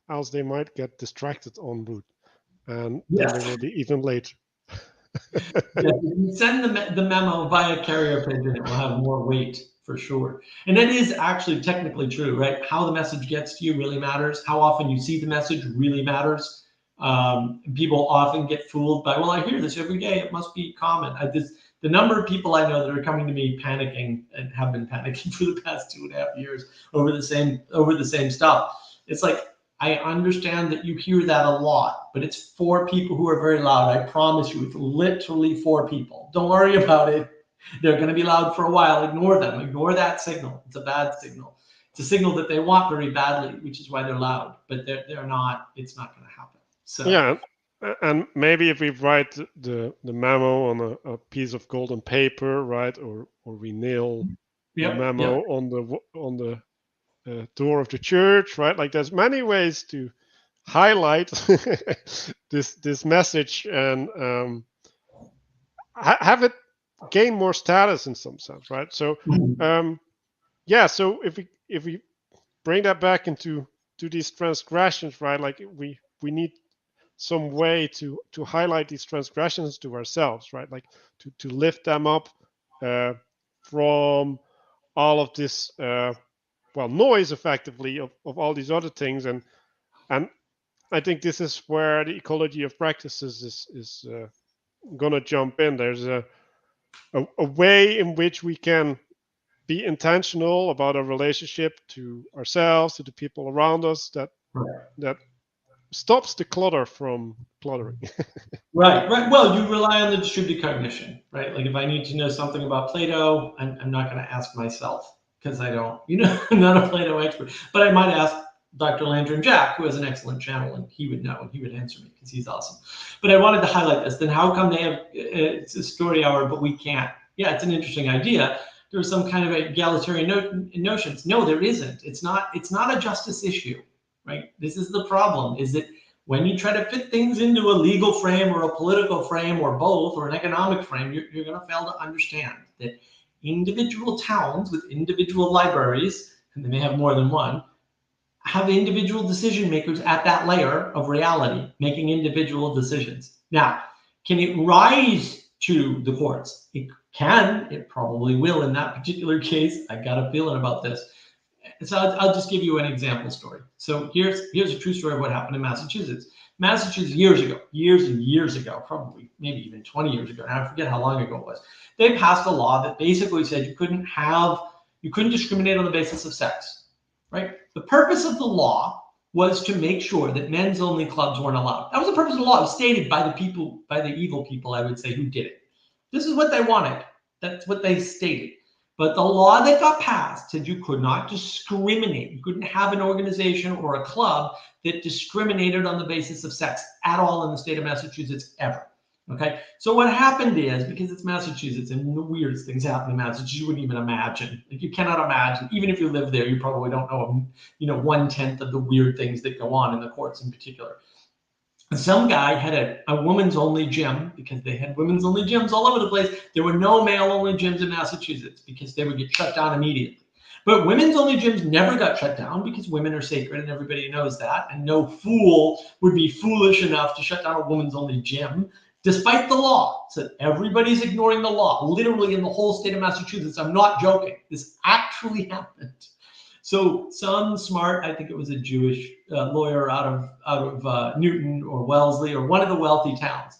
else they might get distracted en route, and then they will be even later. Yes, if you send the memo via carrier pigeon, it will have more weight for sure. And that is actually technically true, right? How the message gets to you really matters. How often you see the message really matters. People often get fooled by, well, I hear this every day, it must be common. The number of people I know that are coming to me panicking, and have been panicking for the past 2.5 years over the same stuff. It's like, I understand that you hear that a lot, but it's 4 people who are very loud. I promise you, it's literally 4 people. Don't worry about it. They're going to be loud for a while. Ignore them. Ignore that signal. It's a bad signal. It's a signal that they want very badly, which is why they're loud. But they're not. It's not going to happen. So Yeah, and maybe if we write the memo on a piece of golden paper, right, or we nail the yep, memo on the door of the church, right? Like there's many ways to highlight this message and have it gain more status in some sense, right? So yeah, so if we bring that back into these transgressions, right? Like we need some way to highlight these transgressions to ourselves, right? Like to lift them up from all of this noise effectively of all these other things, and I think this is where the ecology of practices is gonna jump in. There's a way in which we can be intentional about our relationship to ourselves, to the people around us, that stops the clutter from cluttering. right. Well, you rely on the distributed cognition, right? Like if I need to know something about Plato, I'm not going to ask myself because I don't, I'm not a Plato expert. But I might ask Dr. Landry Jack, who has an excellent channel, and he would know and he would answer me because he's awesome. But I wanted to highlight this. Then how come they have it's a story hour, but we can't? Yeah, it's an interesting idea. There's some kind of egalitarian notions. No, there isn't. It's not a justice issue, right? This is the problem. Is that when you try to fit things into a legal frame or a political frame or both or an economic frame, you're going to fail to understand that individual towns with individual libraries, and they may have more than one, have individual decision makers at that layer of reality making individual decisions. Now, can it rise to the courts? It can. It probably will in that particular case. I got a feeling about this. So I'll just give you an example story. So here's a true story of what happened in Massachusetts. Massachusetts years and years ago, probably maybe even 20 years ago, now I forget how long ago it was, they passed a law that basically said you couldn't discriminate on the basis of sex, right? The purpose of the law was to make sure that men's only clubs weren't allowed. That was the purpose of the law. It was stated by the evil people, I would say, who did it. This is what they wanted. That's what they stated. But the law that got passed said you could not discriminate. You couldn't have an organization or a club that discriminated on the basis of sex at all in the state of Massachusetts ever. Okay, so what happened is, because it's Massachusetts and the weirdest things happen in Massachusetts, you wouldn't even imagine. Like you cannot imagine. Even if you live there, you probably don't know, 1/10 of the weird things that go on in the courts in particular. Some guy had a women's only gym because they had women's only gyms all over the place. There were no male only gyms in Massachusetts because they would get shut down immediately. But women's only gyms never got shut down because women are sacred and everybody knows that. And no fool would be foolish enough to shut down a women's only gym, despite the law. So everybody's ignoring the law, literally in the whole state of Massachusetts. I'm not joking. This actually happened. So some smart, I think it was a Jewish lawyer out of Newton or Wellesley or one of the wealthy towns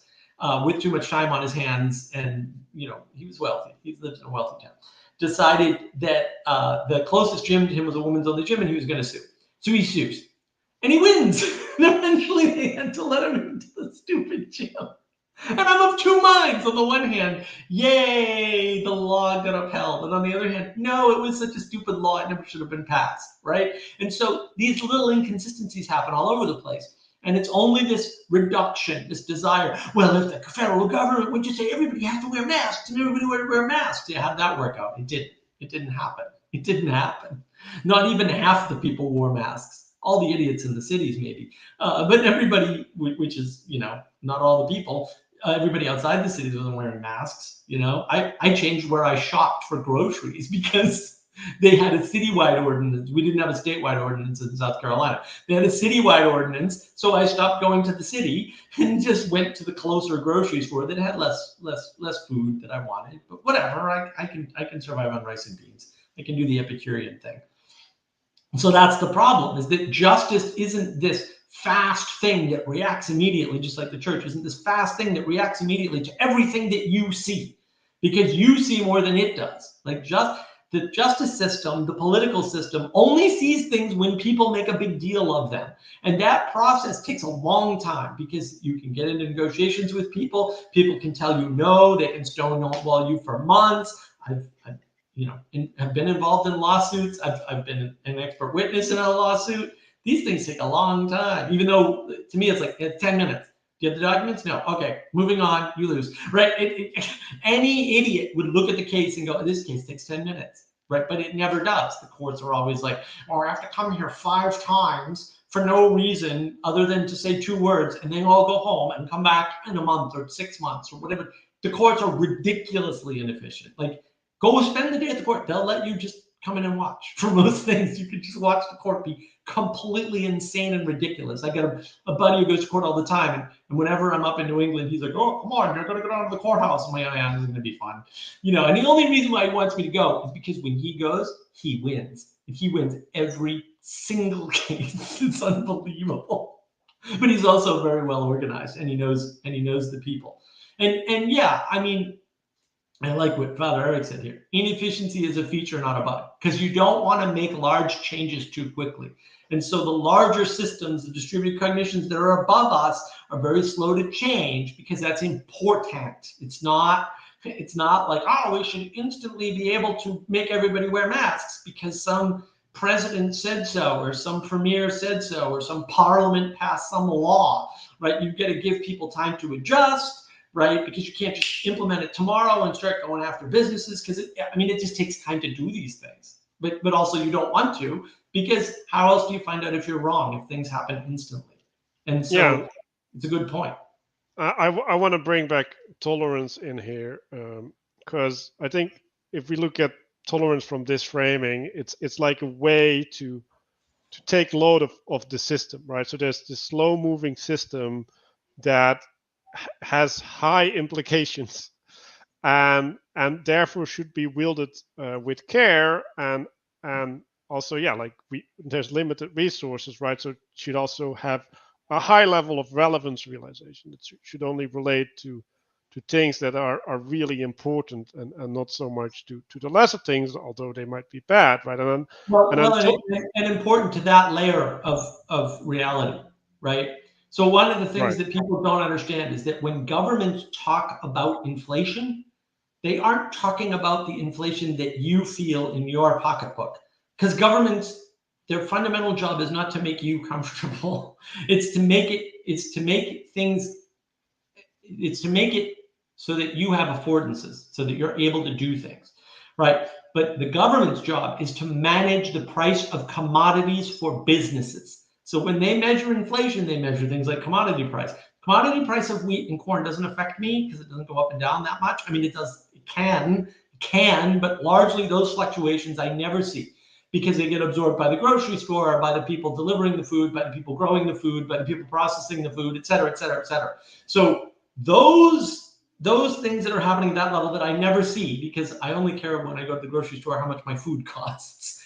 with too much time on his hands, and he was wealthy. He lived in a wealthy town. Decided that the closest gym to him was a women's only gym, and he was going to sue. So he sues, and he wins. And eventually, they had to let him into the stupid gym. And I'm of two minds. On the one hand, yay, the law got upheld. And on the other hand, no, it was such a stupid law. It never should have been passed, right? And so these little inconsistencies happen all over the place. And it's only this reduction, this desire. Well, if the federal government would just say everybody has to wear masks and everybody would wear masks, yeah, how'd that work out? It didn't. It didn't happen. It didn't happen. Not even half the people wore masks. All the idiots in the cities, maybe. But everybody, which is, not all the people, everybody outside the cities wasn't wearing masks. I changed where I shopped for groceries because they had a citywide ordinance. We didn't have a statewide ordinance in South Carolina. They had a citywide ordinance, so I stopped going to the city and just went to the closer grocery store that had less food that I wanted. But whatever, I can survive on rice and beans. I can do the Epicurean thing. So that's the problem, is that justice isn't this fast thing that reacts immediately, just like the church isn't this fast thing that reacts immediately to everything that you see, because you see more than it does. Like The justice system, the political system, only sees things when people make a big deal of them. And that process takes a long time because you can get into negotiations with people. People can tell you no, they can stonewall you for months. I've have been involved in lawsuits. I've been an expert witness in a lawsuit. These things take a long time, even though to me it's like 10 minutes. Do you have the documents? No. Okay, moving on. You lose. Right? Any idiot would look at the case and go, "This case takes 10 minutes." Right? But it never does. The courts are always like, "Oh, I have to come here 5 times for no reason other than to say 2 words, and then I'll go home and come back in a month or 6 months or whatever." The courts are ridiculously inefficient. Like, go spend the day at the court. They'll let you just come in and watch. For most things, you can just watch the court be completely insane and ridiculous. I got a buddy who goes to court all the time, and whenever I'm up in New England, he's like, "Oh, come on, you're going to go down to the courthouse." I'm like, "Oh, yeah, this is going to be fun." And the only reason why he wants me to go is because when he goes, he wins. And he wins every single case. It's unbelievable. But he's also very well organized, and he knows the people. And yeah, I mean, I like what Father Eric said here. Inefficiency is a feature, not a bug, because you don't want to make large changes too quickly. And so the larger systems, the distributed cognitions that are above us, are very slow to change because that's important. It's not like, oh, we should instantly be able to make everybody wear masks because some president said so, or some premier said so, or some parliament passed some law, right? You've got to give people time to adjust, right? Because you can't just implement it tomorrow and start going after businesses, because it just takes time to do these things. But also you don't want to, because how else do you find out if you're wrong if things happen instantly? And so it's a good point. I want to bring back tolerance in here, because I think if we look at tolerance from this framing, it's like a way to take load of the system, right? So there's this slow moving system that has high implications and therefore should be wielded with care, and also like there's limited resources, right? So it should also have a high level of relevance realization. It should only relate to things that are really important, and not so much to the lesser things, although they might be bad, right? And important to that layer of reality, right? So one of the things that people don't understand is that when governments talk about inflation, they aren't talking about the inflation that you feel in your pocketbook, because governments, their fundamental job is not to make you comfortable. It's to make it so that you have affordances, so that you're able to do things, right? But the government's job is to manage the price of commodities for businesses. So when they measure inflation, they measure things like commodity price. Commodity price of wheat and corn doesn't affect me because it doesn't go up and down that much. I mean, it can, but largely those fluctuations I never see, because they get absorbed by the grocery store, by the people delivering the food, by the people growing the food, by the people processing the food, et cetera, et cetera, et cetera. So those things that are happening at that level that I never see, because I only care when I go to the grocery store how much my food costs.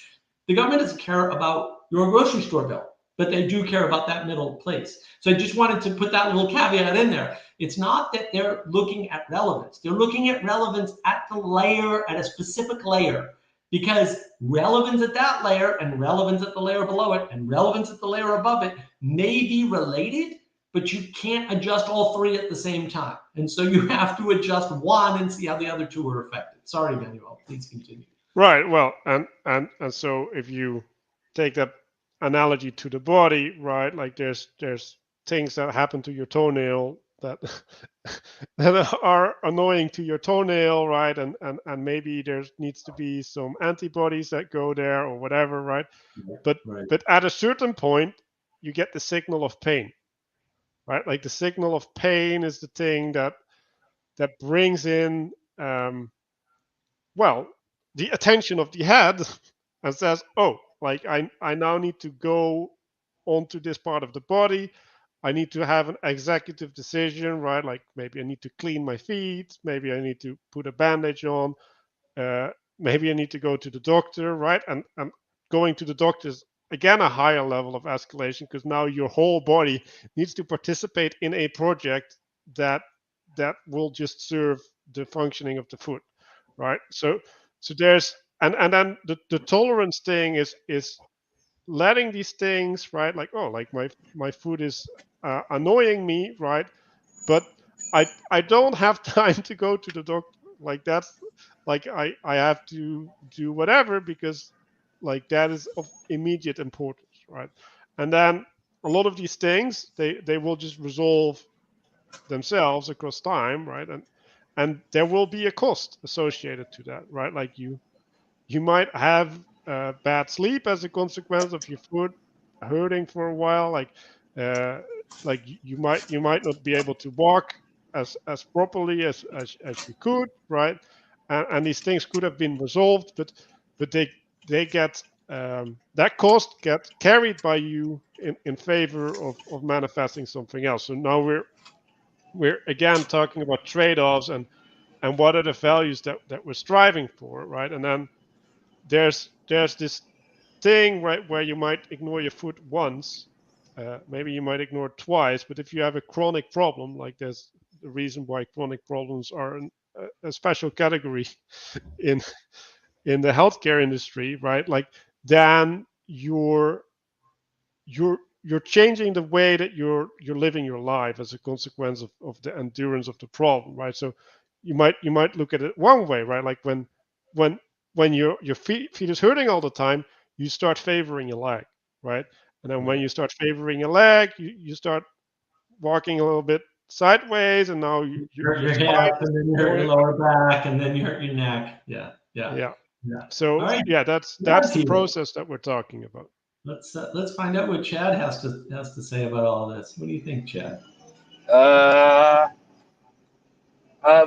The government doesn't care about your grocery store bill, but they do care about that middle place. So I just wanted to put that little caveat in there. It's not that they're looking at relevance. They're looking at relevance at a specific layer, because relevance at that layer and relevance at the layer below it and relevance at the layer above it may be related, but you can't adjust all 3 at the same time. And so you have to adjust one and see how the other 2 are affected. Sorry, Manuel, please continue. Right. Well, and so if you take that analogy to the body, right? Like there's things that happen to your toenail that that are annoying to your toenail, right? And maybe there needs to be some antibodies that go there or whatever, right? But at a certain point, you get the signal of pain, right? Like the signal of pain is the thing that brings in the attention of the head and says, oh, like I now need to go onto this part of the body. I need to have an executive decision, right? Like maybe I need to clean my feet. Maybe I need to put a bandage on. Maybe I need to go to the doctor, right? And going to the doctor is, again, a higher level of escalation, because now your whole body needs to participate in a project that will just serve the functioning of the foot, right? So there's and then the tolerance thing is letting these things, right? Like, oh, like my food is annoying me, right? But I don't have time to go to the doctor. Like that's like I have to do whatever because like that is of immediate importance, right? And then a lot of these things they will just resolve themselves across time, right? And there will be a cost associated to that, right? Like you might have bad sleep as a consequence of your foot hurting for a while. Uh, like you might not be able to walk as properly as you could, right? And these things could have been resolved, but they get that cost get carried by you in favor of manifesting something else. So now we're again talking about trade-offs and what are the values that we're striving for, right? And then there's this thing, right, where you might ignore your foot once, maybe you might ignore it twice, but if you have a chronic problem, like there's the reason why chronic problems are a special category in in the healthcare industry, right? Like then you're changing the way that you're living your life as a consequence of the endurance of the problem, right? So you might look at it one way, right? Like when when your feet is hurting all the time, you start favoring your leg, right? And then when you start favoring your leg, you start walking a little bit sideways, and now You hurt your your spine hips, is and then you hurt your going. lower back, and then you hurt your neck. Yeah, yeah, Yeah. yeah. All So right, yeah, that's Chad's the here. process that we're talking about. Let's find out what Chad has to say about all this. What do you think, Chad? Uh,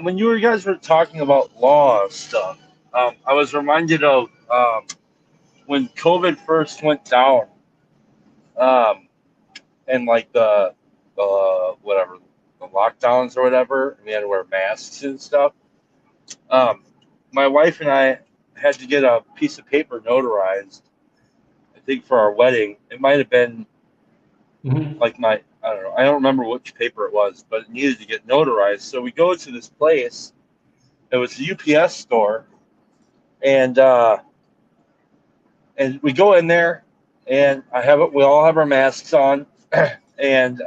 when you guys were talking about law stuff, I was reminded of when COVID first went down, um, and like the whatever the lockdowns or whatever, we had to wear masks and stuff. Um, my wife and I had to get a piece of paper notarized. I think for our wedding, it might have been Mhm. like my I don't know. I don't remember which paper it was, but it needed to get notarized. So we go to this place. It was a UPS store, and and we go in there, and I have it. We all have our masks on, and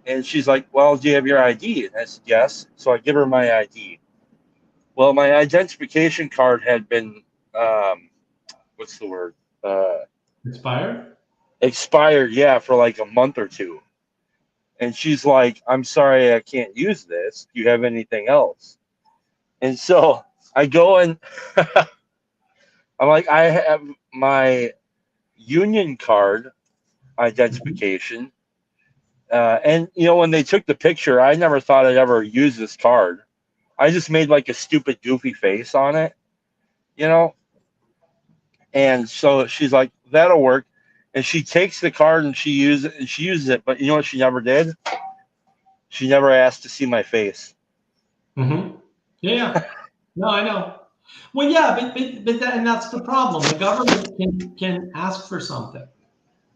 and she's like, "Well, do you have your ID?" And I said, "Yes." So I give her my ID. Well, my identification card had been what's the word? Uh, Expired? expired. Yeah, for like a month or two. And she's like, "I'm sorry, I can't use this. Do you have anything else?" And so I go and I'm like, "I have my union card Mhm. identification." And when they took the picture, I never thought I'd ever use this card. I just made like a stupid, goofy face on it, you know. And so she's like, "That'll work." And she takes the card and she uses it. But you know what she never did? She never asked to see my face. Mhm. Yeah, yeah. No, I know. Well, yeah, and that's the problem. The government can ask for something,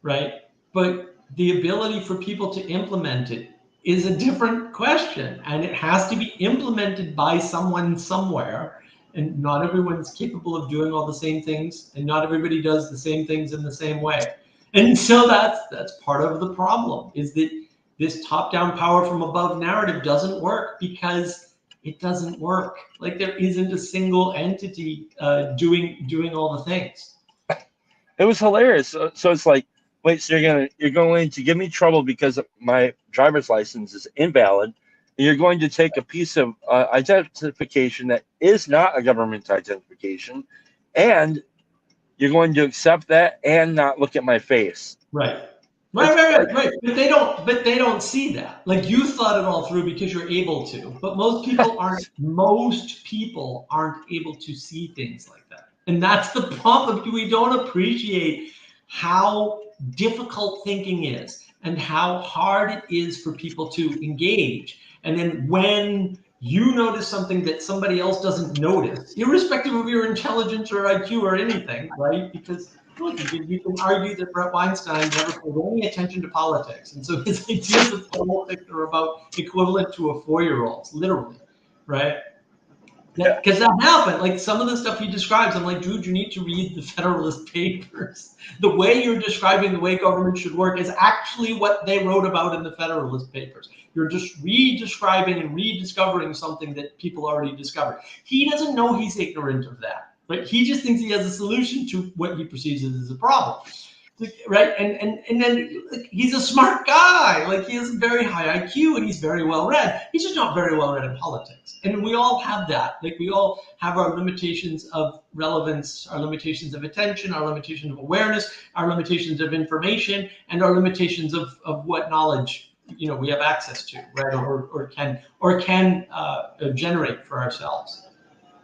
right? But the ability for people to implement it is a different question, and it has to be implemented by someone somewhere. And not everyone's capable of doing all the same things, and not everybody does the same things in the same way. And so that's part of the problem is that this top-down power from above narrative doesn't work because it doesn't work. Like there isn't a single entity doing all the things. It was hilarious. So it's like, wait, so you're going to give me trouble because my driver's license is invalid, and you're going to take a piece of identification that is not a government identification, and you're going to accept that and not look at my face. Right. Right, It's right, like right, right. But they don't see that. Like you thought it all through because you're able to. But most people aren't able to see things like that. And that's the problem. We don't appreciate how difficult thinking is and how hard it is for people to engage. And then when you notice something that somebody else doesn't notice, irrespective of your intelligence or IQ or anything, right? Because look, you can argue that Brett Weinstein never paid any attention to politics, and so his ideas of politics are about equivalent to a 4-year-old's, literally, right? Because that happened. Like some of the stuff he describes, I'm like, dude, you need to read the Federalist Papers. The way you're describing the way government should work is actually what they wrote about in the Federalist Papers. You're just re-describing and rediscovering something that people already discovered. He doesn't know he's ignorant of that, right? He just thinks he has a solution to what he perceives as a problem. Right, and then like, he's a smart guy. Like he has a very high IQ and he's very well read. He's just not very well read in politics. And we all have that. Like we all have our limitations of relevance, our limitations of attention, our limitations of awareness, our limitations of information, and our limitations of what knowledge we have access to, right, or can generate for ourselves.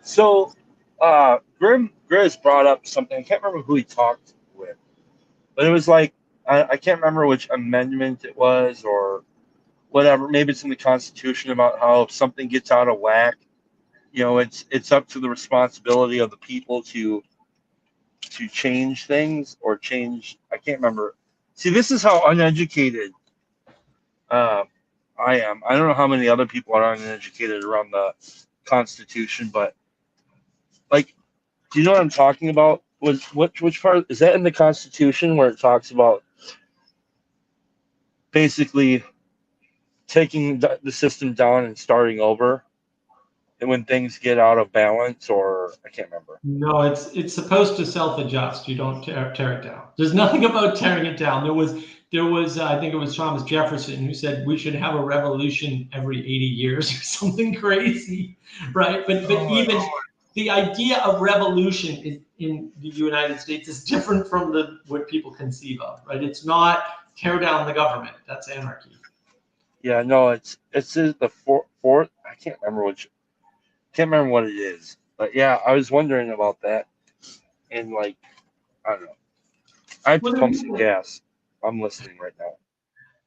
So, Grizz brought up something. I can't remember who he talked with, but it was like I can't remember which amendment it was or whatever. Maybe it's in the Constitution about how if something gets out of whack, it's up to the responsibility of the people to change things or change. I can't remember. See, this is how uneducated I am. I don't know how many other people are uneducated around the Constitution, but like, do you know what I'm talking about? Which part is that in the Constitution where it talks about basically taking the system down and starting over, and when things get out of balance, or I can't remember. No, it's supposed to self-adjust. You don't tear it down. There's nothing about tearing it down. There was I think it was Thomas Jefferson who said we should have a revolution every 80 years or something crazy, right? But even the idea of revolution in the United States is different from what people conceive of, right? It's not tear down the government. That's anarchy. Yeah, no, it's the fourth. I can't remember what it is. But yeah, I was wondering about that, and like, I don't know. I have to pump some gas. I'm listening right now.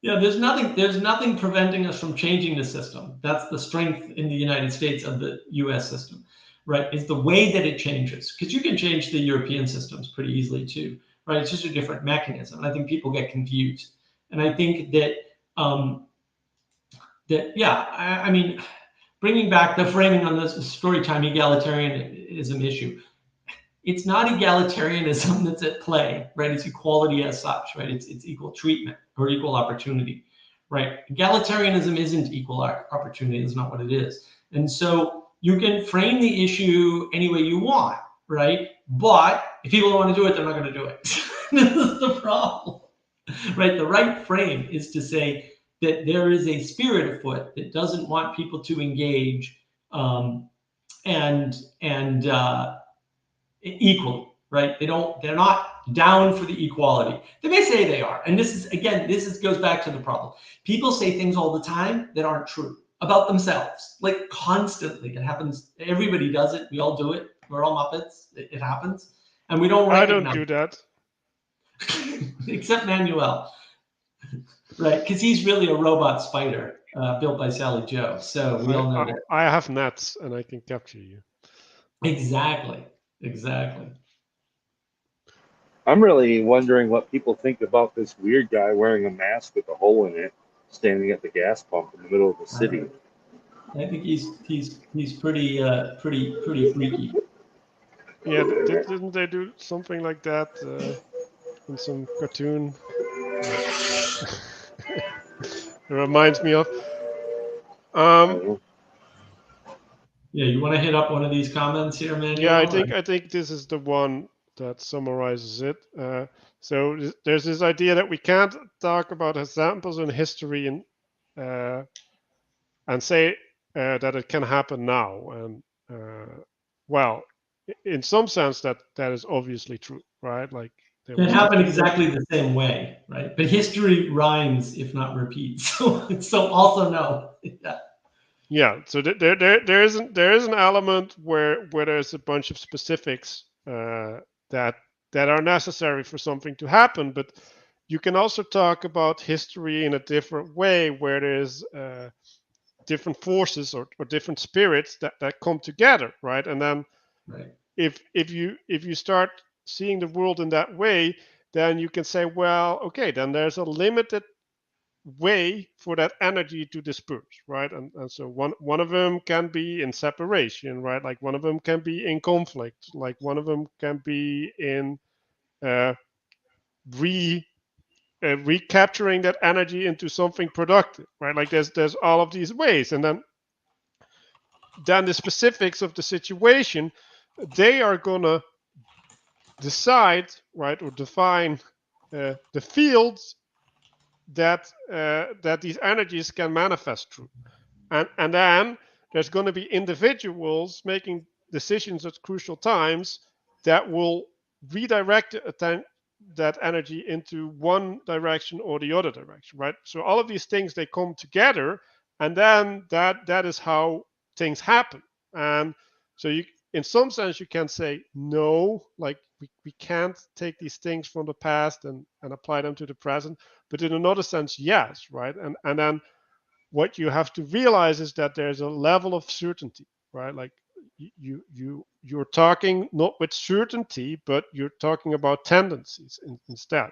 Yeah, there's nothing preventing us from changing the system. That's the strength in the United States of the US system, right? It's the way that it changes. Because you can change the European systems pretty easily too, right? It's just a different mechanism. And I think people get confused. And I think that I mean, bringing back the framing on this story time egalitarianism issue, it's not egalitarianism that's at play, right? It's equality as such, right? It's equal treatment or equal opportunity, right? Egalitarianism isn't equal opportunity. That's not what it is. And so you can frame the issue any way you want, right? But if people don't want to do it, they're not going to do it. This is the problem, right? The right frame is to say that there is a spirit afoot that doesn't want people to engage and equally, right? They're not down for the equality. They may say they are. And this goes back to the problem. People say things all the time that aren't true about themselves, like constantly. It happens. Everybody does it. We all do it. We're all Muppets. It happens. And we don't recognize. I don't do that. Except Manuel, right? Because he's really a robot spider built by Sally Joe. So we all know that. I have nets and I can capture you. Exactly. I'm really wondering what people think about this weird guy wearing a mask with a hole in it, standing at the gas pump in the middle of the city. I think he's pretty freaky. Yeah, didn't they do something like that in some cartoon? It reminds me of. Yeah, you want to hit up one of these comments here, Manuel? Yeah, I think this is the one that summarizes it. So there's this idea that we can't talk about examples in history and say that it can happen now. And well, in some sense, that is obviously true, right? Like it can happen exactly the same way, right? But history rhymes if not repeats. So also no. Yeah. So there is an element where there's a bunch of specifics that are necessary for something to happen, but you can also talk about history in a different way, where there's different forces or different spirits that come together, right? And then if you start seeing the world in that way, then you can say, well, okay, then there's a limited way for that energy to disperse, right? And so one of them can be in separation, right? Like one of them can be in conflict, like one of them can be in uh, recapturing that energy into something productive, right? Like there's all of these ways, and then the specifics of the situation, they are gonna decide, right, or define the fields that these energies can manifest through. And then there's going to be individuals making decisions at crucial times that will redirect that energy into one direction or the other direction, right? So all of these things, they come together, and then that is how things happen. And so in some sense, you can say no, like we can't take these things from the past and apply them to the present. But in another sense, yes, right? And then what you have to realize is that there's a level of certainty, right? Like you're talking not with certainty, but you're talking about tendencies instead.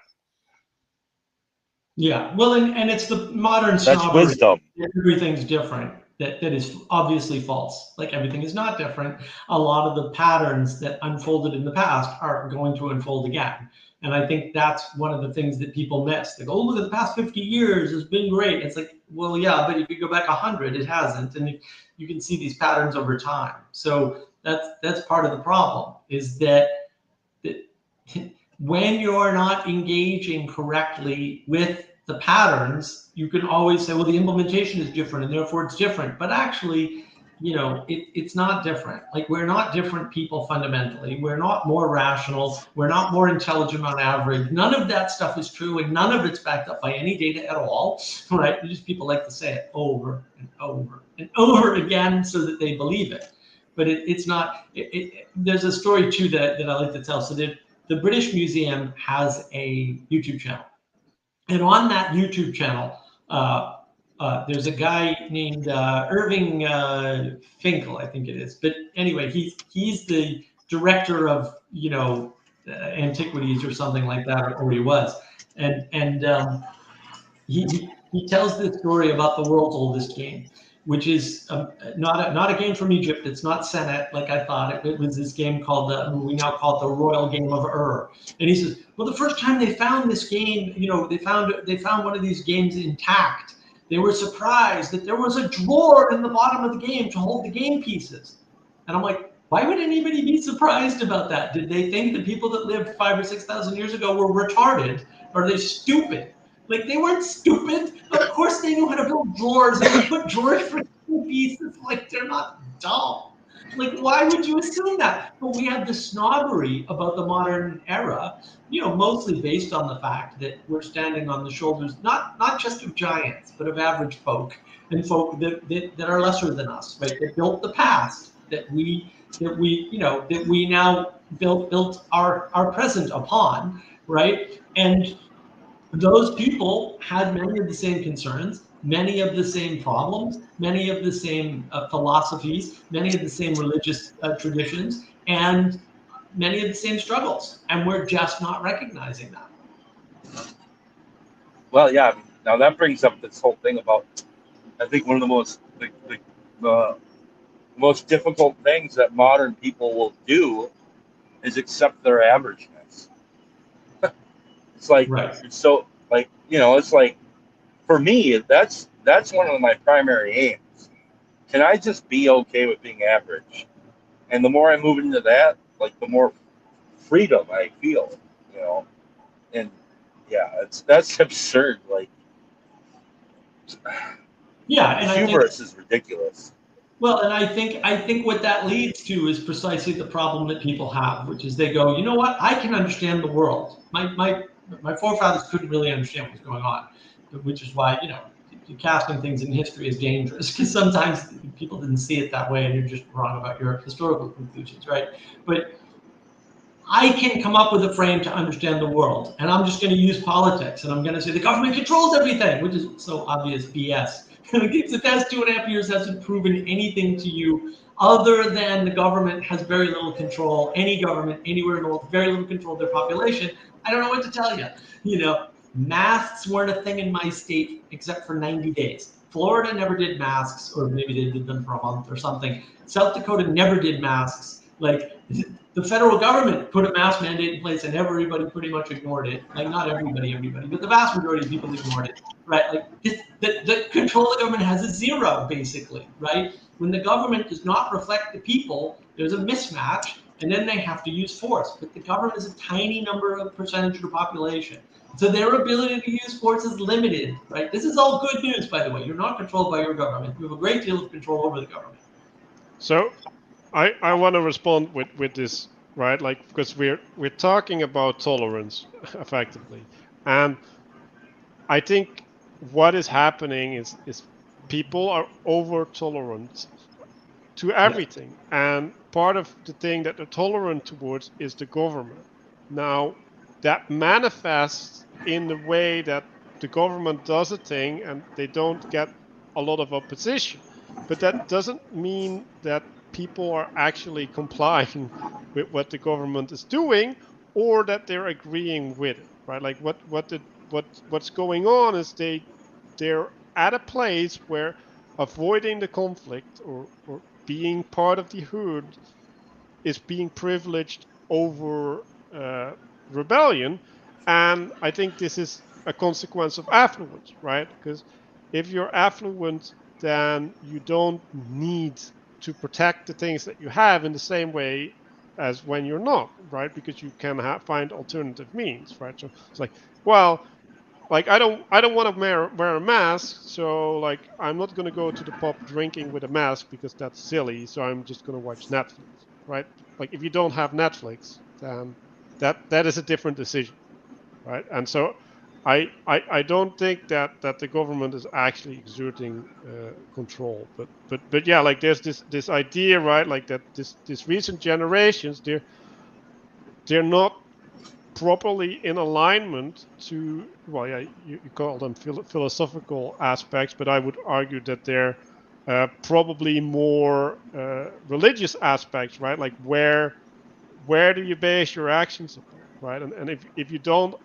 Yeah, well, and it's the modern That's snobbery wisdom. that everything's different that is obviously false. Like everything is not different. A lot of the patterns that unfolded in the past are going to unfold again. And I think that's one of the things that people miss. They go, oh, look at the past 50 years, it's been great. It's like, well, yeah, but if you go back 100, it hasn't. And you can see these patterns over time. So that's part of the problem, is that when you're not engaging correctly with the patterns, you can always say, well, the implementation is different and therefore it's different. But actually, it's not different. Like, we're not different people fundamentally. We're not more rational. We're not more intelligent on average. None of that stuff is true, and none of it's backed up by any data at all, right? Just people like to say it over and over and over again so that they believe it. But it's not. There's a story too that I like to tell. So the British Museum has a YouTube channel. And on that YouTube channel, there's a guy named Irving Finkel, I think it is. But anyway, he's the director of antiquities or something like that, or he was. And he tells this story about the world's oldest game, which is not a game from Egypt. It's not Senet like I thought. It was this game called we now call it the Royal Game of Ur. And he says, well, the first time they found this game, they found one of these games intact. They were surprised that there was a drawer in the bottom of the game to hold the game pieces. And I'm like, why would anybody be surprised about that? Did they think the people that lived 5,000 or 6,000 years ago were retarded? Are they stupid? Like, they weren't stupid. Of course they knew how to build drawers and put drawers for pieces. Like, they're not dumb. Like, why would you assume that? But we have this snobbery about the modern era, mostly based on the fact that we're standing on the shoulders, not just of giants, but of average folk, and folk that are lesser than us, right? That built the past, that we now built our present upon, right? And those people had many of the same concerns, many of the same problems, many of the same philosophies, many of the same religious traditions, and many of the same struggles. And we're just not recognizing that. Well, yeah. Now that brings up this whole thing about, I think one of the most difficult things that modern people will do is accept their averageness. It's like, right. It's so, like, it's like, for me, that's one of my primary aims. Can I just be okay with being average? And the more I move into that, like, the more freedom I feel, and yeah, that's absurd. Like, yeah, the and hubris is ridiculous. Well, and I think what that leads to is precisely the problem that people have, which is they go, you know what, I can understand the world. My forefathers couldn't really understand what's going on, which is why casting things in history is dangerous, because sometimes people didn't see it that way, and you're just wrong about your historical conclusions, right? But I can come up with a frame to understand the world, and I'm just going to use politics, and I'm going to say the government controls everything, which is so obvious BS. The past 2.5 years hasn't proven anything to you other than the government has very little control. Any government anywhere in the world, very little control of their population. I don't know what to tell you. Masks weren't a thing in my state except for 90 days. Florida never did masks, or maybe they did them for a month or something. South Dakota never did masks. Like the federal government put a mask mandate in place and everybody pretty much ignored it. Like not everybody, but the vast majority of people ignored it, right? Like the control the government has is zero, basically, right? When the government does not reflect the people, there's a mismatch, and then they have to use force. But the government is a tiny number of percentage of the population. So their ability to use force is limited, right? This is all good news, by the way. You're not controlled by your government. You have a great deal of control over the government. So I want to respond with this, right? Like, because we're talking about tolerance effectively. And I think what is happening is people are over tolerant to everything. And part of the thing that they're tolerant towards is the government. Now, that manifests in the way that the government does a thing and they don't get a lot of opposition. But that doesn't mean that people are actually complying with what the government is doing or that they're agreeing with it, right? Like what's going on is they're at a place where avoiding the conflict or being part of the herd is being privileged over rebellion. And I think this is a consequence of affluence, right? Because if you're affluent, then you don't need to protect the things that you have in the same way as when you're not, right? Because you can find alternative means, right? So it's like, well, like I don't want to wear a mask, so like I'm not going to go to the pub drinking with a mask because that's silly, so I'm just going to watch Netflix, right? Like if you don't have Netflix, then that is a different decision, right? And so I don't think that the government is actually exerting control, but yeah, like there's this idea, right? Like that this recent generations, they're not properly in alignment to, well, yeah, you call them philosophical aspects, but I would argue that they're probably more religious aspects, right? Like where do you base your actions upon, right? And if you don't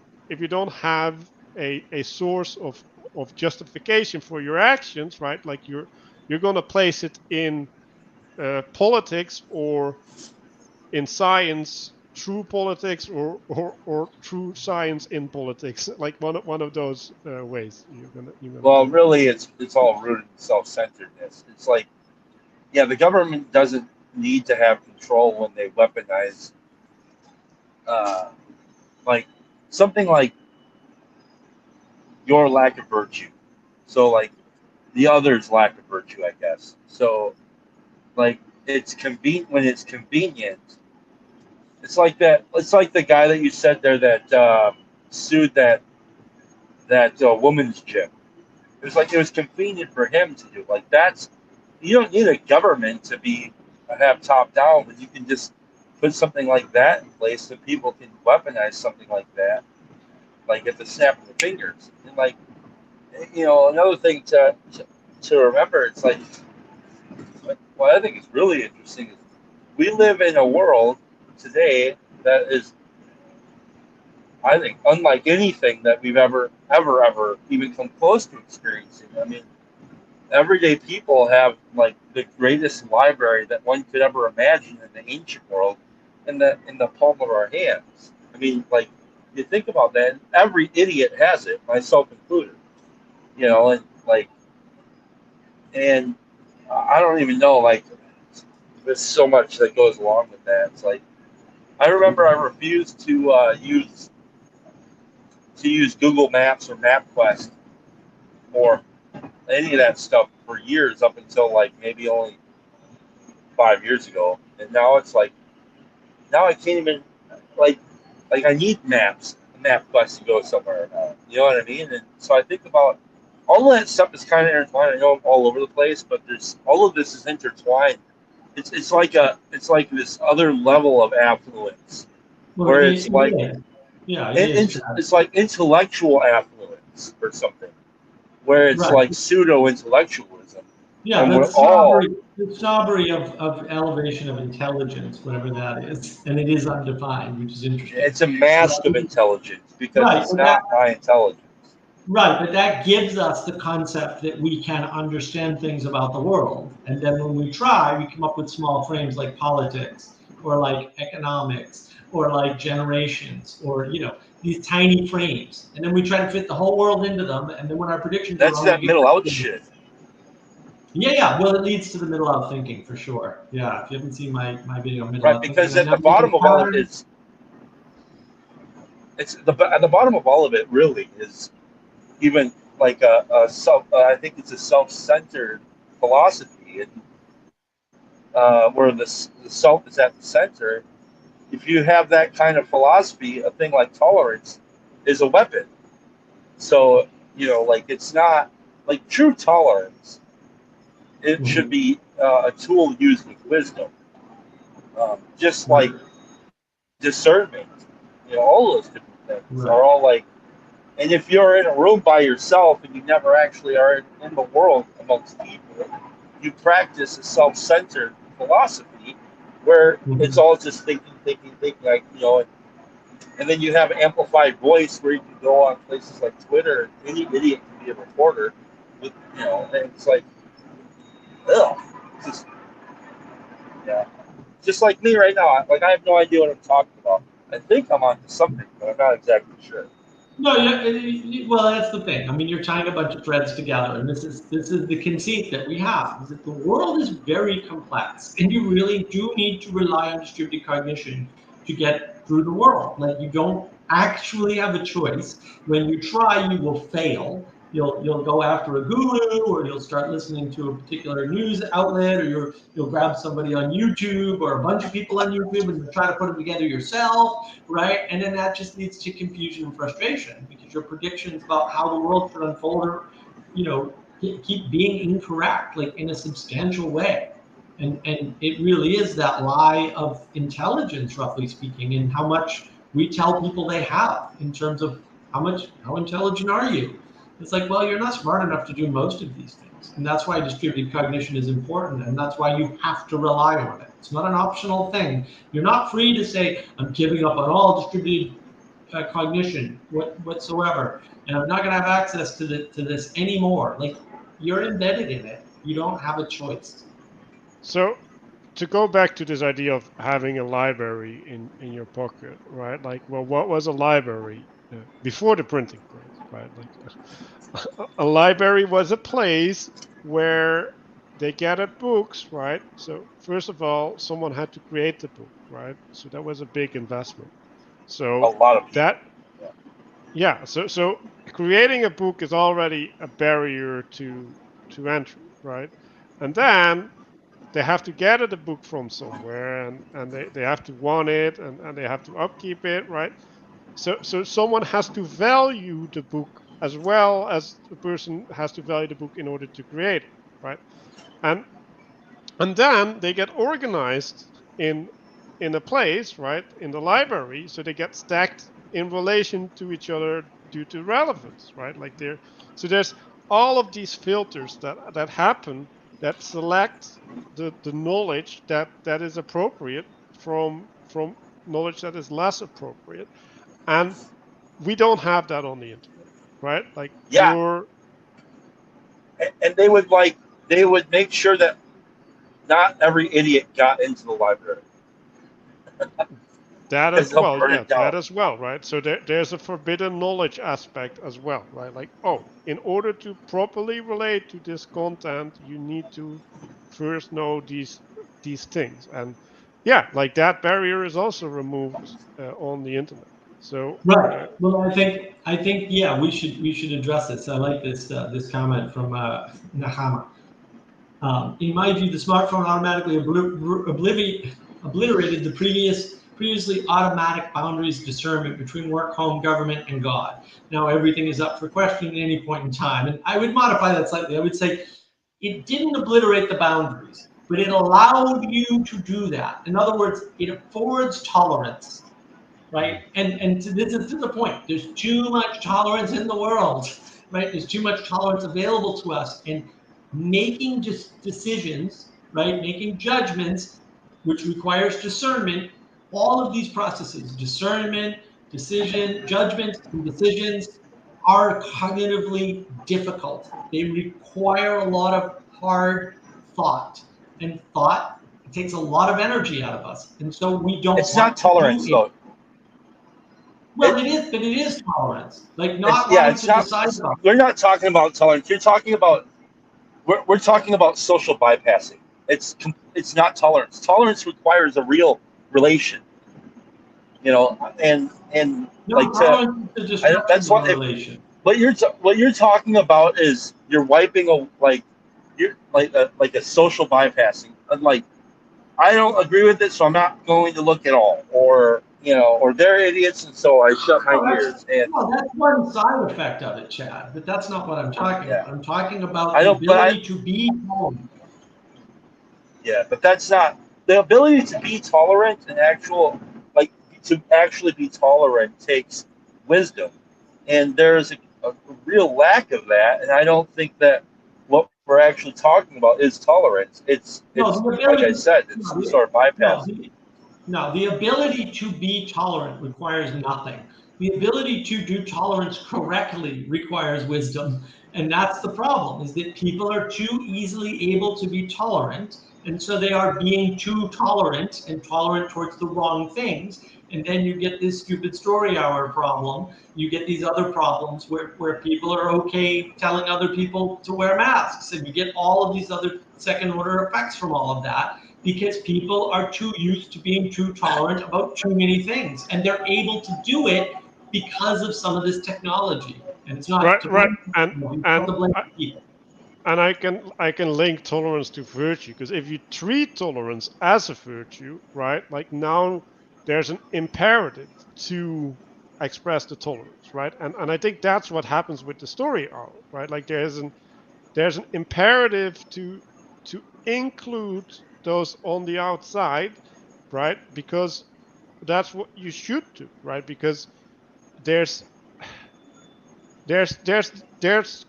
have a source of justification for your actions, right? Like you're going to place it in politics or in science, true politics or true science in politics, like one of those ways you're gonna Well, do it. really, it's all rooted in self-centeredness. It's like, yeah, the government doesn't need to have control when they weaponize, uh, like something like your lack of virtue. So like the other's lack of virtue, I guess. So like it's convenient when it's convenient. It's like that. It's like the guy that you said there that sued that woman's gym. It was like it was convenient for him to do. Like that's you don't need a government to be have top down, but you can just put something like that in place so people can weaponize something like that, like at the snap of the fingers. And like another thing to remember, it's like what I think is really interesting is we live in a world today that is, I think, unlike anything that we've ever even come close to experiencing. I mean, everyday people have like the greatest library that one could ever imagine in the ancient world in the palm of our hands. I mean, like you think about that, every idiot has it, myself included. And like, and I don't even know, like, there's so much that goes along with that. It's like I remember I refused to use Google Maps or MapQuest or any of that stuff for years up until like maybe only 5 years ago, and now it's like now I can't even like I need maps, MapQuest to go somewhere. You know what I mean? And so I think about all of that stuff is kind of intertwined. I know I'm all over the place, but there's all of this is intertwined. It's like this other level of affluence Well, where it's like yeah, it is. it's like intellectual affluence or something, where it's Right. like pseudo intellectualism, Yeah, and we're that's all. the snobbery of elevation of intelligence, whatever that is, and it is undefined, which is interesting. It's a mask of Right, intelligence because right, it's not my intelligence. right, but that gives us the concept that we can understand things about the world, and then when we try, we come up with small frames like politics or like economics or like generations or these tiny frames, and then we try to fit the whole world into them, and then when our predictions are That's wrong, that we get middle out crazy. shit. Yeah, yeah. Well, it leads to the middle out thinking for sure. Yeah, if you haven't seen my video on middle Right, out thinking, because I at the have like a bottom of all of pattern. it, at the bottom of all of it really is even like a self. I think it's a self-centered philosophy, and where the self is at the center. If you have that kind of philosophy, a thing like tolerance is a weapon. So like it's not like true tolerance. It should Mhm. be a tool used with wisdom, just like Right, discernment. All those different things right. are all like. And if you're in a room by yourself and you never actually are in the world amongst people, you practice a self-centered philosophy where it's Mhm. all just thinking, thinking, thinking, like and then you have amplified voice where you can go on places like Twitter. Any idiot can be a reporter, with and it's like, ugh, it's just yeah, just like me right now. Like I have no idea what I'm talking about. I think I'm onto something, but I'm not exactly sure. No, yeah. Well, that's the thing. I mean, you're tying a bunch of threads together, and this is the conceit that we have: is that the world is very complex, and you really do need to rely on distributed cognition to get through the world. Like you don't actually have a choice. When you try, you will fail. You'll go after a guru, or you'll start listening to a particular news outlet, or you'll grab somebody on YouTube or a bunch of people on YouTube, and you'll try to put them together yourself, right? And then that just leads to confusion and frustration because your predictions about how the world should unfold are, keep being incorrect, like in a substantial way. And it really is that lie of intelligence, roughly speaking, and how much we tell people they have in terms of how intelligent are you? It's like, well, you're not smart enough to do most of these things. And that's why distributed cognition is important. And that's why you have to rely on it. It's not an optional thing. You're not free to say, I'm giving up on all distributed cognition whatsoever. And I'm not going to have access to this anymore. Like, you're embedded in it. You don't have a choice. So to go back to this idea of having a library in your pocket, right? Like, well, what was a library before the printing press, right? Like, a library was a place where they gathered books, right? So first of all, someone had to create the book, right? So that was a big investment. A So lot of people. that, yeah, so creating a book is already a barrier to entry, right? And then they have to gather the book from somewhere, and they have to want it, and they have to upkeep it, right? So someone has to value the book as well as the person has to value the book in order to create it, right? And and then they get organized in a place, right, in the library, so they get stacked in relation to each other due to relevance, right? Like there's all of these filters that happen that select the knowledge that is appropriate from knowledge that is less appropriate, and we don't have that on the internet, right? Like Yeah, and they would make sure that not every idiot got into the library that because as they'll well, burn yeah, it that down. as well, right? So there's a forbidden knowledge aspect as well, right? Like, oh, in order to properly relate to this content, you need to first know these things, and yeah, like that barrier is also removed on the internet. So Right. Well, I think yeah, we should address this. I like this comment from Nahama. In my view, the smartphone automatically obliterated the previously automatic boundaries discernment between work, home, government, and God. Now everything is up for question at any point in time. And I would modify that slightly. I would say it didn't obliterate the boundaries, but it allowed you to do that. In other words, it affords tolerance, right? And this is to the point. There's too much tolerance in the world, right? There's too much tolerance available to us, and making just decisions, right? Making judgments, which requires discernment. All of these processes, discernment, decision, judgment, and decisions, are cognitively difficult. They require a lot of hard thought, and thought takes a lot of energy out of us, and so we don't It's not want to do tolerance, it. though. Well, it is, but it is tolerance. Like It's, not yeah, wanting it's to not. decide about. We're not talking about tolerance. You're talking about. We're talking about social bypassing. It's not tolerance. Tolerance requires a real relation. You know, and No, like tolerance is the destruction that's of a what relation. what you're talking about is you're wiping a you're like a social bypassing. And like I don't agree with it, so I'm not going to look at all. Or or they're idiots, and so I shut my ears. And That's one side effect of it, Chad. But that's not what I'm talking about. I'm talking about I the don't, but ability to be tolerant. yeah, but that's not the ability to be tolerant and to actually be tolerant takes wisdom, and there's a real lack of that. And I don't think that what we're actually talking about is tolerance. It's like I said, it's some sort of bypass. No, the ability to be tolerant requires nothing. The ability to do tolerance correctly requires wisdom. And that's the problem, is that people are too easily able to be tolerant. And so they are being too tolerant and tolerant towards the wrong things. And then you get this stupid story hour problem. You get these other problems where people are okay telling other people to wear masks. And you get all of these other second order effects from all of that, because people are too used to being too tolerant about too many things, and they're able to do it because of some of this technology. And it's not Right, to right, blame, people. and I can link tolerance to virtue, because if you treat tolerance as a virtue, right, like now there's an imperative to express the tolerance, right, and I think that's what happens with the story arc, right, like there's an imperative to include those on the outside, right, because that's what you should do, right, because there's there's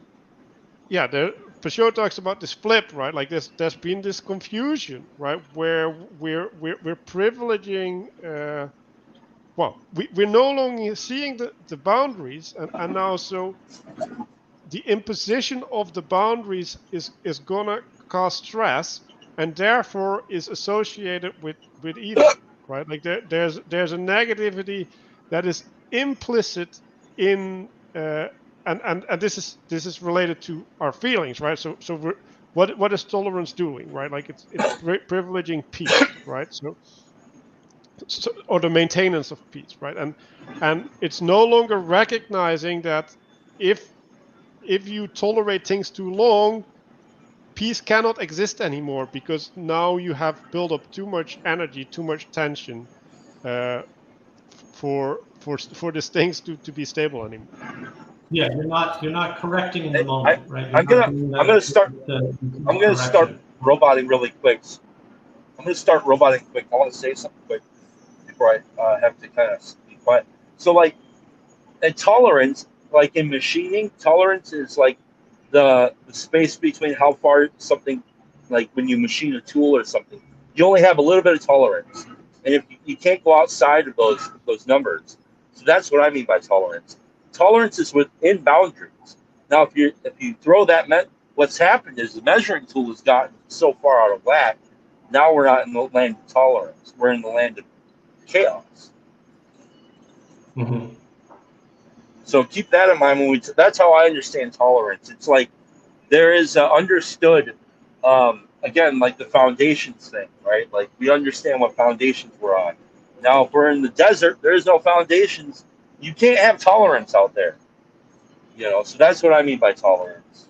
yeah, there Peugeot talks about this flip, right? Like there's been this confusion, right, where we're privileging. We're no longer seeing the boundaries, and now so the imposition of the boundaries is gonna cause stress, and therefore is associated with evil, right? Like there's a negativity that is implicit in and this is related to our feelings, right? So what is tolerance doing, right? Like it's privileging peace, right? So or the maintenance of peace, right? And it's no longer recognizing that if you tolerate things too long, peace cannot exist anymore, because now you have built up too much energy, too much tension uh, for these things to be stable anymore. Yeah, you're not correcting in the I, moment, right? I'm gonna start roboting really quick. I'm gonna start roboting quick. I want to say something quick before I have to kind of be quiet. So like, and tolerance, like in machining, tolerance is like the space between how far something, like when you machine a tool or something, you only have a little bit of tolerance, and if you can't go outside of those numbers. So that's what I mean by tolerance. Tolerance is within boundaries. Now, if you throw that, what's happened is the measuring tool has gotten so far out of whack. Now we're not in the land of tolerance. We're in the land of chaos. Mm-hmm. So keep that in mind that's how I understand tolerance. It's like there is understood, again, like the foundations thing, right? Like we understand what foundations we're on. Now, if we're in the desert, there's no foundations. You can't have tolerance out there. So that's what I mean by tolerance.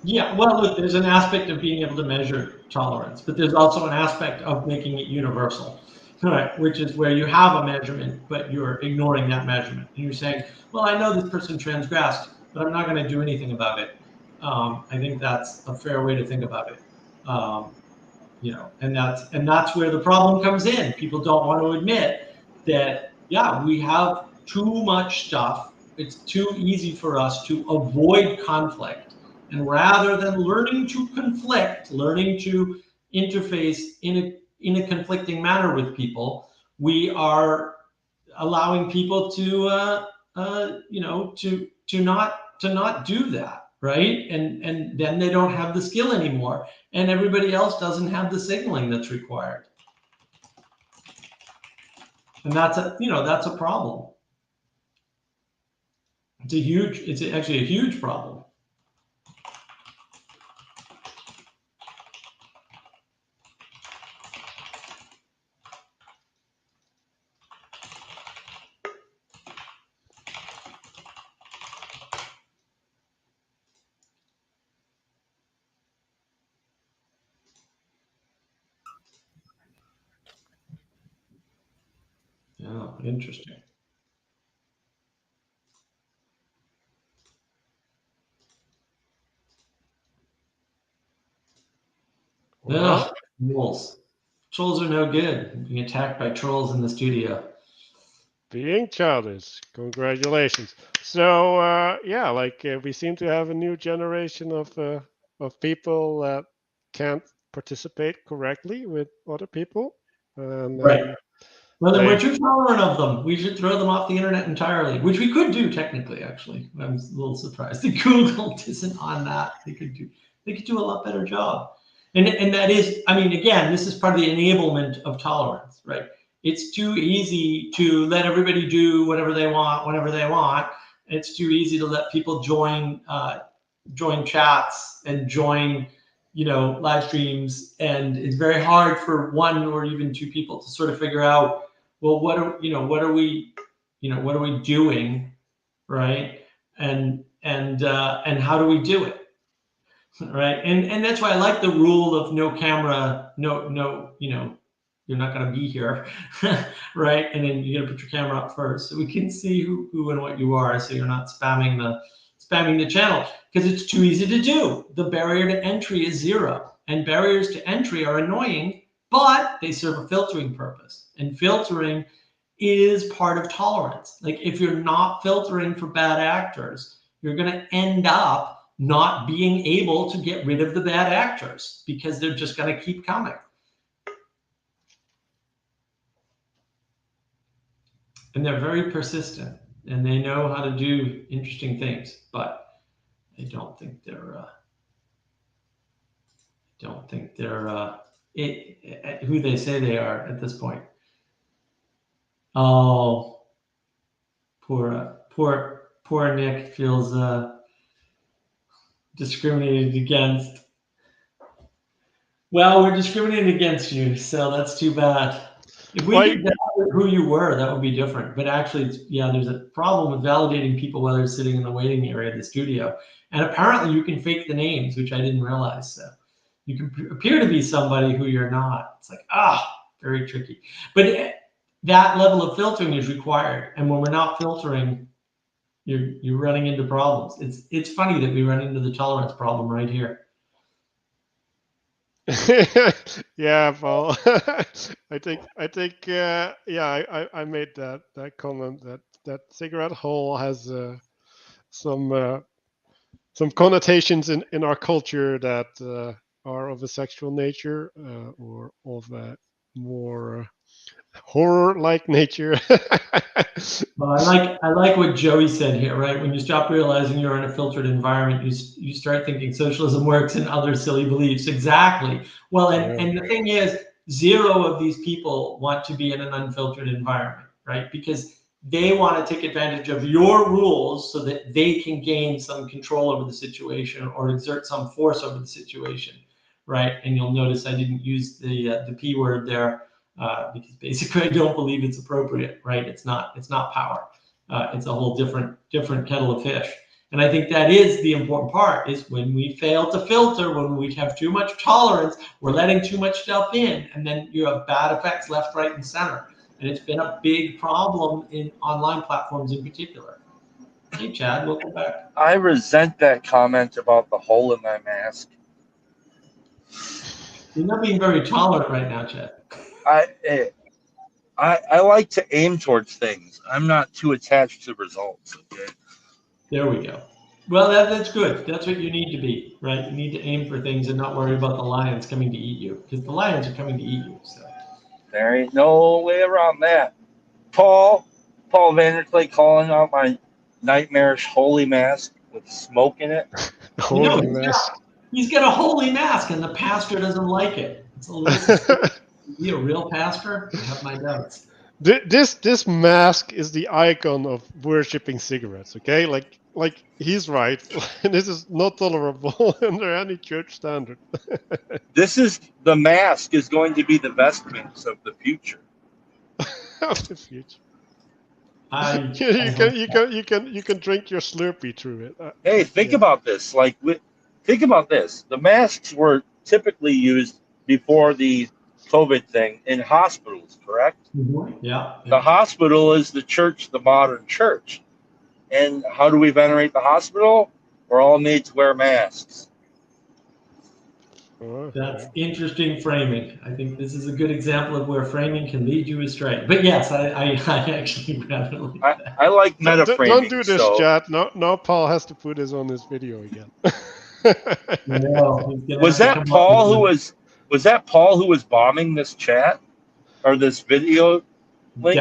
Yeah, well, look, there's an aspect of being able to measure tolerance, but there's also an aspect of making it universal, right? Which is where you have a measurement, but you're ignoring that measurement. And you're saying, well, I know this person transgressed, but I'm not going to do anything about it. I think that's a fair way to think about it. And that's where the problem comes in. People don't want to admit that, yeah, we have too much stuff. It's too easy for us to avoid conflict. And rather than learning to conflict, learning to interface in a conflicting manner with people, we are allowing people to not do that, right? And then they don't have the skill anymore, and everybody else doesn't have the signaling that's required, and that's a problem. It's actually a huge problem. Yeah, interesting. Well, Trolls. Trolls are no good. Being attacked by trolls in the studio. being childish. Congratulations. So yeah, like we seem to have a new generation of people that can't participate correctly with other people, and Right. Well, then they we're too tolerant of them. We should throw them off the internet entirely, which we could do technically. Actually, I'm a little surprised that Google isn't on that. They could do a lot better job. And that is, I mean, again, this is part of the enablement of tolerance, right? It's too easy to let everybody do whatever they want, whenever they want. It's too easy to let people join chats and join live streams, and it's very hard for one or even two people to sort of figure out, well, what are we doing, right? And how do we do it, right? And that's why I like the rule of no camera, no, you're not going to be here, right? And then you got to put your camera up first so we can see who and what you are, so you're not spamming the channel, because it's too easy to do. The barrier to entry is 0, and barriers to entry are annoying, but they serve a filtering purpose, and filtering is part of tolerance. Like, if you're not filtering for bad actors, you're going to end up not being able to get rid of the bad actors, because they're just going to keep coming. And they're very persistent, and they know how to do interesting things, but I don't think they're who they say they are at this point. Oh, poor Nick feels discriminated against. Well, we're discriminating against you, so that's too bad. If we could validate who you were, that would be different. But actually, there's a problem with validating people while they're sitting in the waiting area of the studio. And apparently you can fake the names, which I didn't realize. So you can appear to be somebody who you're not. It's like, very tricky. But that level of filtering is required. And when we're not filtering, you're running into problems. It's funny that we run into the tolerance problem right here. yeah, well, I think I made that comment that cigarette hole has some connotations in our culture that are of a sexual nature or of a more horror-like nature. Well, I like what Joey said here, right? When you stop realizing you're in a filtered environment, you start thinking socialism works in other silly beliefs. Exactly. Well, and the thing is, 0 of these people want to be in an unfiltered environment, right? Because they want to take advantage of your rules so that they can gain some control over the situation or exert some force over the situation, right? And you'll notice I didn't use the P word there. Because basically I don't believe it's appropriate, right? It's not power. It's a whole different kettle of fish. And I think that is the important part, is when we fail to filter, when we have too much tolerance, we're letting too much stuff in, and then you have bad effects left, right, and center. And it's been a big problem in online platforms in particular. Hey, Chad, welcome back. I resent that comment about the hole in my mask. You're not being very tolerant right now, Chad. I like to aim towards things. I'm not too attached to results. Okay. There we go. Well, that's good. That's what you need to be, right? You need to aim for things and not worry about the lions coming to eat you, because the lions are coming to eat you. So There ain't no way around that. Paul Vanderclay calling out my nightmarish holy mask with smoke in it. you know Holy mask. he's got a holy mask, and the pastor doesn't like it. It's a little suspicious. Is he a real pastor? I have my doubts. This mask is the icon of worshipping cigarettes. Okay, like he's right. This is not tolerable under any church standard. The mask is going to be the vestments of the future. Of the future. You can drink your Slurpee through it. Hey, think about this. Think about this. The masks were typically used before the COVID thing in hospitals, correct? Mm-hmm. Yeah. The hospital is the church, the modern church. And how do we venerate the hospital? We're all made to wear masks. That's interesting framing. I think this is a good example of where framing can lead you astray. But yes, I actually rather like that. I like meta framing. Don't do this, so. chat. No, Paul has to put this on his video again. Was that Paul who was bombing this chat or this video link?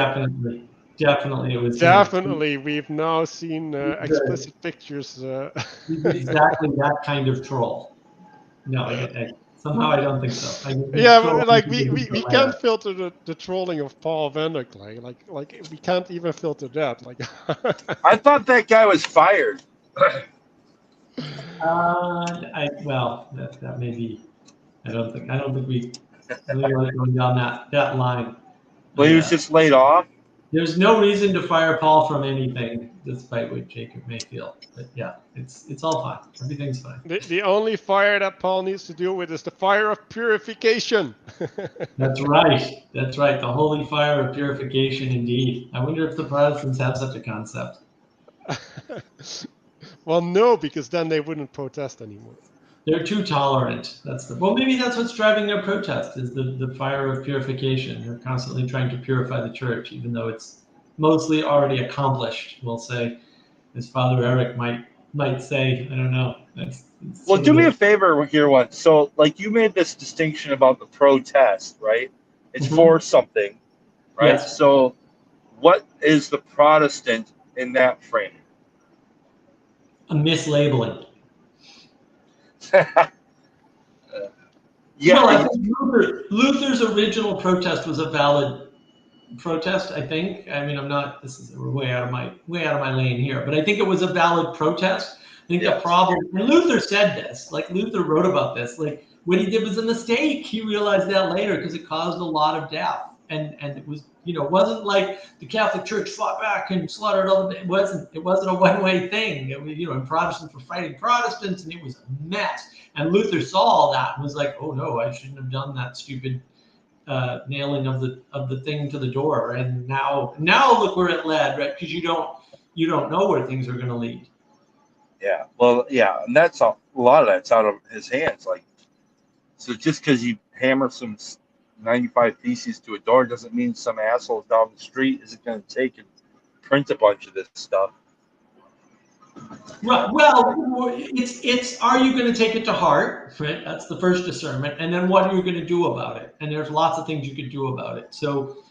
Definitely it was definitely. We've now seen explicit pictures. He's exactly that kind of troll. No, somehow I don't think so. Yeah, but like we can't filter the trolling of Paul Vanderclay. Like we can't even filter that. Like I thought that guy was fired. Well, that may be. I don't think we really like going down that line. Well, he was just laid off. There's no reason to fire Paul from anything, despite what Jacob may feel. But yeah, it's all fine. Everything's fine. The only fire that Paul needs to deal with is the fire of purification. That's right. That's right. The holy fire of purification, indeed. I wonder if the Protestants have such a concept. Well, no, because then they wouldn't protest anymore. They're too tolerant. Maybe that's what's driving their protest is the fire of purification. They're constantly trying to purify the church, even though it's mostly already accomplished. We'll say, as Father Eric might say. I don't know. Well, do me a favor here once. So, like, you made this distinction about the protest, right? It's for something, right? Yes. So, what is the Protestant in that frame? A mislabeling. Yeah. Well, I think Luther's original protest was a valid protest. I think. I mean, I'm not. This is way out of my lane here, but I think it was a valid protest. I think the problem. And Luther said this. Like Luther wrote about this. Like what he did was a mistake. He realized that later because it caused a lot of death. And it was, it wasn't like the Catholic Church fought back and slaughtered all the. It wasn't a one-way thing. It was, and Protestants were fighting Protestants, and it was a mess. And Luther saw all that and was like, "Oh no, I shouldn't have done that stupid nailing of the thing to the door." And now look where it led, right? Because you don't know where things are going to lead. Yeah. Well, yeah, and that's a lot of that's out of his hands. Like, so just because you hammer some 95 theses to a door doesn't mean some assholes down the street isn't going to take and print a bunch of this stuff. Right. Well, it's are you going to take it to heart? Right. That's the first discernment, and then what are you going to do about it? And there's lots of things you could do about it. So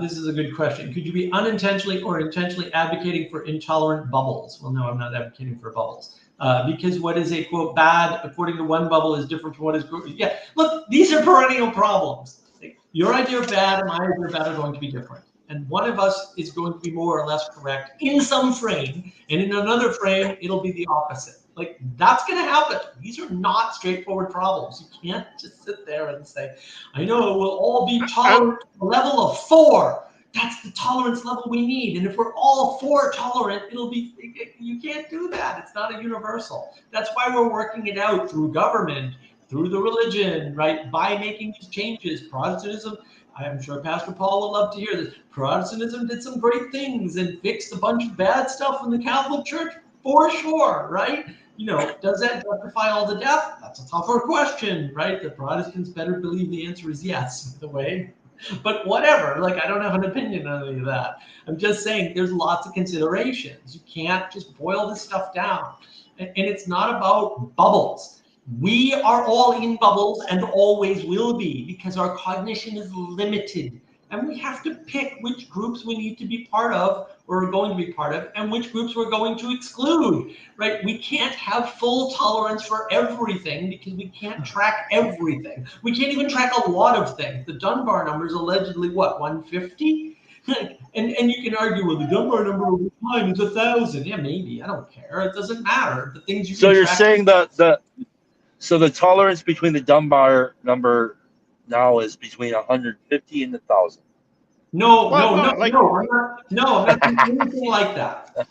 this is a good question. Could you be unintentionally or intentionally advocating for intolerant bubbles? Well, no, I'm not advocating for bubbles. Because what is a quote bad according to one bubble is different from what is good. Yeah, look, these are perennial problems. Like, your idea of bad and my idea of bad are going to be different. And one of us is going to be more or less correct in some frame, and in another frame, it'll be the opposite. Like, that's going to happen. These are not straightforward problems. You can't just sit there and say, I know we'll all be tolerant to a level of 4. That's the tolerance level we need. And if we're all 4 tolerant, you can't do that. It's not a universal. That's why we're working it out through government, through the religion, right? By making these changes. Protestantism, I'm sure Pastor Paul would love to hear this. Protestantism did some great things and fixed a bunch of bad stuff in the Catholic Church, for sure, right? Does that justify all the death? That's a tougher question, right? The Protestants better believe the answer is yes, by the way. But whatever, like I don't have an opinion on any of that. I'm just saying there's lots of considerations. You can't just boil this stuff down. And it's not about bubbles. We are all in bubbles and always will be because our cognition is limited. And we have to pick which groups we need to be part of or are going to be part of and which groups we're going to exclude, right? We can't have full tolerance for everything because we can't track everything. We can't even track a lot of things. The Dunbar number is allegedly what, 150? And you can argue, well, the Dunbar number over time is 1,000. Yeah, maybe. I don't care. It doesn't matter. The things you So can you're track. saying the tolerance between the Dunbar number now is between 150 and 1,000. No, Well, no, no, no, like- no, I'm not saying anything like that.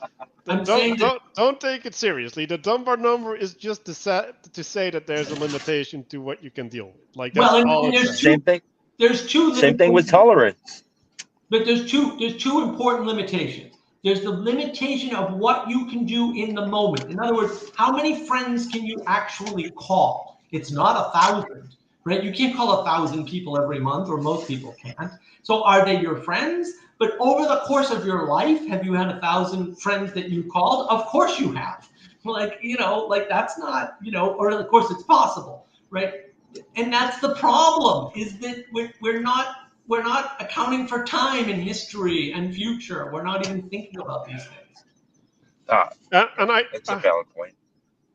I'm saying that Don't take it seriously. The Dunbar number is just to say that there's a limitation to what you can deal with. Like that's well, all and it's there's saying. Same thing. there's two Same thing with limitations. tolerance. But there's two important limitations. There's the limitation of what you can do in the moment. In other words, how many friends can you actually call? It's not 1,000, right? You can't call 1,000 people every month, or most people can't. So are they your friends? But over the course of your life, have you had 1,000 friends that you called? Of course you have. Like, like that's not, or of course it's possible, right? And that's the problem, is that we're not accounting for time and history and future. We're not even thinking about these things. And That's a valid point.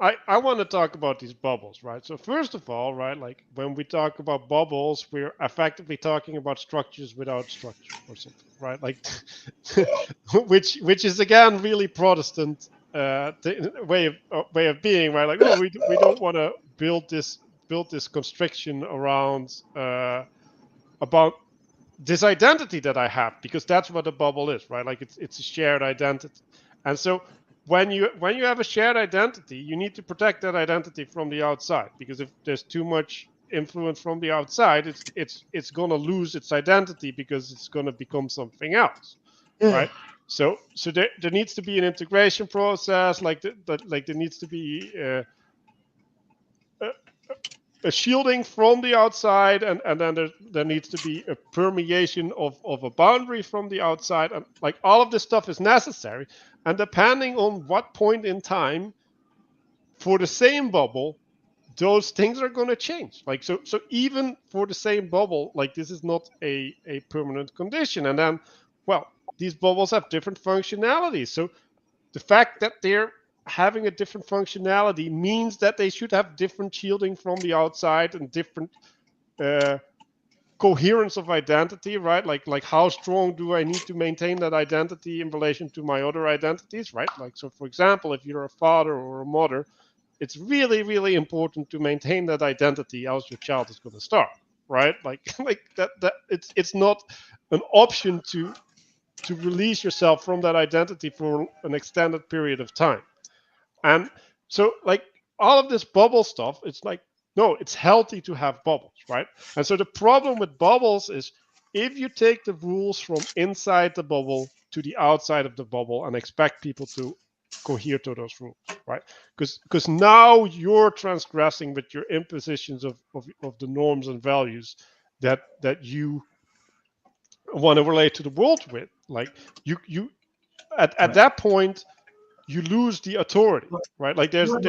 I want to talk about these bubbles, right? So first of all, right, like when we talk about bubbles, we're effectively talking about structures without structure or something, right? Like, which is again really Protestant way of being, right? Like, oh, we don't want to build this constriction around about this identity that I have, because that's what a bubble is, right? Like it's a shared identity, and so when you have a shared identity, you need to protect that identity from the outside, because if there's too much influence from the outside, it's going to lose its identity because it's going to become something else, right? So there needs to be an integration process, like there needs to be a shielding from the outside, and then there needs to be a permeation of a boundary from the outside, and like all of this stuff is necessary. And depending on what point in time for the same bubble, those things are going to change. Like so even for the same bubble, like this is not a permanent condition. And then, well, these bubbles have different functionalities. So the fact that they're having a different functionality means that they should have different shielding from the outside and different coherence of identity, right? Like how strong do I need to maintain that identity in relation to my other identities, right? Like, so for example, if you're a father or a mother, it's really, really important to maintain that identity, else your child is going to starve, right? Like that it's not an option to release yourself from that identity for an extended period of time. And so, like, all of this bubble stuff, it's like, no, it's healthy to have bubbles, right? And so the problem with bubbles is if you take the rules from inside the bubble to the outside of the bubble and expect people to cohere to those rules, right? Because now you're transgressing with your impositions of the norms and values that you want to relate to the world with. Like you at that point, you lose the authority, right? Like there's a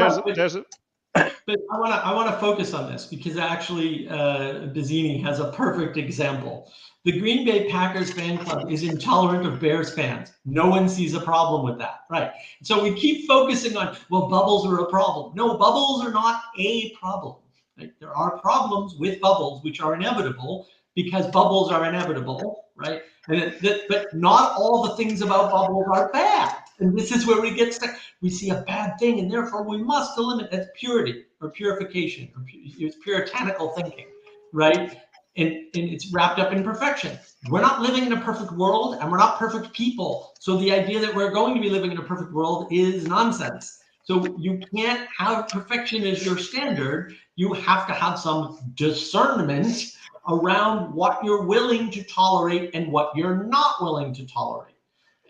But I want to focus on this because actually Bizzini has a perfect example. The Green Bay Packers fan club is intolerant of Bears fans. No one sees a problem with that, right? So we keep focusing on, well, bubbles are a problem. No, bubbles are not a problem. Right? There are problems with bubbles which are inevitable because bubbles are inevitable, right? But not all the things about bubbles are bad. And this is where we get stuck. We see a bad thing, and therefore we must eliminate. That's purity or purification, or it's puritanical thinking, right? And it's wrapped up in perfection. We're not living in a perfect world, and we're not perfect people. So the idea that we're going to be living in a perfect world is nonsense. So you can't have perfection as your standard. You have to have some discernment around what you're willing to tolerate and what you're not willing to tolerate.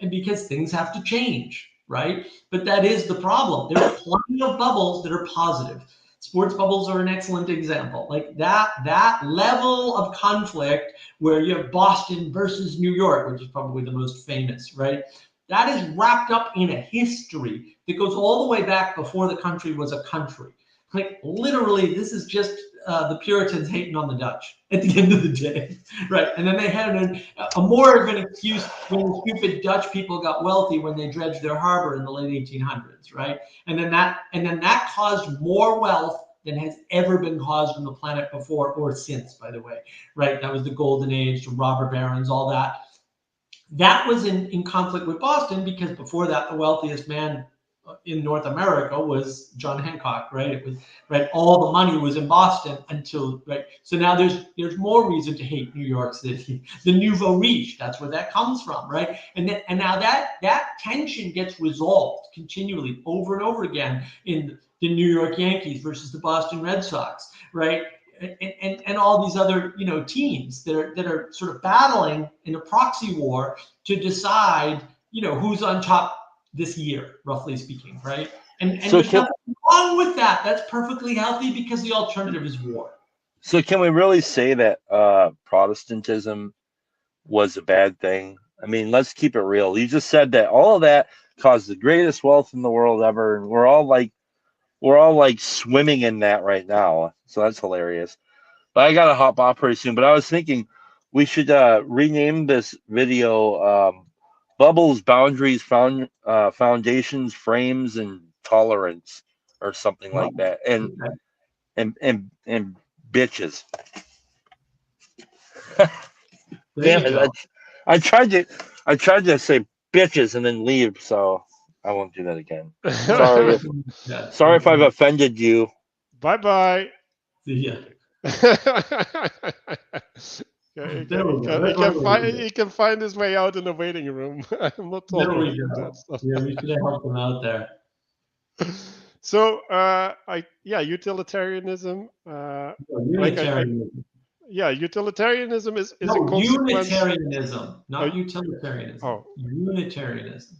And because things have to change, right? But that is the problem. There are plenty of bubbles that are positive. Sports bubbles are an excellent example. Like that level of conflict where you have Boston versus New York, which is probably the most famous, right? That is wrapped up in a history that goes all the way back before the country was a country. Like literally, this is just the Puritans hating on the Dutch at the end of the day, right? And then they had a more of an excuse when the stupid Dutch people got wealthy when they dredged their harbor in the late 1800s, right? And then that caused more wealth than has ever been caused on the planet before or since, by the way, right? That was the golden age, the robber barons, all that. That was in conflict with Boston because before that, the wealthiest man in North America was John Hancock, right? It was right. All the money was in Boston until right. So now there's more reason to hate New York City. The nouveau riche, that's where that comes from, right? And now that tension gets resolved continually over and over again in the New York Yankees versus the Boston Red Sox, right? And all these other teams that are sort of battling in a proxy war to decide who's on top this year, roughly speaking, right? And So there's nothing wrong with that. That's perfectly healthy because the alternative is war. So can we really say that Protestantism was a bad thing? I mean, let's keep it real. You just said that all of that caused the greatest wealth in the world ever, and we're all like swimming in that right now. So that's hilarious. But I gotta hop off pretty soon. But I was thinking we should rename this video "Bubbles, Boundaries, Foundations, Frames, and Tolerance" or something like that. And bitches. Damn it! I tried to say bitches and then leave, so I won't do that again. Sorry if I've offended you. Bye bye. See ya. He can find his way out in the waiting room. I'm not talking that stuff. Yeah, we should have helped him out there. So, utilitarianism. Unitarianism. Utilitarianism is a consequence. Unitarianism, not utilitarianism. Oh, Unitarianism.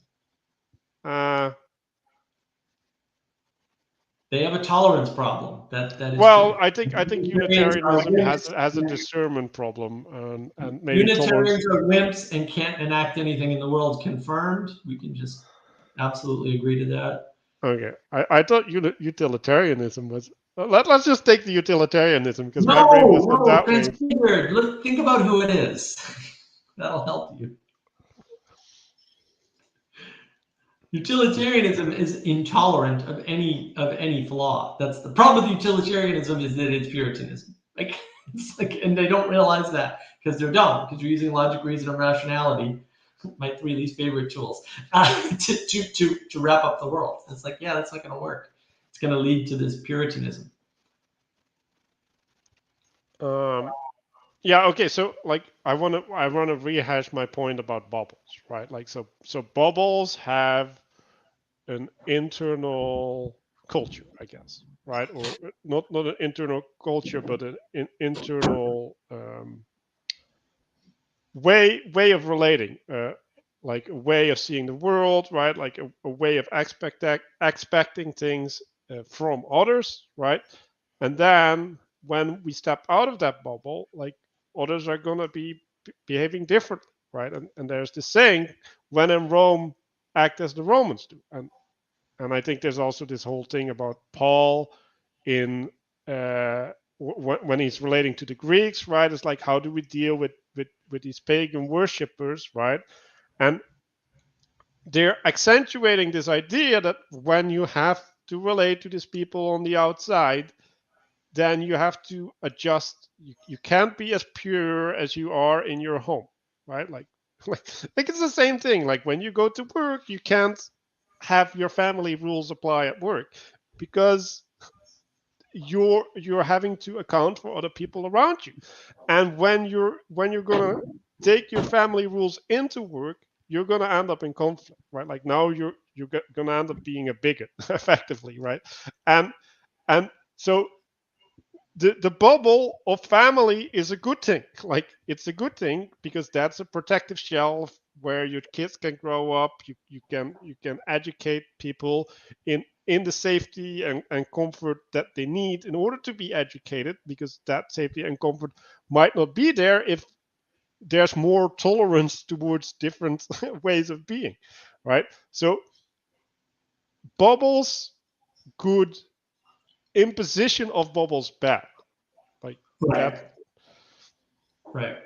They have a tolerance problem. That is well, true. I think Unitarianism has a discernment problem, and maybe Unitarians are wimps and can't enact anything in the world confirmed. We can just absolutely agree to that. Okay, I thought utilitarianism was. Let's just take the utilitarianism because my brain was not that way. Let's think about who it is. That'll help you. Utilitarianism is intolerant of any flaw. That's the problem with utilitarianism, is that it's Puritanism. And they don't realize that because they're dumb, because you're using logic, reason, and rationality, my three least favorite tools, to wrap up the world. It's like, yeah, that's not going to work. It's going to lead to this Puritanism. Yeah. Okay. So, I want to rehash my point about bubbles, right? So bubbles have an internal culture, I guess, right? Or not an internal culture, but an internal way of relating, like a way of seeing the world, right? Like a way of expecting things from others, right? And then when we step out of that bubble, like others are gonna be behaving differently, right? And there's this saying, when in Rome, act as the Romans do. And I think there's also this whole thing about Paul in when he's relating to the Greeks, right? It's like, how do we deal with these pagan worshippers, right? And they're accentuating this idea that when you have to relate to these people on the outside, then you have to adjust. You can't be as pure as you are in your home, right? Like it's the same thing. Like when you go to work, you can't have your family rules apply at work because you're having to account for other people around you. And when you're gonna take your family rules into work, you're gonna end up in conflict, right? Like now you're gonna end up being a bigot, effectively, right? And so the bubble of family is a good thing. Like it's a good thing because that's a protective shell where your kids can grow up. You can educate people in the safety and comfort that they need in order to be educated, because that safety and comfort might not be there if there's more tolerance towards different ways of being, right? So bubbles good, imposition of bubbles bad, like Right. that. Right.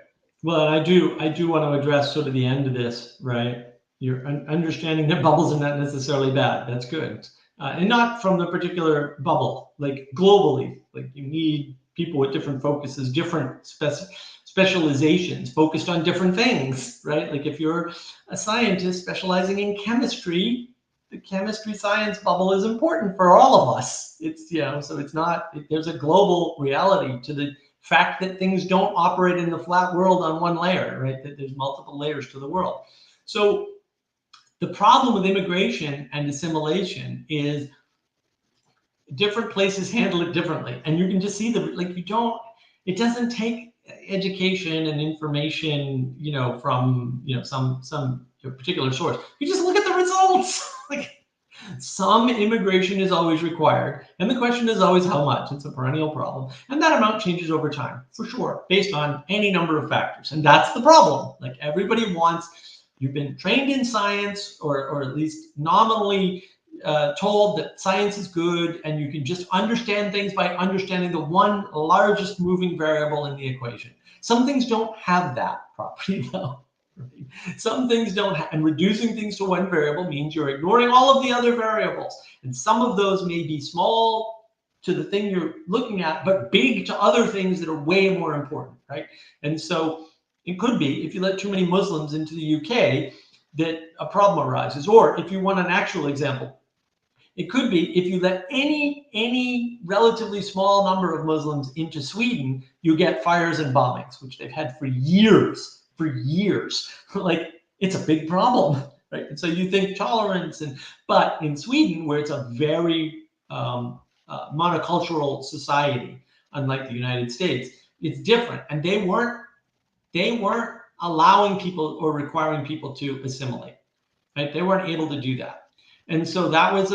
Well, I do want to address sort of the end of this, right? You're understanding that bubbles are not necessarily bad. That's good. And not from the particular bubble, like globally. Like you need people with different focuses, different specializations, focused on different things, right? Like if you're a scientist specializing in chemistry, the chemistry science bubble is important for all of us. It's, so it's not, there's a global reality to the fact that things don't operate in the flat world on one layer, right? That there's multiple layers to the world. So the problem with immigration and assimilation is different places handle it differently. And you can just see it doesn't take education and information, from, some particular source. You just look at the results. Like some immigration is always required. And the question is always how much. It's a perennial problem. And that amount changes over time, for sure, based on any number of factors. And that's the problem. Like everybody wants, you've been trained in science, or at least nominally told that science is good, and you can just understand things by understanding the one largest moving variable in the equation. Some things don't have that property, though. Right? Some things don't, and reducing things to one variable means you're ignoring all of the other variables. And some of those may be small to the thing you're looking at, but big to other things that are way more important, right? And so it could be, if you let too many Muslims into the UK, that a problem arises. Or if you want an actual example, it could be if you let any relatively small number of Muslims into Sweden, you get fires and bombings, which they've had for years. Like it's a big problem, right? And so you think tolerance, but in Sweden, where it's a very monocultural society, unlike the United States, it's different. And they weren't allowing people or requiring people to assimilate, right? They weren't able to do that. And so that was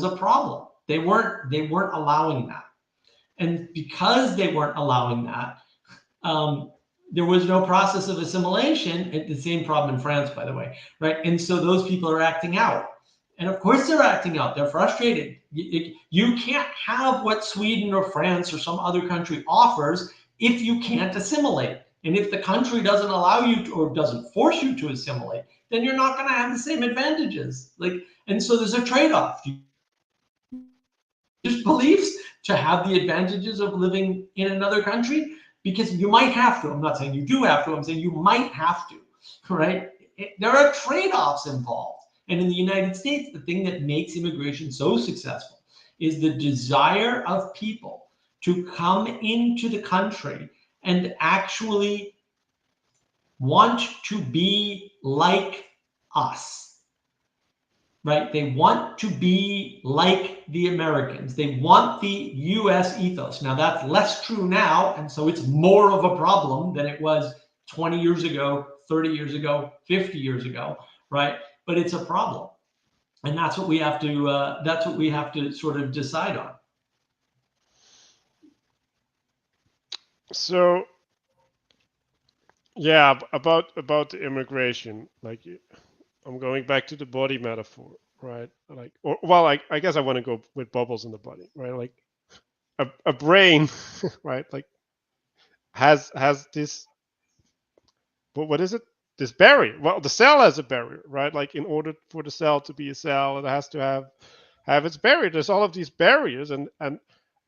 a problem. They weren't allowing that. And because they weren't allowing that, there was no process of assimilation. The same problem in France, by the way, right? And so those people are acting out. And of course they're acting out. They're frustrated. You can't have what Sweden or France or some other country offers if you can't assimilate. And if the country doesn't allow you to, or doesn't force you to assimilate, then you're not going to have the same advantages. And so there's a trade-off. Just beliefs to have the advantages of living in another country, because you might have to. I'm not saying you do have to. I'm saying you might have to, right? There are trade-offs involved. And in the United States, the thing that makes immigration so successful is the desire of people to come into the country and actually want to be like us. Right? They want to be like the Americans. They want the US ethos. Now, that's less true now. And so it's more of a problem than it was 20 years ago, 30 years ago, 50 years ago, right? But it's a problem. And that's what we have to sort of decide on. So yeah, about the immigration, like I'm going back to the body metaphor, right? Like, or well, I guess I want to go with bubbles in the body, right? Like a brain, right? Like has this, what is it? This barrier. Well, the cell has a barrier, right? Like in order for the cell to be a cell, it has to have its barrier. There's all of these barriers, and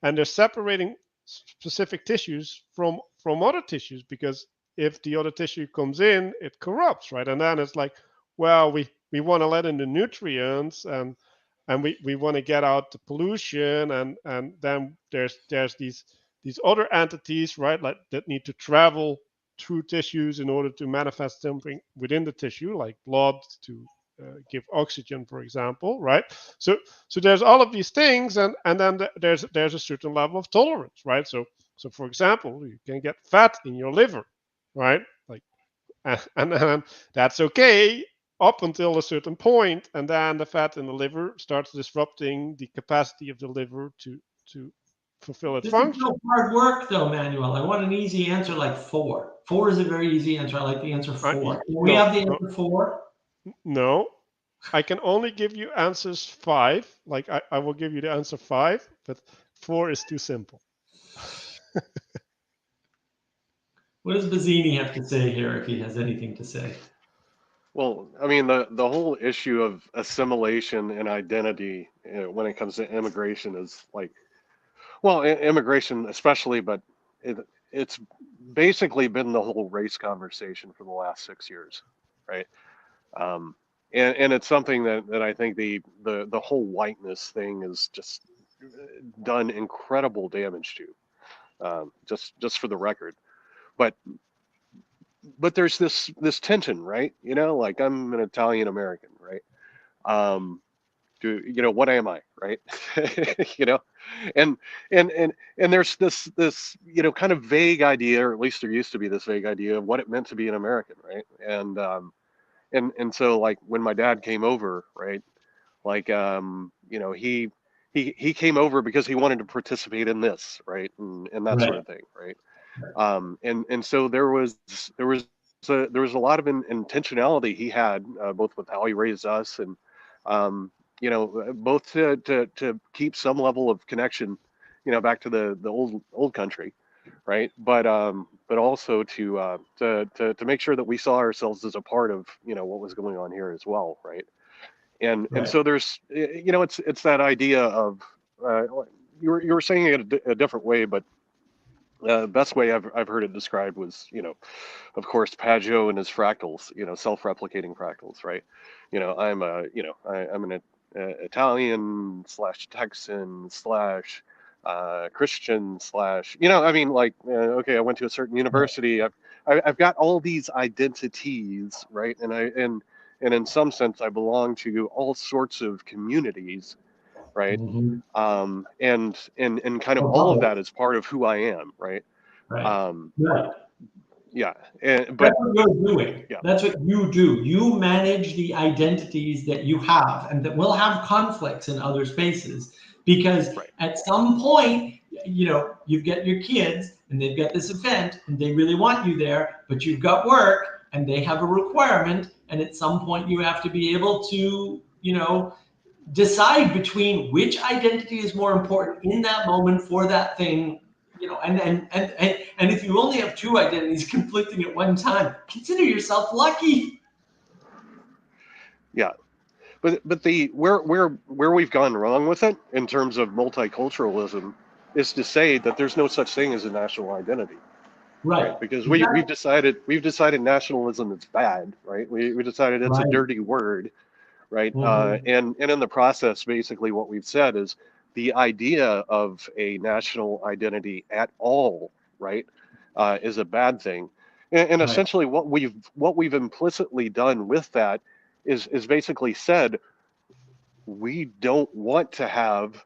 they're separating specific tissues from other tissues, because if the other tissue comes in, it corrupts, right? And then it's like, well, we want to let in the nutrients, and we want to get out the pollution, and then there's these other entities, right, like that need to travel through tissues in order to manifest something within the tissue, like blood to give oxygen, for example, right? So there's all of these things, and then there's a certain level of tolerance, right? So for example, you can get fat in your liver, right? Like and then that's okay up until a certain point, and then the fat in the liver starts disrupting the capacity of the liver to fulfill its This is function. no hard work, though, Manuel. I want an easy answer like 4. 4 is a very easy answer. I like the answer 4. Can we No, have the answer 4? no. I can only give you answers 5. Like I will give you the answer 5, but 4 is too simple. What does Bazzini have to say here, if he has anything to say? Well, I mean, the whole issue of assimilation and identity when it comes to immigration is like, well, immigration especially, but it's basically been the whole race conversation for the last 6 years, right? Um, and it's something that I think the whole whiteness thing is just done incredible damage to, just for the record. But there's this tension, right? You know, like I'm an Italian American, right? Um, what am I, right? you know, and and there's this kind of vague idea, or at least there used to be this vague idea of what it meant to be an American, right? And so like when my dad came over, right? Like he came over because he wanted to participate in this, right? And that sort Right. of thing, right? And so there was a lot of intentionality he had, both with how he raised us and both to keep some level of connection, back to the old country, right? But also to make sure that we saw ourselves as a part of what was going on here as well, right? And Right. so there's it's that idea of uh, you were saying it a different way, but the best way I've heard it described was, of course, Pageau and his fractals, self-replicating fractals, right? I'm an Italian slash Texan slash Christian slash, I mean, like, okay, I went to a certain university. I've got all these identities, right? And in some sense, I belong to all sorts of communities, right? Mm-hmm. And kind of Oh, all of bubble. that is part of who I am, right? Right. Um, Right. yeah, That's but what you're doing. yeah, That's what you do. You manage the identities that you have and that will have conflicts in other spaces because right, at some point, you've got your kids and they've got this event and they really want you there, but you've got work and they have a requirement. And at some point, you have to be able to, decide between which identity is more important in that moment for that thing, and if you only have 2 identities conflicting at one time, consider yourself lucky. yeah. But the where we've gone wrong with it in terms of multiculturalism is to say that there's no such thing as a national identity, right? Right. Because Exactly. we've decided nationalism is bad, right? We decided it's a Right. dirty word, right? Mm-hmm. And in the process, basically what we've said is the idea of a national identity at all, right, is a bad thing. And Right. essentially what we've implicitly done with that is basically said we don't want to have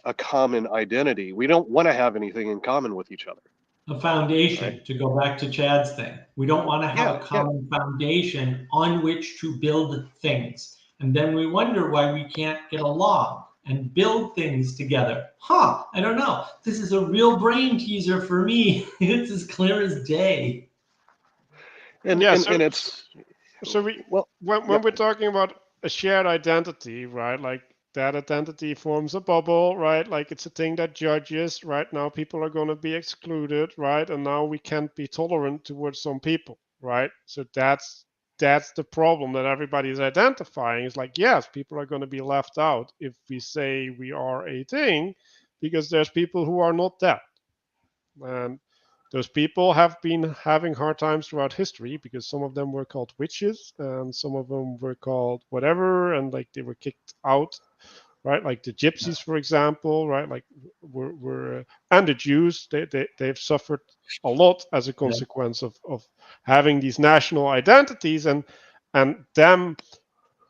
a common identity. We don't want to have anything in common with each other, A right? foundation, to go back to Chad's thing. We don't want to have Yeah, a yeah. common foundation on which to build things. And then we wonder why we can't get along and build things together. I don't know. This is a real brain teaser for me. It's as clear as day. And Yeah. and So and it's so we well, when yep, we're talking about a shared identity, right? Like that identity forms a bubble, right? Like it's a thing that judges, right? Now people are going to be excluded, right? And now we can't be tolerant towards some people, right? So that's the problem that everybody is identifying. It's like, yes, people are going to be left out if we say we are a thing, because there's people who are not that. And those people have been having hard times throughout history because some of them were called witches and some of them were called whatever, and like they were kicked out, right? Like the gypsies, for example, right? Like were and the Jews, they've suffered a lot as a Yeah. consequence of having these national identities and them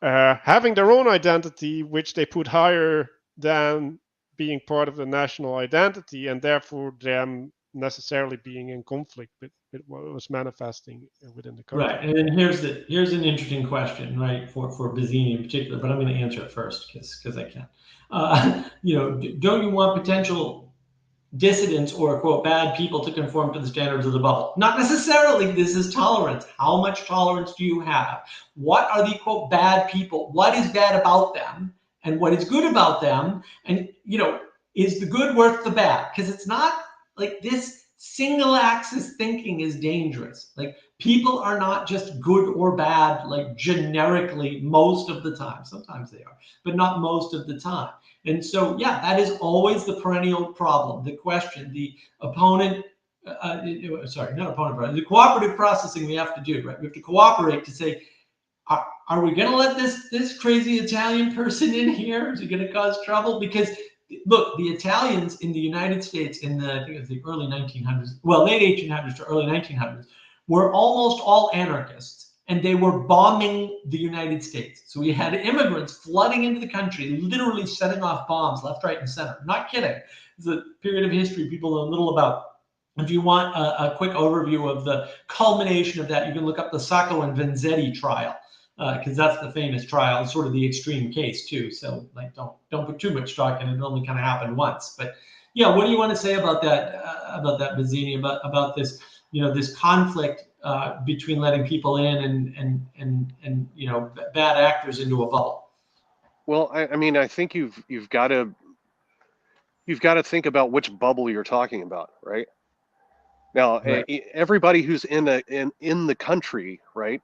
having their own identity, which they put higher than being part of the national identity, and therefore them necessarily being in conflict with what was manifesting within the country. Right, and then here's an interesting question, right, for Bazzini in particular, but I'm going to answer it first because I can. Don't you want potential dissidents or quote bad people to conform to the standards of the bubble? Not necessarily. This is tolerance. How much tolerance do you have? What are the quote bad people? What is bad about them, and what is good about them? And is the good worth the bad? Because it's not like this single axis thinking is dangerous. Like people are not just good or bad, like generically most of the time. Sometimes they are, but not most of the time. And so, yeah, that is always the perennial problem. The question, the opponent, sorry, not opponent, the cooperative processing we have to do, right? We have to cooperate to say, are we going to let this crazy Italian person in here? Is he going to cause trouble? Because look, the Italians in the United States in I think it was the early 1900s, well, late 1800s to early 1900s, were almost all anarchists, and they were bombing the United States. So we had immigrants flooding into the country, literally setting off bombs left, right, and center. Not kidding. It's a period of history people know little about. If you want a quick overview of the culmination of that, you can look up the Sacco and Vanzetti trial, because that's the famous trial, sort of the extreme case too. So like, don't put too much stock in it. It only kind of happened once. But yeah, what do you want to say about that, Bazzini, about this, this conflict between letting people in and bad actors into a bubble? Well, I mean, I think you've got to think about which bubble you're talking about, right? Now, Right. everybody who's in the country, right?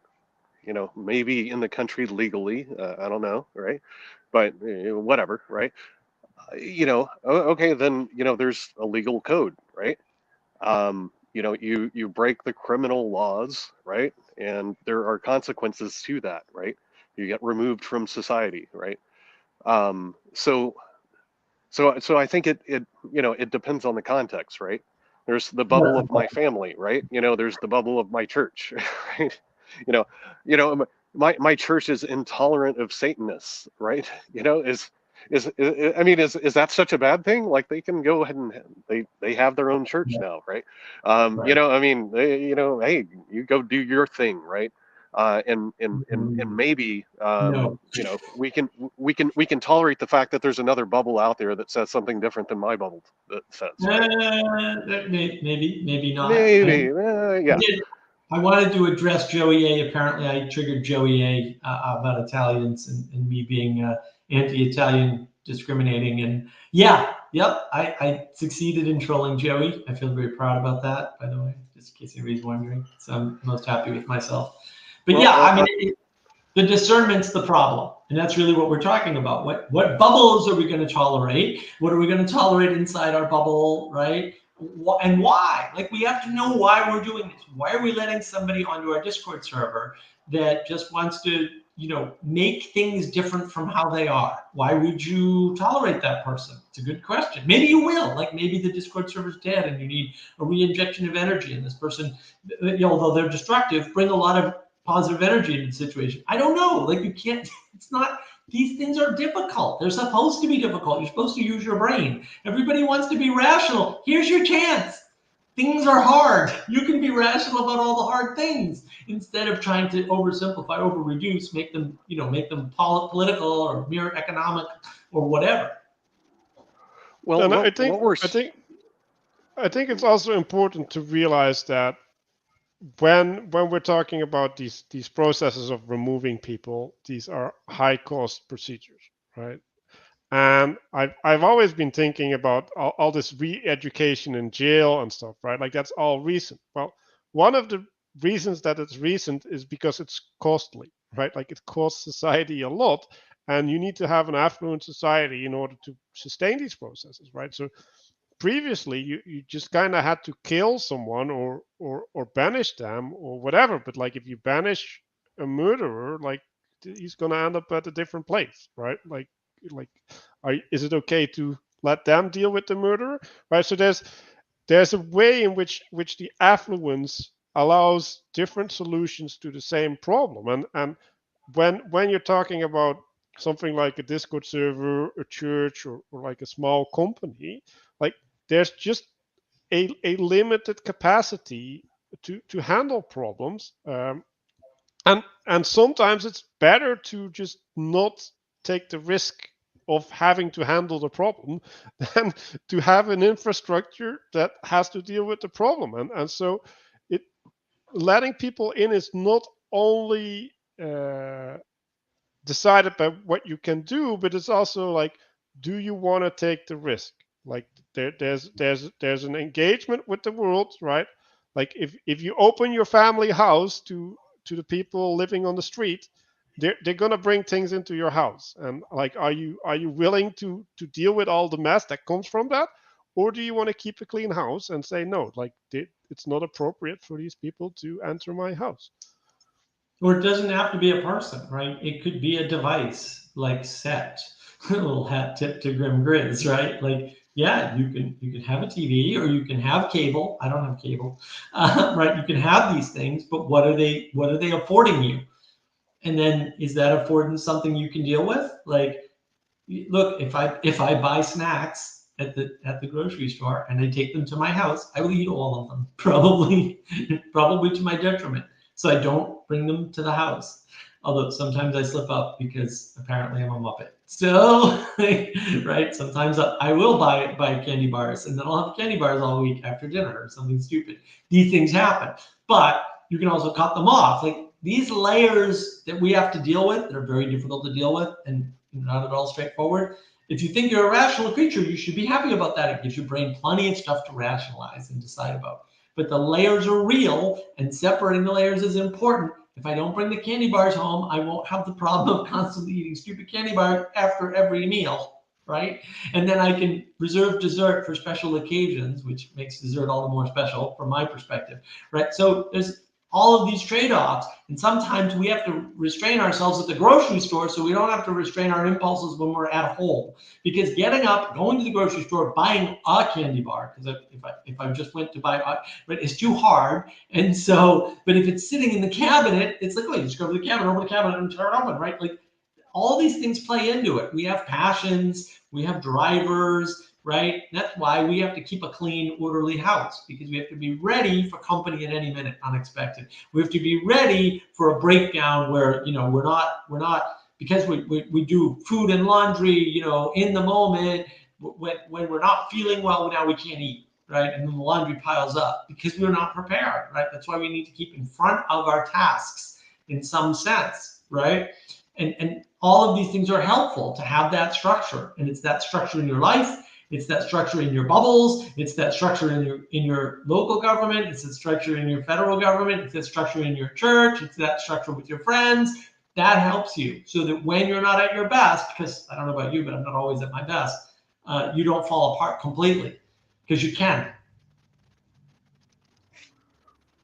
Maybe in the country legally, I don't know, right? But whatever, right? Okay, then there's a legal code, right? You break the criminal laws, right? And there are consequences to that, right? You get removed from society, right? So I think it depends on the context, right? There's the bubble of my family, right? There's the bubble of my church, right? You know, my church is intolerant of Satanists, right? Is that such a bad thing? Like they can go ahead and they have their own church now, right? Right. Hey, you go do your thing, right? And maybe No. we can tolerate the fact that there's another bubble out there that says something different than my bubble that says. Right? Maybe not. Maybe, yeah. I wanted to address Joey A. Apparently, I triggered Joey A. About Italians and me being anti-Italian, discriminating, and I succeeded in trolling Joey. I feel very proud about that, by the way, just in case anybody's wondering. So I'm most happy with myself. But the discernment's the problem, and that's really what we're talking about. What bubbles are we going to tolerate? What are we going to tolerate inside our bubble, right? And why? Like, we have to know why we're doing this. Why are we letting somebody onto our Discord server that just wants to, make things different from how they are? Why would you tolerate that person? It's a good question. Maybe you will. Like, maybe the Discord server's dead and you need a re-injection of energy, and this person, although they're destructive, bring a lot of positive energy into the situation. I don't know. Like, you can't, it's not, these things are difficult. They're supposed to be difficult. You're supposed to use your brain. Everybody wants to be rational. Here's your chance. Things are hard. You can be rational about all the hard things instead of trying to oversimplify, overreduce, make them political or mere economic or whatever. Well, and I think it's also important to realize that when we're talking about these processes of removing people, these are high cost procedures, right? And I've always been thinking about all this re-education in jail and stuff, right? Like that's all recent. Well, one of the reasons that it's recent is because it's costly, right? Like it costs society a lot, and you need to have an affluent society in order to sustain these processes, right? So previously you just kind of had to kill someone or banish them or whatever, but like if you banish a murderer, like he's going to end up at a different place, right? Like is it okay to let them deal with the murderer, right? So there's a way in which the affluence allows different solutions to the same problem, and when you're talking about something like a Discord server, a church, or like a small company, like there's just a limited capacity to handle problems. And sometimes it's better to just not take the risk of having to handle the problem than to have an infrastructure that has to deal with the problem. And so it letting people in is not only decided by what you can do, but it's also like, do you want to take the risk? Like there's an engagement with the world, right? Like if you open your family house to the people living on the street, they're gonna bring things into your house. And like, are you willing to deal with all the mess that comes from that, or do you want to keep a clean house and say no, like it's not appropriate for these people to enter my house? Or it doesn't have to be a person, right? It could be a device like Set, a little hat tip to Grim Grizz, right? Like, yeah, you can have a TV or you can have cable. I don't have cable, right? You can have these things, but what are they affording you? And then is that affording something you can deal with? Like, look, if I buy snacks at the grocery store and I take them to my house, I will eat all of them, probably to my detriment. So I don't bring them to the house. Although sometimes I slip up because apparently I'm a Muppet. So, right, sometimes I will buy candy bars and then I'll have candy bars all week after dinner or something stupid. These things happen. But you can also cut them off. Like these layers that we have to deal with, that are very difficult to deal with and not at all straightforward. If you think you're a rational creature, you should be happy about that. It gives your brain plenty of stuff to rationalize and decide about. But the layers are real, and separating the layers is important. If I don't bring the candy bars home, I won't have the problem of constantly eating stupid candy bars after every meal, right? And then I can reserve dessert for special occasions, which makes dessert all the more special from my perspective, right? So there's all of these trade-offs, and sometimes we have to restrain ourselves at the grocery store so we don't have to restrain our impulses when we're at home. Because getting up, going to the grocery store, buying a candy bar, because if I just went to buy, but it's too hard. And so, but if it's sitting in the cabinet, it's like, oh, you just go to the cabinet, open the cabinet, and turn it open, right? Like all these things play into it. We have passions, we have drivers, right? That's why we have to keep a clean, orderly house, because we have to be ready for company at any minute, unexpected. We have to be ready for a breakdown where, we're not because we do food and laundry, in the moment, when we're not feeling well, now we can't eat, right? And then the laundry piles up because we're not prepared, right? That's why we need to keep in front of our tasks in some sense, right? And all of these things are helpful to have that structure, and it's that structure in your life. It's that structure in your bubbles. It's that structure in your local government. It's that structure in your federal government. It's that structure in your church. It's that structure with your friends. That helps you so that when you're not at your best, because I don't know about you, but I'm not always at my best, you don't fall apart completely, because you can.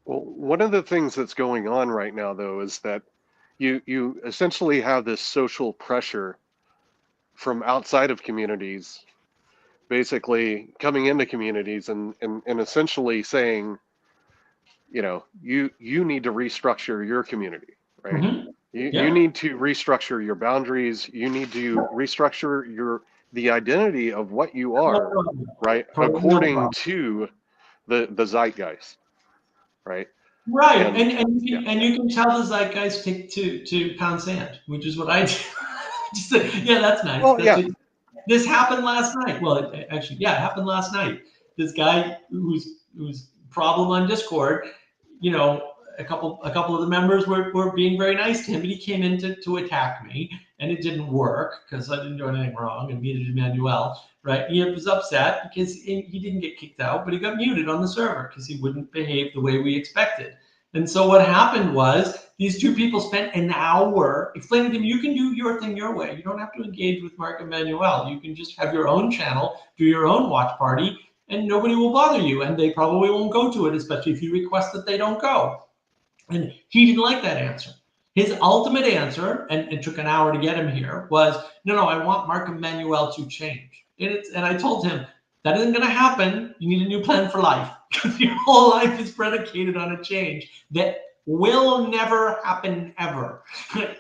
Well, one of the things that's going on right now, though, is that you essentially have this social pressure from outside of communities, basically coming into communities and essentially saying, you need to restructure your community, right? Mm-hmm. You need to restructure your boundaries. You need to restructure the identity of what you are, right? According to the zeitgeist, right? Right, And and you can tell the zeitgeist to pound sand, which is what I do. Just yeah, that's nice. well, yeah, This happened last night. Well, actually, yeah, it happened last night. This guy whose problem on Discord, a couple of the members were being very nice to him, but he came in to attack me, and it didn't work because I didn't do anything wrong and muted Emmanuel. Right? He was upset because he didn't get kicked out, but he got muted on the server because he wouldn't behave the way we expected. And so what happened was these two people spent an hour explaining to him, you can do your thing your way. You don't have to engage with Mark Emmanuel. You can just have your own channel, do your own watch party, and nobody will bother you. And they probably won't go to it, especially if you request that they don't go. And he didn't like that answer. His ultimate answer, and it took an hour to get him here, was, no, I want Mark Emmanuel to change. And I told him, that isn't going to happen. You need a new plan for life, because your whole life is predicated on a change that will never happen ever.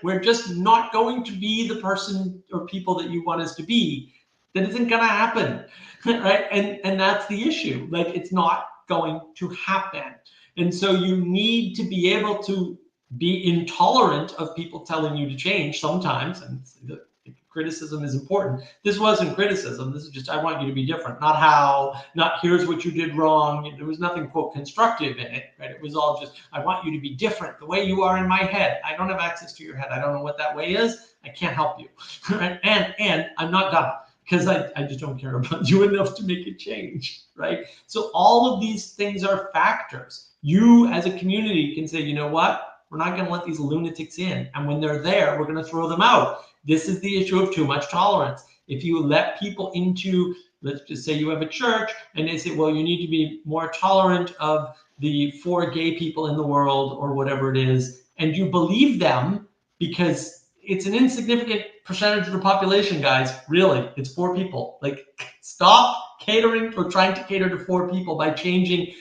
We're just not going to be the person or people that you want us to be. That isn't going to happen, right? And that's the issue. Like, it's not going to happen. And so you need to be able to be intolerant of people telling you to change sometimes. And the criticism is important. This wasn't criticism. This is just, I want you to be different. Not how, not here's what you did wrong. There was nothing, quote, constructive in it, right? It was all just, I want you to be different the way you are in my head. I don't have access to your head. I don't know what that way is. I can't help you, right? And I'm not done, because I just don't care about you enough to make a change, right? So all of these things are factors. You as a community can say, you know what? We're not going to let these lunatics in. And when they're there, we're going to throw them out. This is the issue of too much tolerance. If you let people into, let's just say you have a church and they say, well, you need to be more tolerant of the 4 gay people in the world or whatever it is, and you believe them because it's an insignificant percentage of the population, guys. Really, it's 4 people. Like, stop catering or trying to cater to 4 people by changing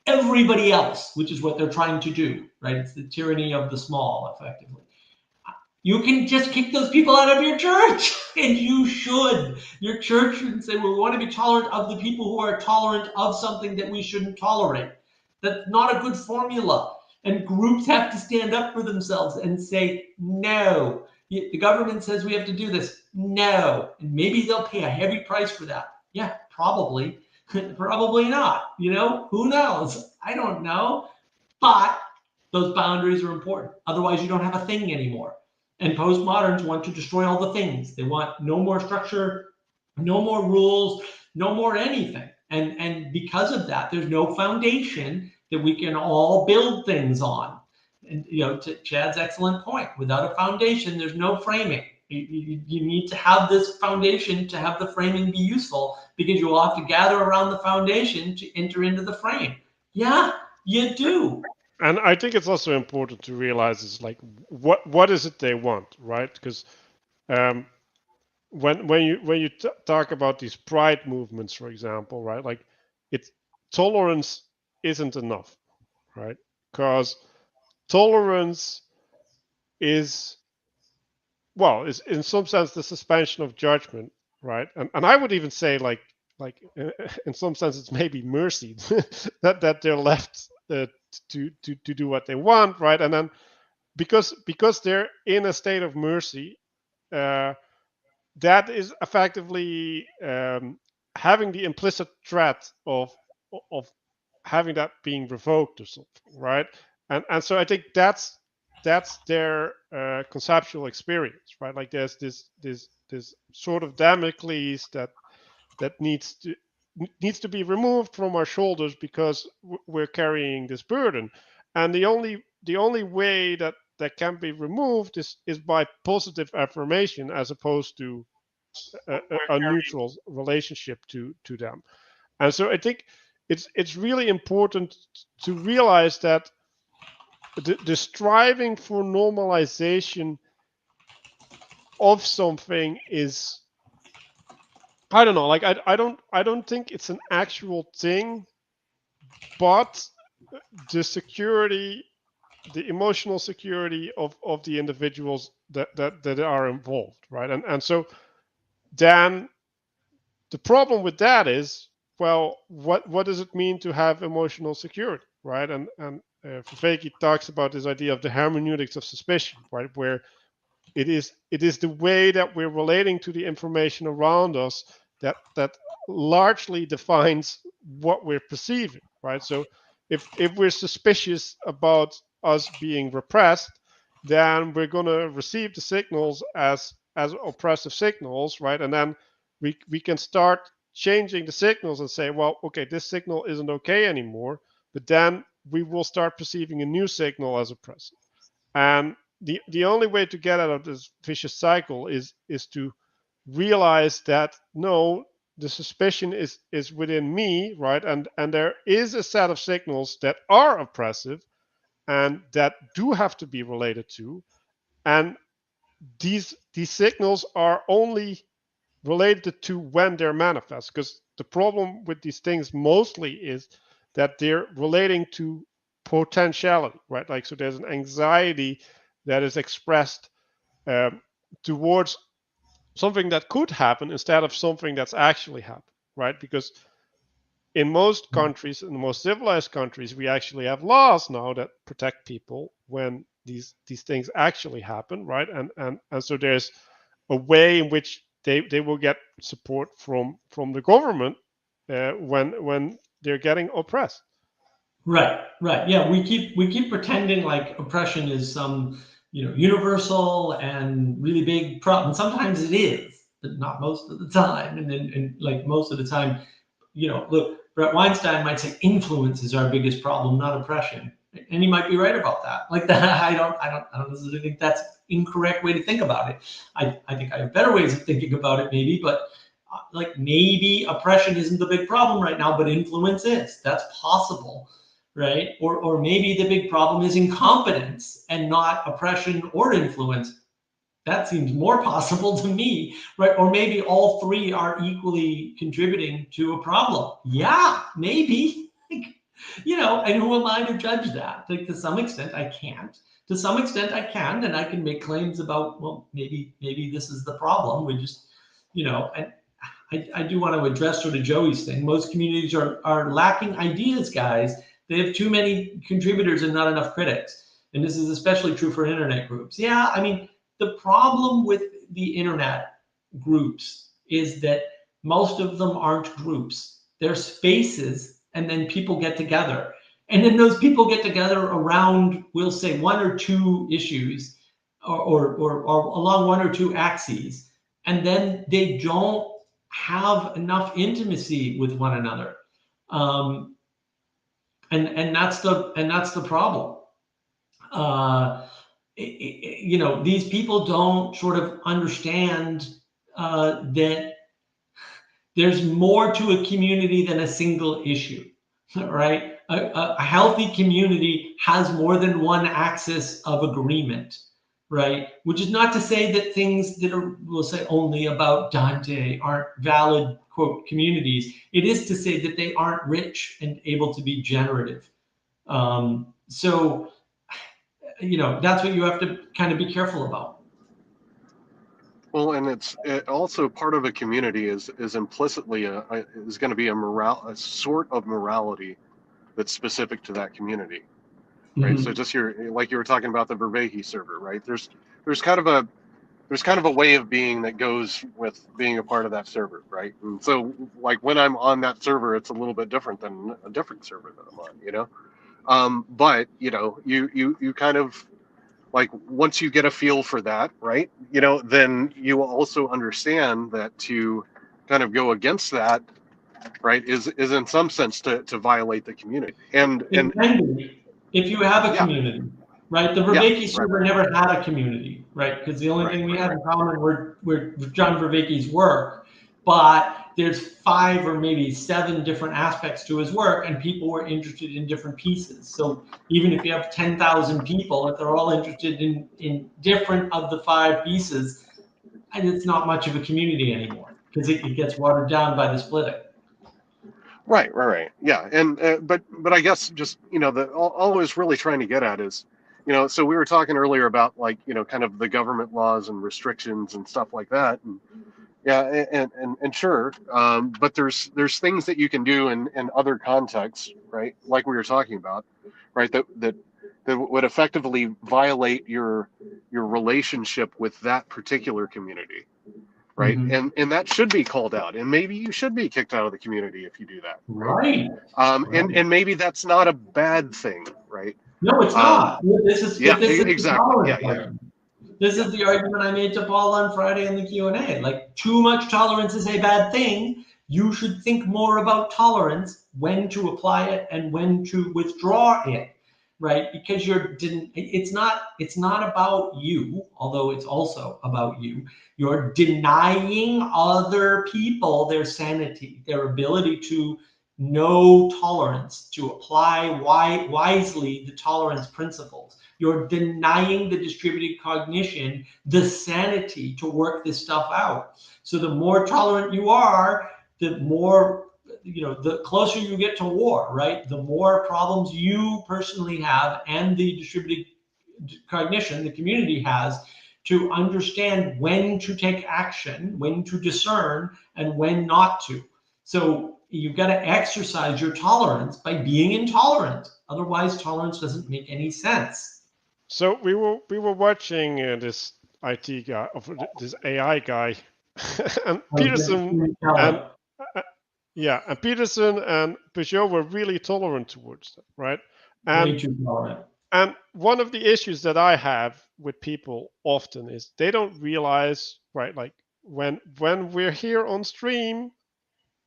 everybody else, which is what they're trying to do, right? It's the tyranny of the small, effectively. You can just kick those people out of your church, and you should. Your church shouldn't say, well, we want to be tolerant of the people who are tolerant of something that we shouldn't tolerate. That's not a good formula. And groups have to stand up for themselves and say, no. The government says we have to do this. No. And maybe they'll pay a heavy price for that. Yeah, probably. Probably not. You know, who knows? I don't know. But those boundaries are important. Otherwise, you don't have a thing anymore. And postmoderns want to destroy all the things. They want no more structure, no more rules, no more anything. And because of that, there's no foundation that we can all build things on. And, you know, to Chad's excellent point, without a foundation, there's no framing. You need to have this foundation to have the framing be useful, because you will have to gather around the foundation to enter into the frame. Yeah, you do. And I think it's also important to realize is like what is it they want, right? Because when you talk about these pride movements, for example, right? Like, it's tolerance isn't enough, right? Because tolerance is, well, is in some sense the suspension of judgment, right? And I would even say like in some sense it's maybe mercy that they're left to do what they want, right? And then because they're in a state of mercy, that is effectively having the implicit threat of having that being revoked or something, right? And so I think that's their conceptual experience, right? Like, there's this sort of Damocles that needs to be removed from our shoulders because we're carrying this burden, and the only way that can be removed is by positive affirmation, as opposed to a neutral relationship to them. And so I think it's really important to realize that the striving for normalization of something is, I don't know, like I don't think it's an actual thing, but the security, the emotional security of the individuals that are involved, right? And so then the problem with that is, well, what does it mean to have emotional security, right? And Vervaeke talks about this idea of the hermeneutics of suspicion, right, where it is the way that we're relating to the information around us that largely defines what we're perceiving, right? So if we're suspicious about us being repressed, then we're going to receive the signals as oppressive signals, right? And then we can start changing the signals and say, well, okay, this signal isn't okay anymore, but then we will start perceiving a new signal as oppressive. And the only way to get out of this vicious cycle is to realize that no, the suspicion is within me, right? And there is a set of signals that are oppressive and that do have to be related to, and these signals are only related to when they're manifest, because the problem with these things mostly is that they're relating to potentiality, right? Like, so there's an anxiety that is expressed towards something that could happen instead of something that's actually happened, right? Because in most countries, in the most civilized countries, we actually have laws now that protect people when these things actually happen, right? And so there's a way in which they will get support from the government when they're getting oppressed. Right, right. Yeah, we keep pretending like oppression is some, universal and really big problem. Sometimes it is, but not most of the time. And like most of the time, look, Brett Weinstein might say influence is our biggest problem, not oppression, and he might be right about that. Like that, I don't necessarily think that's incorrect way to think about it. I think I have better ways of thinking about it, maybe, but like maybe oppression isn't the big problem right now, but influence is. That's possible, right? Or maybe the big problem is incompetence and not oppression or influence. That seems more possible to me, right? Or maybe all three are equally contributing to a problem. Yeah, maybe. And who am I to judge that? Like, to some extent, I can't. To some extent, I can, and I can make claims about, well, maybe this is the problem. We just, and I do want to address sort of Joey's thing. Most communities are lacking ideas, guys. They have too many contributors and not enough critics. And this is especially true for internet groups. Yeah, I mean, the problem with the internet groups is that most of them aren't groups. They're spaces, and then people get together. And then those people get together around, we'll say, one or two issues or along one or two axes. And then they don't have enough intimacy with one another. And that's the problem. These people don't sort of understand that there's more to a community than a single issue, right? A healthy community has more than one axis of agreement, right? Which is not to say that things that are, we'll say, only about Dante aren't valid, quote, communities. It is to say that they aren't rich and able to be generative. So that's what you have to kind of be careful about. Well, and it also part of a community is implicitly is going to be a sort of morality that's specific to that community, right? Mm-hmm. So just like you were talking about the Vervaeke server, right? There's kind of a way of being that goes with being a part of that server, right? And so like when I'm on that server, it's a little bit different than a different server that I'm on, but you kind of, like, once you get a feel for that, right, then you will also understand that to kind of go against that, right, is in some sense to violate the community. And if you have a yeah, community, right? The Vervaeke server never had a community, right? Because the only thing we had in common were John Vervaeke's work, but there's 5 or maybe 7 different aspects to his work, and people were interested in different pieces. So even if you have 10,000 people, if they're all interested in different of the 5 pieces, and it's not much of a community anymore because it gets watered down by the splitting. Right. Yeah, and but I guess just all I was really trying to get at is, so we were talking earlier about, like, kind of the government laws and restrictions and stuff like that, and yeah, and sure, but there's things that you can do in other contexts, right? Like we were talking about, right? That would effectively violate your relationship with that particular community, right? Mm-hmm. And that should be called out, and maybe you should be kicked out of the community if you do that, right? And maybe that's not a bad thing, right? No, it's not. This is exactly. This is the argument I made to Paul on Friday in the Q&A. Like, too much tolerance is a bad thing. You should think more about tolerance, when to apply it and when to withdraw it, right? Because it's not about you, although it's also about you. You're denying other people their sanity, their ability to know tolerance, to apply wisely the tolerance principles. You're denying the distributed cognition the sanity to work this stuff out. So the more tolerant you are, the more, the closer you get to war, right? The more problems you personally have and the distributed cognition, the community has, to understand when to take action, when to discern, and when not to. So you've got to exercise your tolerance by being intolerant. Otherwise, tolerance doesn't make any sense. So we were watching this IT guy, of this AI guy, and Peterson and yeah, and Peterson and Peugeot were really tolerant towards that, right? And way too tolerant. And one of the issues that I have with people often is they don't realize, right? Like when we're here on stream,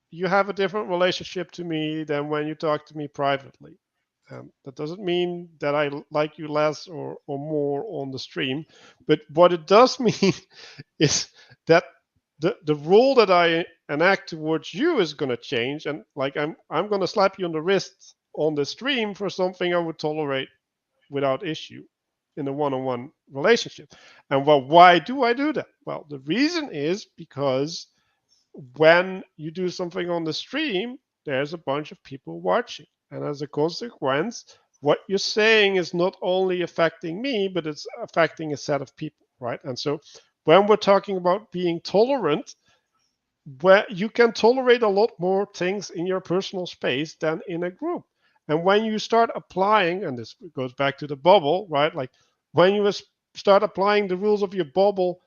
you have a different relationship to me than when you talk to me privately. That doesn't mean that I like you less or more on the stream, but what it does mean is that the rule that I enact towards you is going to change, and like I'm going to slap you on the wrist on the stream for something I would tolerate without issue in a one-on-one relationship. And well, why do I do that? Well, the reason is because when you do something on the stream, there's a bunch of people watching. And as a consequence, what you're saying is not only affecting me, but it's affecting a set of people, right? And so when we're talking about being tolerant, where you can tolerate a lot more things in your personal space than in a group. And when you start applying, and this goes back to the bubble, right? Like when you start applying the rules of your bubble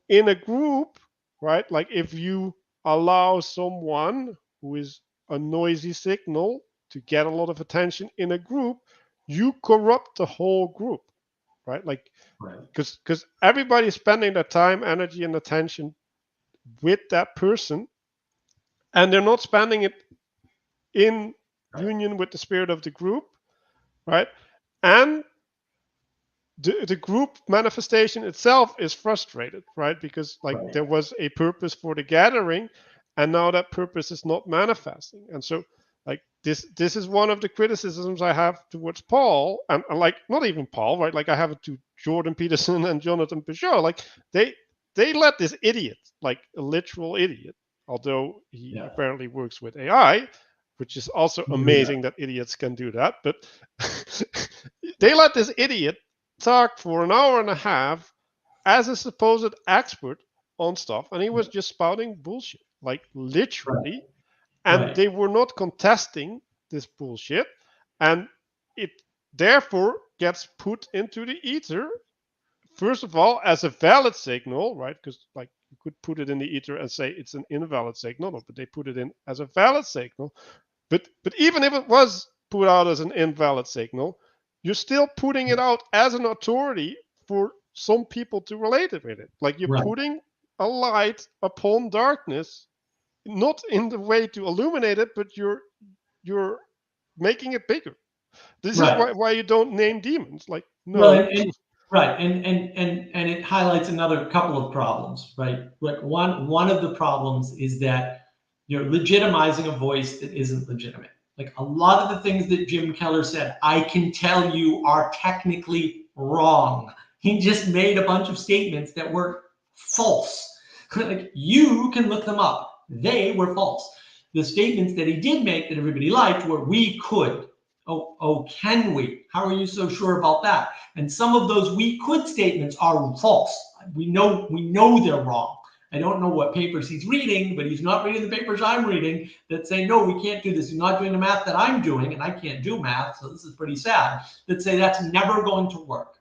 in a group, right? Like if you allow someone who is a noisy signal to get a lot of attention in a group, you corrupt the whole group, right? Like, because everybody's spending their time, energy, and attention with that person, and they're not spending it in union with the spirit of the group, right? And the group manifestation itself is frustrated, right? Because like there was a purpose for the gathering, and now that purpose is not manifesting. And so like this is one of the criticisms I have towards Paul, and like not even Paul, right? Like I have it to Jordan Peterson and Jonathan Peugeot. Like they let this idiot, like a literal idiot, although he apparently works with AI, which is also amazing that idiots can do that. But they let this idiot talk for an hour and a half as a supposed expert on stuff, and he was just spouting bullshit, like literally. And they were not contesting this bullshit, and it therefore gets put into the ether. First of all, as a valid signal, right? Because like you could put it in the ether and say it's an invalid signal, but they put it in as a valid signal. But even if it was put out as an invalid signal, you're still putting it out as an authority for some people to relate it with it. Like you're putting a light upon darkness, not in the way to illuminate it, but you're making it bigger. This is why you don't name demons. Like no. And it highlights another couple of problems, right? Like one of the problems is that you're legitimizing a voice that isn't legitimate. Like a lot of the things that Jim Keller said, I can tell you are technically wrong. He just made a bunch of statements that were false. Like you can look them up. They were false. The statements that he did make that everybody liked were, we could. Oh, can we? How are you so sure about that? And some of those we could statements are false. We know they're wrong. I don't know what papers he's reading, but he's not reading the papers I'm reading that say, no, we can't do this. He's not doing the math that I'm doing, and I can't do math, so this is pretty sad, that say that's never going to work.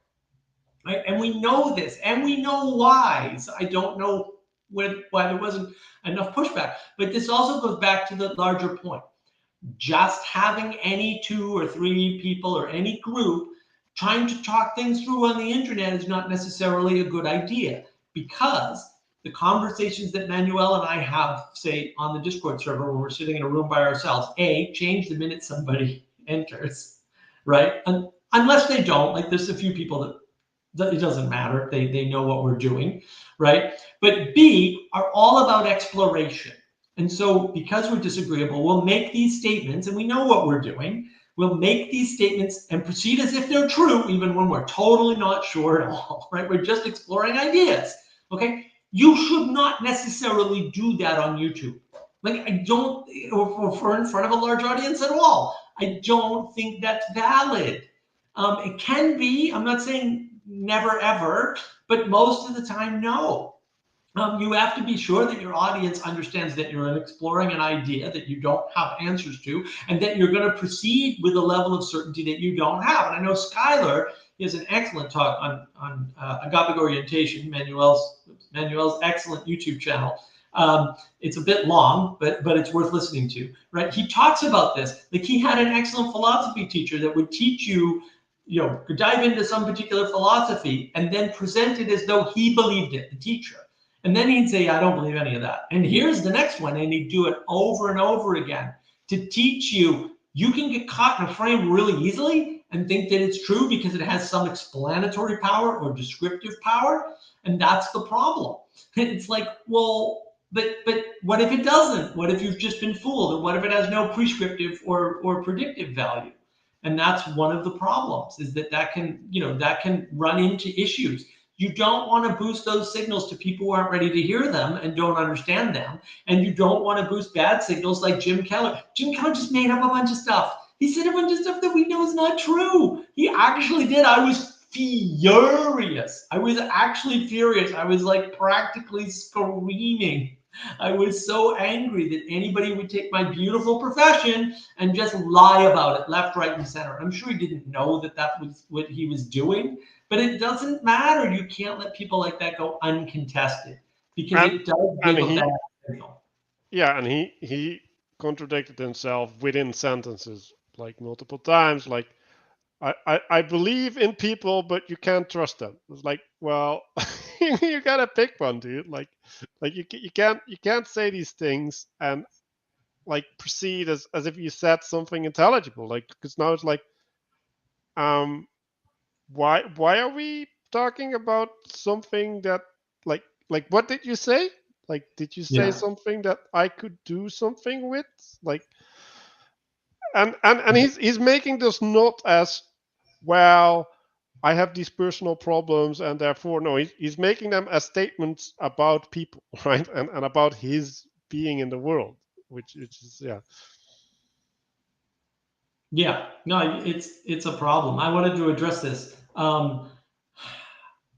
Right? And we know this, and we know why. So I don't know why there wasn't enough pushback. But this also goes back to the larger point. Just having any 2 or 3 people or any group trying to talk things through on the internet is not necessarily a good idea, because the conversations that Manuel and I have, say, on the Discord server when we're sitting in a room by ourselves, change the minute somebody enters, right? Unless they don't, like there's a few people that it doesn't matter. They know what we're doing, right? But B, are all about exploration. And so because we're disagreeable, we'll make these statements, and we know what we're doing. We'll make these statements and proceed as if they're true, even when we're totally not sure at all, right? We're just exploring ideas, okay? You should not necessarily do that on YouTube. Like I don't, or for in front of a large audience at all. I don't think that's valid. It can be, I'm not saying never ever, but most of the time, no. You have to be sure that your audience understands that you're exploring an idea that you don't have answers to, and that you're going to proceed with a level of certainty that you don't have. And I know Skylar has an excellent talk on agapic orientation, Manuel's excellent YouTube channel. It's a bit long, but it's worth listening to, right? He talks about this. Like, he had an excellent philosophy teacher that would teach you, dive into some particular philosophy and then present it as though he believed it, the teacher. And then he'd say, I don't believe any of that. And here's the next one. And he'd do it over and over again to teach you, you can get caught in a frame really easily and think that it's true because it has some explanatory power or descriptive power. And that's the problem. And it's like, well, but what if it doesn't? What if you've just been fooled? Or what if it has no prescriptive or predictive value? And that's one of the problems, is that can run into issues. You don't want to boost those signals to people who aren't ready to hear them and don't understand them. And you don't want to boost bad signals like Jim Keller. Jim Keller just made up a bunch of stuff. He said a bunch of stuff that we know is not true. He actually did. I was furious. I was actually furious. I was like practically screaming. I was so angry that anybody would take my beautiful profession and just lie about it left, right, and center. I'm sure he didn't know that was what he was doing. But it doesn't matter. You can't let people like that go uncontested, because it does give a bad signal. Yeah, and he contradicted himself within sentences like multiple times. Like, I believe in people, but you can't trust them. It's like, well, you gotta pick one, dude. Like you can't say these things and like proceed as if you said something intelligible. Like, because now it's like, why are we talking about something that like what did you say? Like, did you say something that I could do something with? Like, and he's making this not as, well, I have these personal problems and therefore, no, he's making them as statements about people, right? And about his being in the world, which is Yeah, no, it's a problem. I wanted to address this.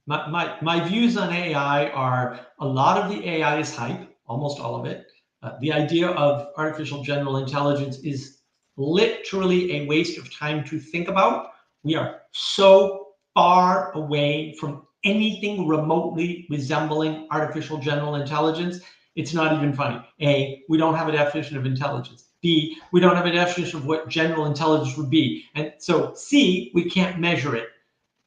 My views on AI are, a lot of the AI is hype, almost all of it. The idea of artificial general intelligence is literally a waste of time to think about. We are so far away from anything remotely resembling artificial general intelligence. It's not even funny. A, we don't have a definition of intelligence. B, we don't have a definition of what general intelligence would be. And so C, we can't measure it.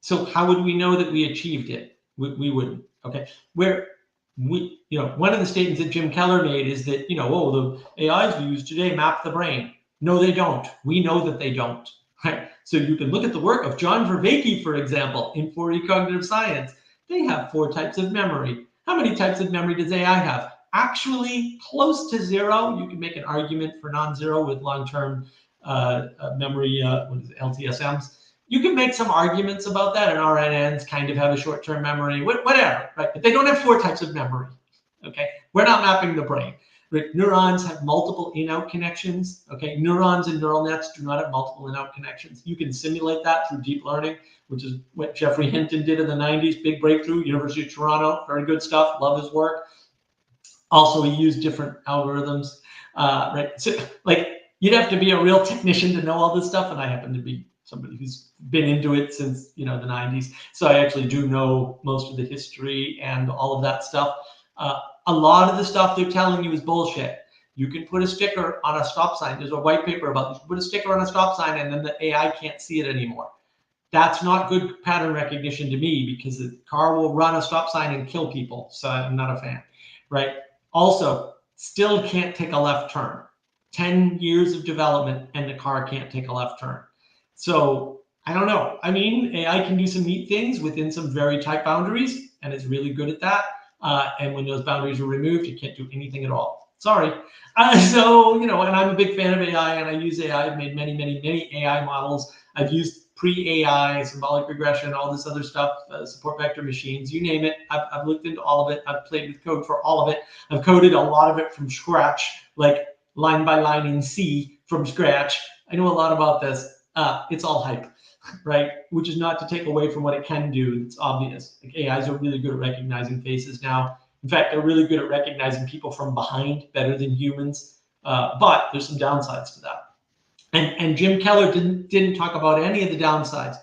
So how would we know that we achieved it? We wouldn't. Okay. One of the statements that Jim Keller made is that, the AIs we use today map the brain. No, they don't. We know that they don't. Right. So you can look at the work of John Vervaeke, for example, in 4E cognitive science. They have 4 types of memory. How many types of memory does AI have? Actually, close to 0. You can make an argument for non-zero with long-term memory, LTSMs. You can make some arguments about that, and RNNs kind of have a short-term memory, whatever, right? But they don't have 4 types of memory, okay? We're not mapping the brain. Right? Neurons have multiple in-out connections, okay? Neurons and neural nets do not have multiple in-out connections. You can simulate that through deep learning, which is what Geoffrey Hinton did in the 90s, big breakthrough, University of Toronto, very good stuff, love his work. Also, he used different algorithms, right? So, like, you'd have to be a real technician to know all this stuff, and I happen to be somebody who's been into it since, the 90s. So I actually do know most of the history and all of that stuff. A lot of the stuff they're telling you is bullshit. You can put a sticker on a stop sign. There's a white paper about this. You put a sticker on a stop sign and then the AI can't see it anymore. That's not good pattern recognition to me, because the car will run a stop sign and kill people. So I'm not a fan, right? Also, still can't take a left turn. 10 years of development and the car can't take a left turn. So I don't know. I mean, AI can do some neat things within some very tight boundaries, and it's really good at that. And when those boundaries are removed, you can't do anything at all. Sorry. So, and I'm a big fan of AI, and I use AI. I've made many, many, many AI models. I've used pre-AI, symbolic regression, all this other stuff, support vector machines, you name it. I've looked into all of it. I've played with code for all of it. I've coded a lot of it from scratch, like line by line in C from scratch. I know a lot about this. It's all hype. right? Which is not to take away from what it can do. It's obvious. Like AIs are really good at recognizing faces now. In fact, they're really good at recognizing people from behind better than humans. But there's some downsides to that. And Jim Keller didn't talk about any of the downsides,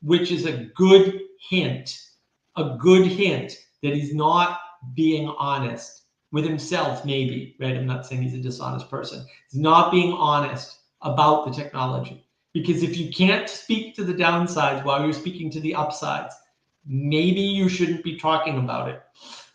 which is a good hint that he's not being honest with himself, maybe, right? I'm not saying he's a dishonest person. He's not being honest about the technology. Because if you can't speak to the downsides while you're speaking to the upsides, maybe you shouldn't be talking about it,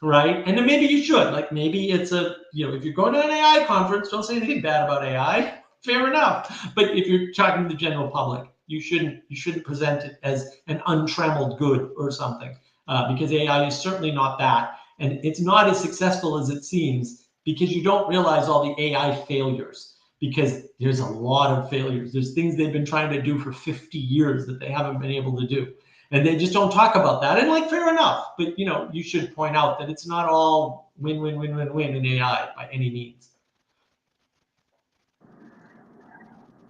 right? And then maybe you should. Like maybe it's if you're going to an AI conference, don't say anything bad about AI. Fair enough. But if you're talking to the general public, you shouldn't present it as an untrammeled good or something, because AI is certainly not that, and it's not as successful as it seems because you don't realize all the AI failures. Because there's a lot of failures. There's things they've been trying to do for 50 years that they haven't been able to do. And they just don't talk about that. And like, fair enough. But you should point out that it's not all win, win, win, win, win in AI by any means.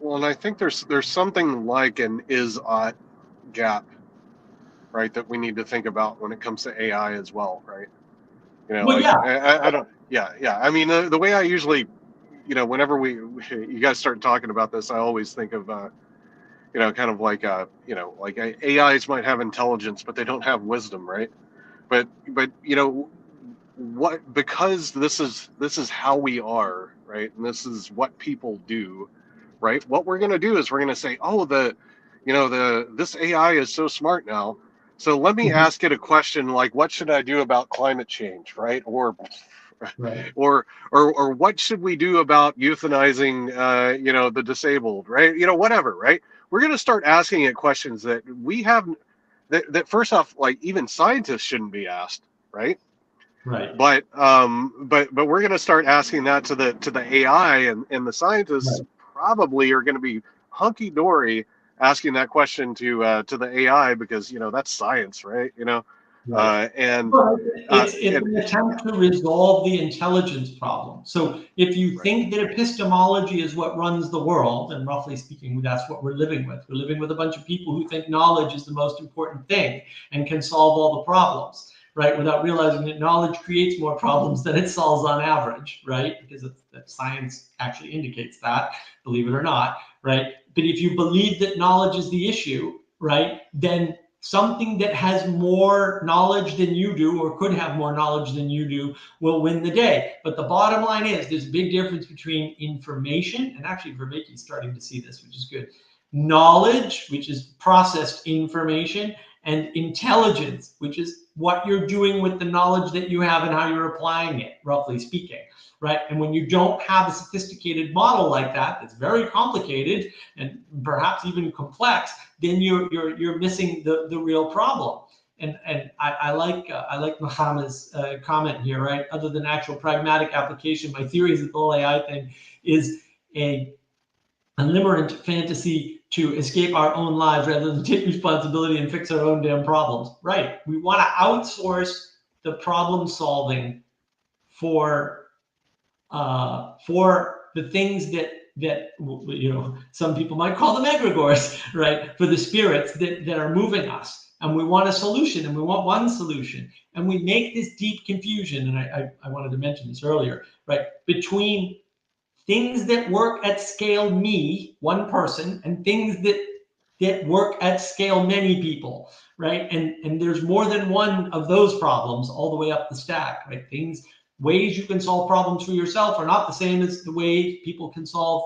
Well, and I think there's something like an is-ought gap, right, that we need to think about when it comes to AI as well, right? Well, like yeah. I don't, yeah. I mean, the way I usually, whenever you guys start talking about this, I always think of, kind of like, like AIs might have intelligence, but they don't have wisdom, right? But because this is how we are, right? And this is what people do, right? What we're going to do is we're going to say, oh, this AI is so smart now. So let me ask it a question like, what should I do about climate change, right? Or what should we do about euthanizing, the disabled, right? Whatever, right? We're going to start asking it questions that we have, that first off, like even scientists shouldn't be asked, right? Right. But we're going to start asking that to the AI, and the scientists probably are going to be hunky dory asking that question to the AI, because that's science, right? And it's an attempt to resolve the intelligence problem. So if you think that epistemology is what runs the world, and roughly speaking, that's what we're living with. We're living with a bunch of people who think knowledge is the most important thing and can solve all the problems, right? Without realizing that knowledge creates more problems than it solves on average, right? Because that science actually indicates that, believe it or not, right? But if you believe that knowledge is the issue, right, then something that has more knowledge than you do, or could have more knowledge than you do, will win the day. But the bottom line is there's a big difference between information, and actually Vervaeke's starting to see this, which is good, knowledge, which is processed information, and intelligence, which is what you're doing with the knowledge that you have and how you're applying it, roughly speaking, right? And when you don't have a sophisticated model like that, that's very complicated and perhaps even complex, then you're missing the real problem. And I like Mohammed's comment here, right? Other than actual pragmatic application, my theory is that the whole AI thing is a limerent fantasy to escape our own lives rather than take responsibility and fix our own damn problems. Right. We want to outsource the problem solving for the things that some people might call them egregores, right? For the spirits that are moving us. And we want a solution, and we want one solution. And we make this deep confusion, and I wanted to mention this earlier, right? Between things that work at scale me, one person, and things that work at scale many people, right? And there's more than one of those problems all the way up the stack, right? Ways you can solve problems for yourself are not the same as the way people can solve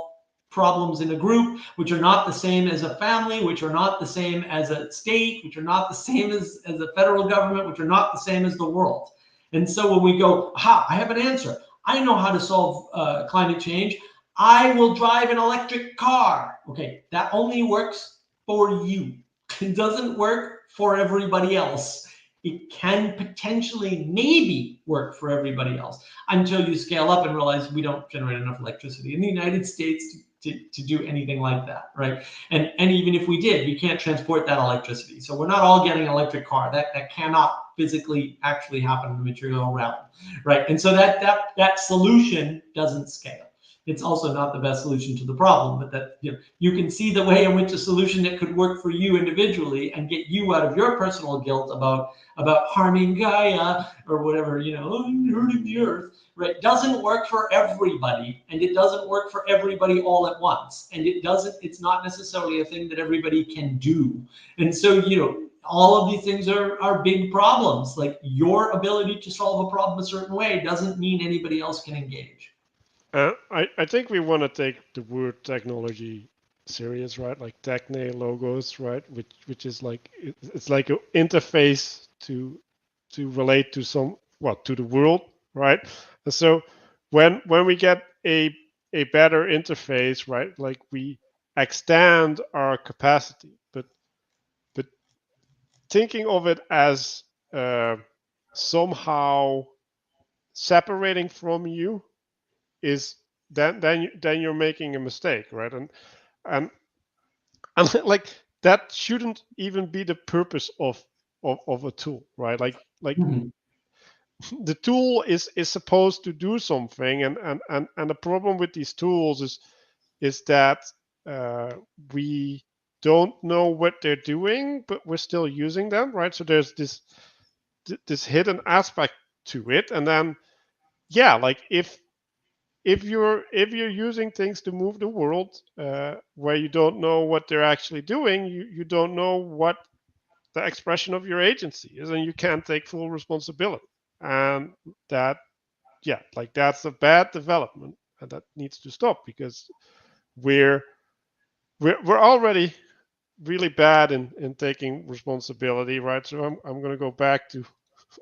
problems in a group, which are not the same as a family, which are not the same as a state, which are not the same as a federal government, which are not the same as the world. And so when we go, aha, I have an answer. I know how to solve climate change. I will drive an electric car. Okay, that only works for you. It doesn't work for everybody else. It can potentially maybe work for everybody else until you scale up and realize we don't generate enough electricity in the United States to do anything like that, right? And even if we did, we can't transport that electricity. So we're not all getting an electric car. That cannot physically actually happen in the material realm, right? And so that solution doesn't scale. it's also not the best solution to the problem, but that you can see the way in which a solution that could work for you individually and get you out of your personal guilt about harming Gaia or whatever, hurting the earth, right? Doesn't work for everybody, and it doesn't work for everybody all at once, and it's not necessarily a thing that everybody can do. And so, all of these things are big problems. Like, your ability to solve a problem a certain way doesn't mean anybody else can engage. I think we want to take the word technology serious, right? Like techne logos, right? Which is like, it's like an interface to relate to to the world, right? And so when we get a better interface, right? Like, we extend our capacity, but thinking of it as somehow separating from you is then you're making a mistake, right? And like, that shouldn't even be the purpose of a tool, right? Like the tool is supposed to do something, and the problem with these tools is that we don't know what they're doing, but we're still using them, right? So there's this hidden aspect to it, and then like, if you're using things to move the world, where you don't know what they're actually doing, you don't know what the expression of your agency is, and you can't take full responsibility. And that, like, that's a bad development, and that needs to stop, because we're already really bad in taking responsibility, right? So I'm going to go back to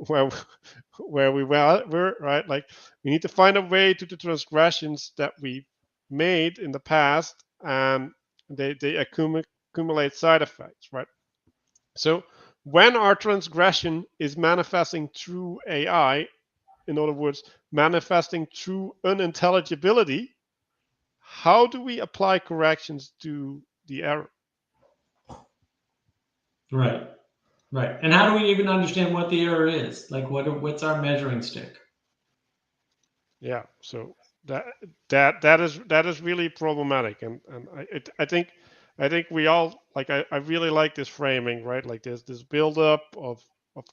where we were, right? Like, we need to find a way to the transgressions that we made in the past, and they accumulate side effects, right? So when our transgression is manifesting through AI, in other words, manifesting through unintelligibility, how do we apply corrections to the error? Right. And how do we even understand what the error is? Like, what's our measuring stick? Yeah. So that is really problematic, and I think we all, like, I really like this framing, right? Like, there's this buildup of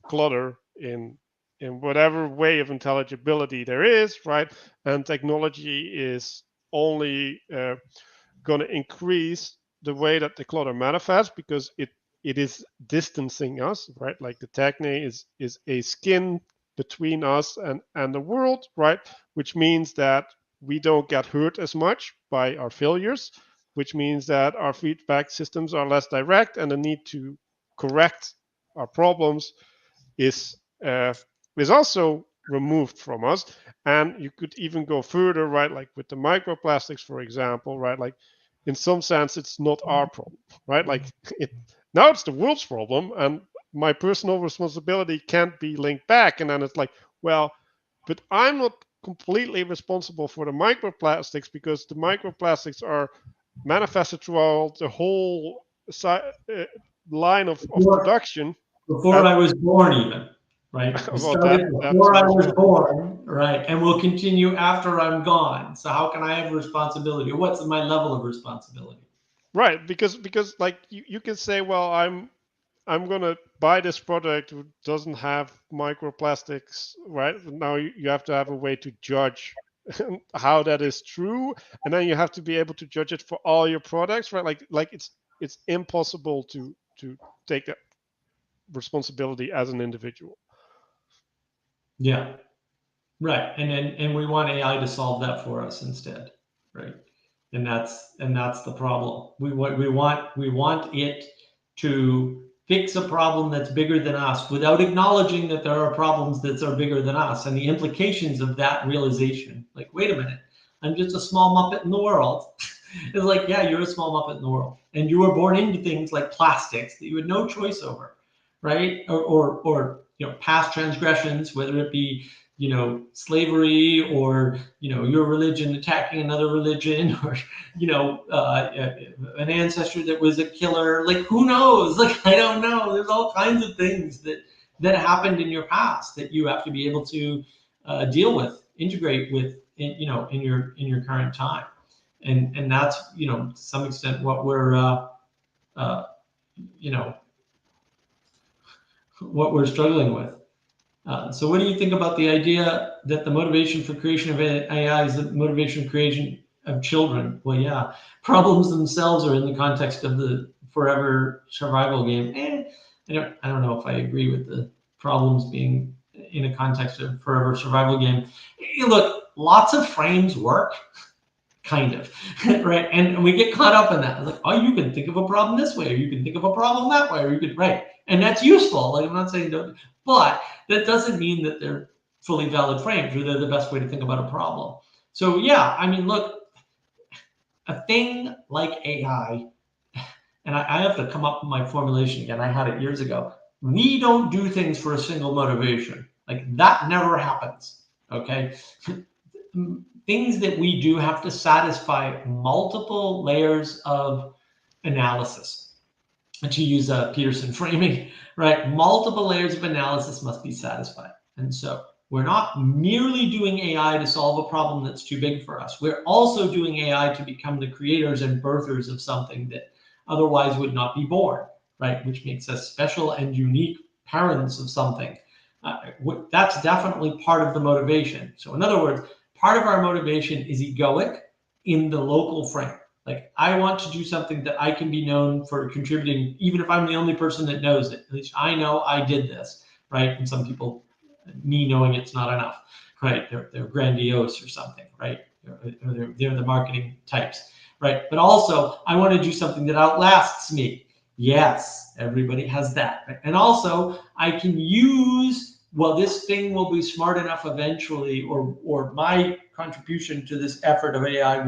clutter in whatever way of intelligibility there is, right? And technology is only going to increase the way that the clutter manifests, because it is distancing us, right? Like, the techne is a skin between us and the world, right? Which means that we don't get hurt as much by our failures, which means that our feedback systems are less direct, and the need to correct our problems is also removed from us. And you could even go further, right? Like, with the microplastics, for example, right? Like, in some sense, it's not our problem, right? Like, now it's the world's problem, and my personal responsibility can't be linked back. And then it's like, well, but I'm not completely responsible for the microplastics, because the microplastics are manifested throughout the whole line of production. Before I was born, even, right? It Well, started that before I too as was well. born, right? And will continue after I'm gone. So how can I have responsibility? What's my level of responsibility? Right, because like, you can say, well, I'm gonna buy this product who doesn't have microplastics, right? Now you have to have a way to judge how that is true, and then you have to be able to judge it for all your products, right? Like it's impossible to take that responsibility as an individual. Yeah, right. And we want AI to solve that for us instead, right? And that's the problem. We want it to fix a problem that's bigger than us without acknowledging that there are problems that are bigger than us, and the implications of that realization. Like, wait a minute, I'm just a small muppet in the world. It's like, yeah, you're a small muppet in the world, and you were born into things like plastics that you had no choice over, right? Or past transgressions, whether it be slavery, or your religion attacking another religion, or an ancestor that was a killer. Like, who knows? Like, I don't know. There's all kinds of things that happened in your past that you have to be able to deal with. integrate with in your current time, and that's to some extent what we're you know what we're struggling with. So what do you think about the idea that the motivation for creation of AI is the motivation for creation of children? Well, yeah, problems themselves are in the context of the forever survival game. I don't know if I agree with the problems being in a context of forever survival game. Look, lots of frames work, kind of, right? And we get caught up in that. Like, oh, you can think of a problem this way, or you can think of a problem that way, or you could, right? And that's useful. Like, I'm not saying don't, but that doesn't mean that they're fully valid frames or they're the best way to think about a problem. So yeah, I mean, look, a thing like AI, and I have to come up with my formulation again. I had it years ago. We don't do things for a single motivation. Like that never happens. Okay. Things that we do have to satisfy multiple layers of analysis. And to use Peterson framing, right? Multiple layers of analysis must be satisfied. And so we're not merely doing AI to solve a problem that's too big for us. We're also doing AI to become the creators and birthers of something that otherwise would not be born, right? Which makes us special and unique parents of something. That's definitely part of the motivation. So in other words, part of our motivation is egoic in the local frame. Like, I want to do something that I can be known for contributing, even if I'm the only person that knows it. At least I know I did this, right? And some people, me knowing it's not enough, right? They're grandiose or something, right? Or they're the marketing types, right? But also, I want to do something that outlasts me. Yes, everybody has that. Right? And also, I can use, well, this thing will be smart enough eventually, or my contribution to this effort of AI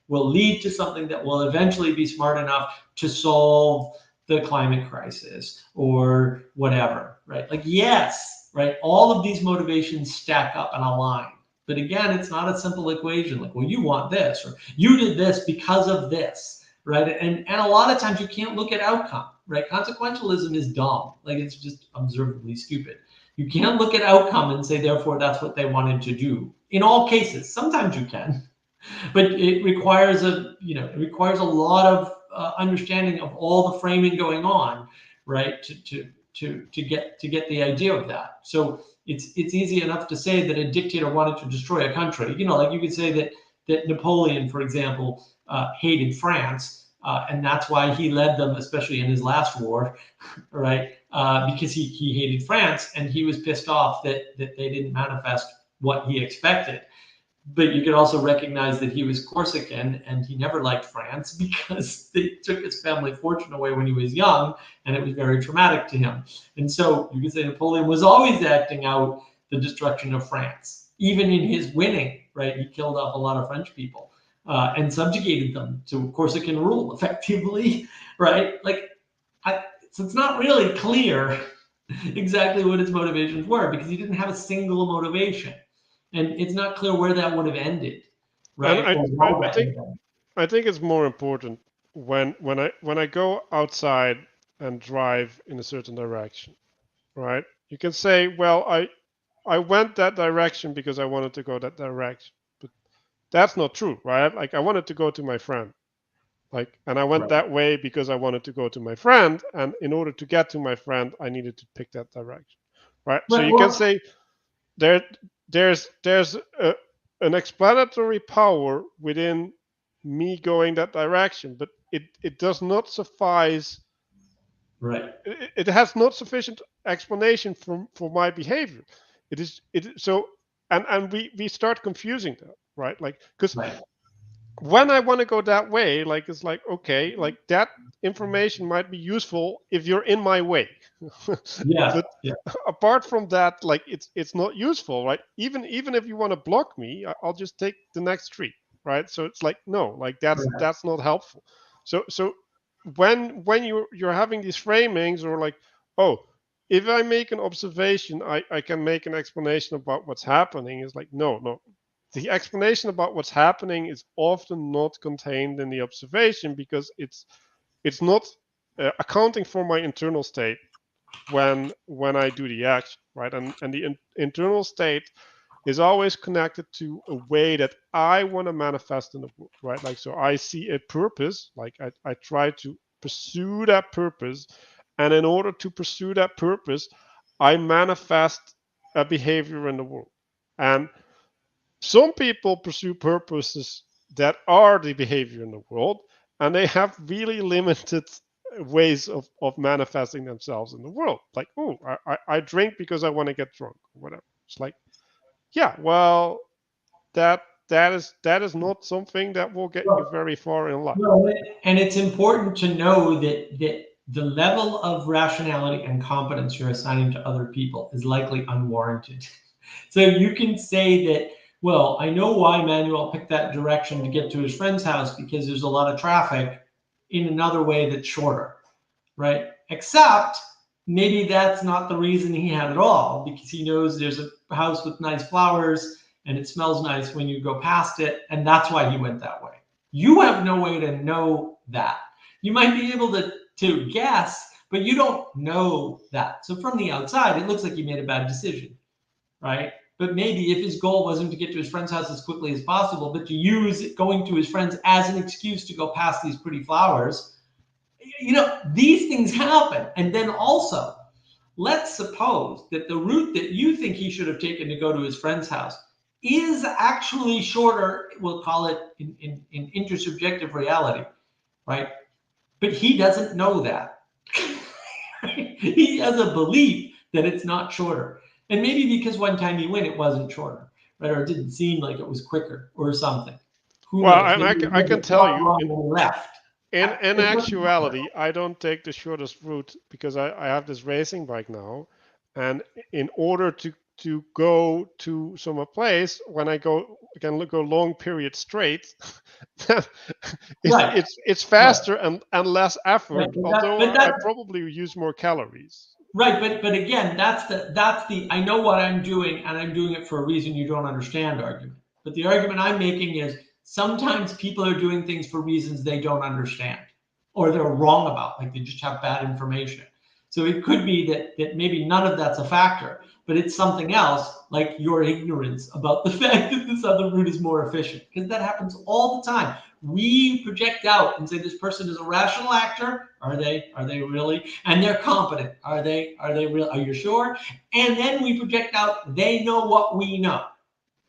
will lead to something that will eventually be smart enough to solve the climate crisis or whatever, right? Like, yes, right? All of these motivations stack up and align. But again, it's not a simple equation like, well, you want this, or you did this because of this, right? And a lot of times you can't look at outcome, right? Consequentialism is dumb. Like, it's just observably stupid. You can't look at outcome and say, therefore, that's what they wanted to do. In all cases, sometimes you can, but it requires a lot of understanding of all the framing going on, right? To get the idea of that. So it's easy enough to say that a dictator wanted to destroy a country. Like you could say that Napoleon, for example, hated France, and that's why he led them, especially in his last war, right? Because he hated France and he was pissed off that they didn't manifest what he expected. But you could also recognize that he was Corsican and he never liked France because they took his family fortune away when he was young, and it was very traumatic to him. And so you could say Napoleon was always acting out the destruction of France, even in his winning, right? He killed off a lot of French people and subjugated them to Corsican rule effectively, right? So it's not really clear exactly what his motivations were because he didn't have a single motivation. And it's not clear where that would have ended, right? And I think it's more important when I go outside and drive in a certain direction, right? You can say, well, I went that direction because I wanted to go that direction, but that's not true, right? Like, I wanted to go to my friend, and I went that way because I wanted to go to my friend, and in order to get to my friend, I needed to pick that direction, right? So you can say there's an explanatory power within me going that direction, but it does not suffice. Right. It has not sufficient explanation for my behavior. So and we start confusing that, right? Like, because when I want to go that way, like, it's like, okay, like, that information might be useful if you're in my way. But apart from that, like, it's not useful, right? Even if you want to block me, I'll just take the next street, right? So it's like, no, like, that's not helpful. So when you're having these framings, or like, oh, if I make an observation, I can make an explanation about what's happening. Is like, no. The explanation about what's happening is often not contained in the observation because it's not accounting for my internal state when I do the action, right? And the internal state is always connected to a way that I want to manifest in the world, right? Like, so I see a purpose, like I try to pursue that purpose. And in order to pursue that purpose, I manifest a behavior in the world. And some people pursue purposes that are the behavior in the world, and they have really limited ways of manifesting themselves in the world. Like, oh, I drink because I want to get drunk, or whatever. It's like, yeah, well, that is not something that will get you very far in life. No, and it's important to know that the level of rationality and competence you're assigning to other people is likely unwarranted. So you can say that, well, I know why Manuel picked that direction to get to his friend's house because there's a lot of traffic in another way that's shorter, right? Except maybe that's not the reason he had it all, because he knows there's a house with nice flowers and it smells nice when you go past it, and that's why he went that way. You have no way to know that. You might be able to guess, but you don't know that. So from the outside, it looks like he made a bad decision, right? But maybe if his goal wasn't to get to his friend's house as quickly as possible, but to use going to his friend's as an excuse to go past these pretty flowers, these things happen. And then also, let's suppose that the route that you think he should have taken to go to his friend's house is actually shorter, we'll call it in intersubjective reality, right? But he doesn't know that. He has a belief that it's not shorter. And maybe because one time he went, it wasn't shorter, right? Or it didn't seem like it was quicker or something. Who Well, knows? and I can tell you, in actuality, I don't take the shortest route because I have this racing bike now, and in order to go to some place, when I can go long period straight, it's faster and less effort, although I probably use more calories. Right, but again, that's the I know what I'm doing and I'm doing it for a reason you don't understand argument. But the argument I'm making is sometimes people are doing things for reasons they don't understand or they're wrong about, like they just have bad information. So it could be that maybe none of that's a factor, but it's something else, like your ignorance about the fact that this other route is more efficient, because that happens all the time. We project out and say this person is a rational actor. Are they? Are they really? And they're competent. Are they? Are they real? Are you sure? And then we project out they know what we know.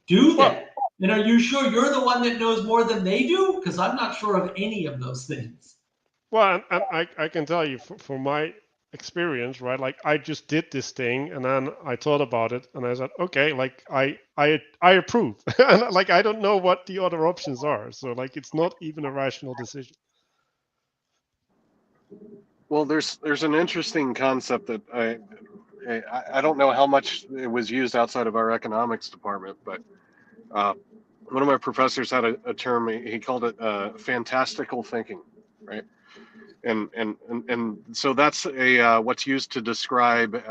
Do they? And are you sure you're the one that knows more than they do? Because I'm not sure of any of those things. Well, and I can tell you from my experience, right? Like I just did this thing and then I thought about it and I said, okay, like I approve. Like I don't know what the other options are. So like it's not even a rational decision. Well, there's an interesting concept that I don't know how much it was used outside of our economics department, but one of my professors had a term, he called it fantastical thinking, right? And so that's what's used to describe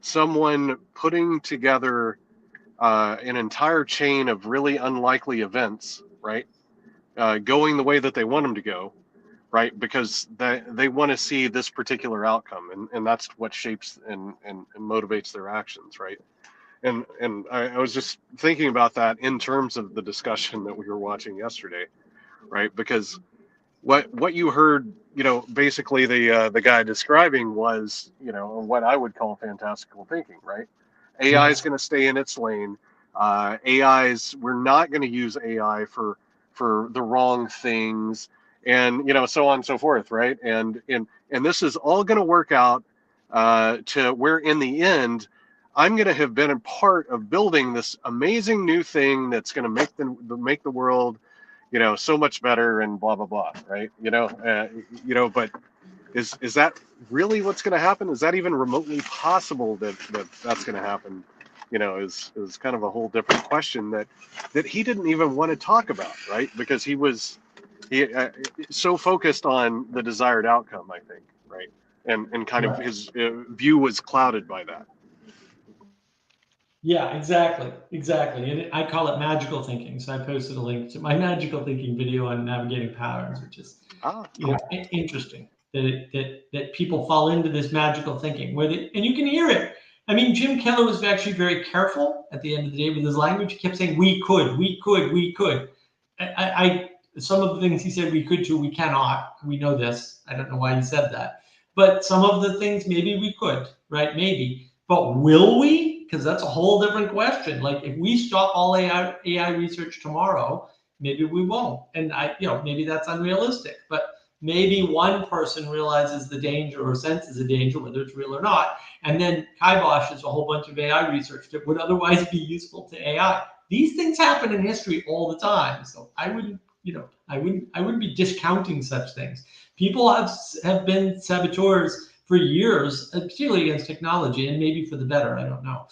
someone putting together an entire chain of really unlikely events, right? Going the way that they want them to go, right? Because they want to see this particular outcome, and that's what shapes and motivates their actions, right? And I was just thinking about that in terms of the discussion that we were watching yesterday, right? Because what you heard, basically the guy describing was, what I would call fantastical thinking, right? AI is going to stay in its lane. We're not going to use AI for the wrong things, and so on and so forth, right? And this is all going to work out to where in the end I'm going to have been a part of building this amazing new thing that's going to make the world so much better and blah blah blah, right? But is that really what's going to happen? Is that even remotely possible that's going to happen? Is kind of a whole different question that he didn't even want to talk about, right? Because he so focused on the desired outcome, I think, right? And kind of his view was clouded by that. Yeah, exactly. And I call it magical thinking. So I posted a link to my magical thinking video on navigating patterns, which is interesting that people fall into this magical thinking and you can hear it. I mean, Jim Keller was actually very careful at the end of the day with his language. He kept saying, we could, we could, we could. Some of the things he said we could do, we cannot. We know this. I don't know why he said that. But some of the things maybe we could, right? Maybe. But will we? Because that's a whole different question. Like if we stop all AI research tomorrow, maybe we won't. And maybe that's unrealistic. But maybe one person realizes the danger or senses the danger, whether it's real or not, and then kiboshes a whole bunch of AI research that would otherwise be useful to AI. These things happen in history all the time. So I wouldn't be discounting such things. People have been saboteurs for years, particularly against technology, and maybe for the better. I don't know.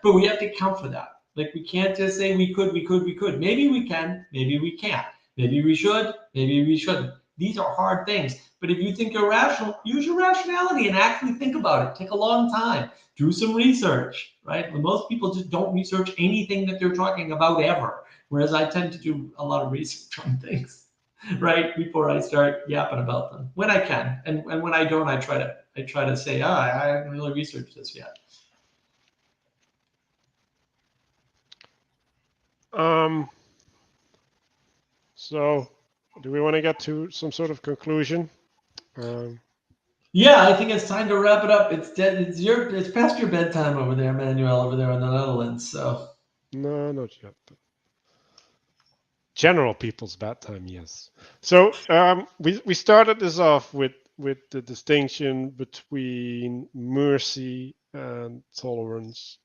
But we have to account for that. Like we can't just say we could. Maybe we can, maybe we can't. Maybe we should, maybe we shouldn't. These are hard things. But if you think you're rational, use your rationality and actually think about it. Take a long time. Do some research, right? But most people just don't research anything that they're talking about ever. Whereas I tend to do a lot of research on things, right, before I start yapping about them when I can, and when I don't, I try to say, I haven't really researched this yet. So, do we want to get to some sort of conclusion? Yeah, I think it's time to wrap it up. It's dead. It's past your bedtime over there, Manuel, over there in the Netherlands. So no, not yet. General people's bedtime, yes. So we started this off with the distinction between mercy and tolerance.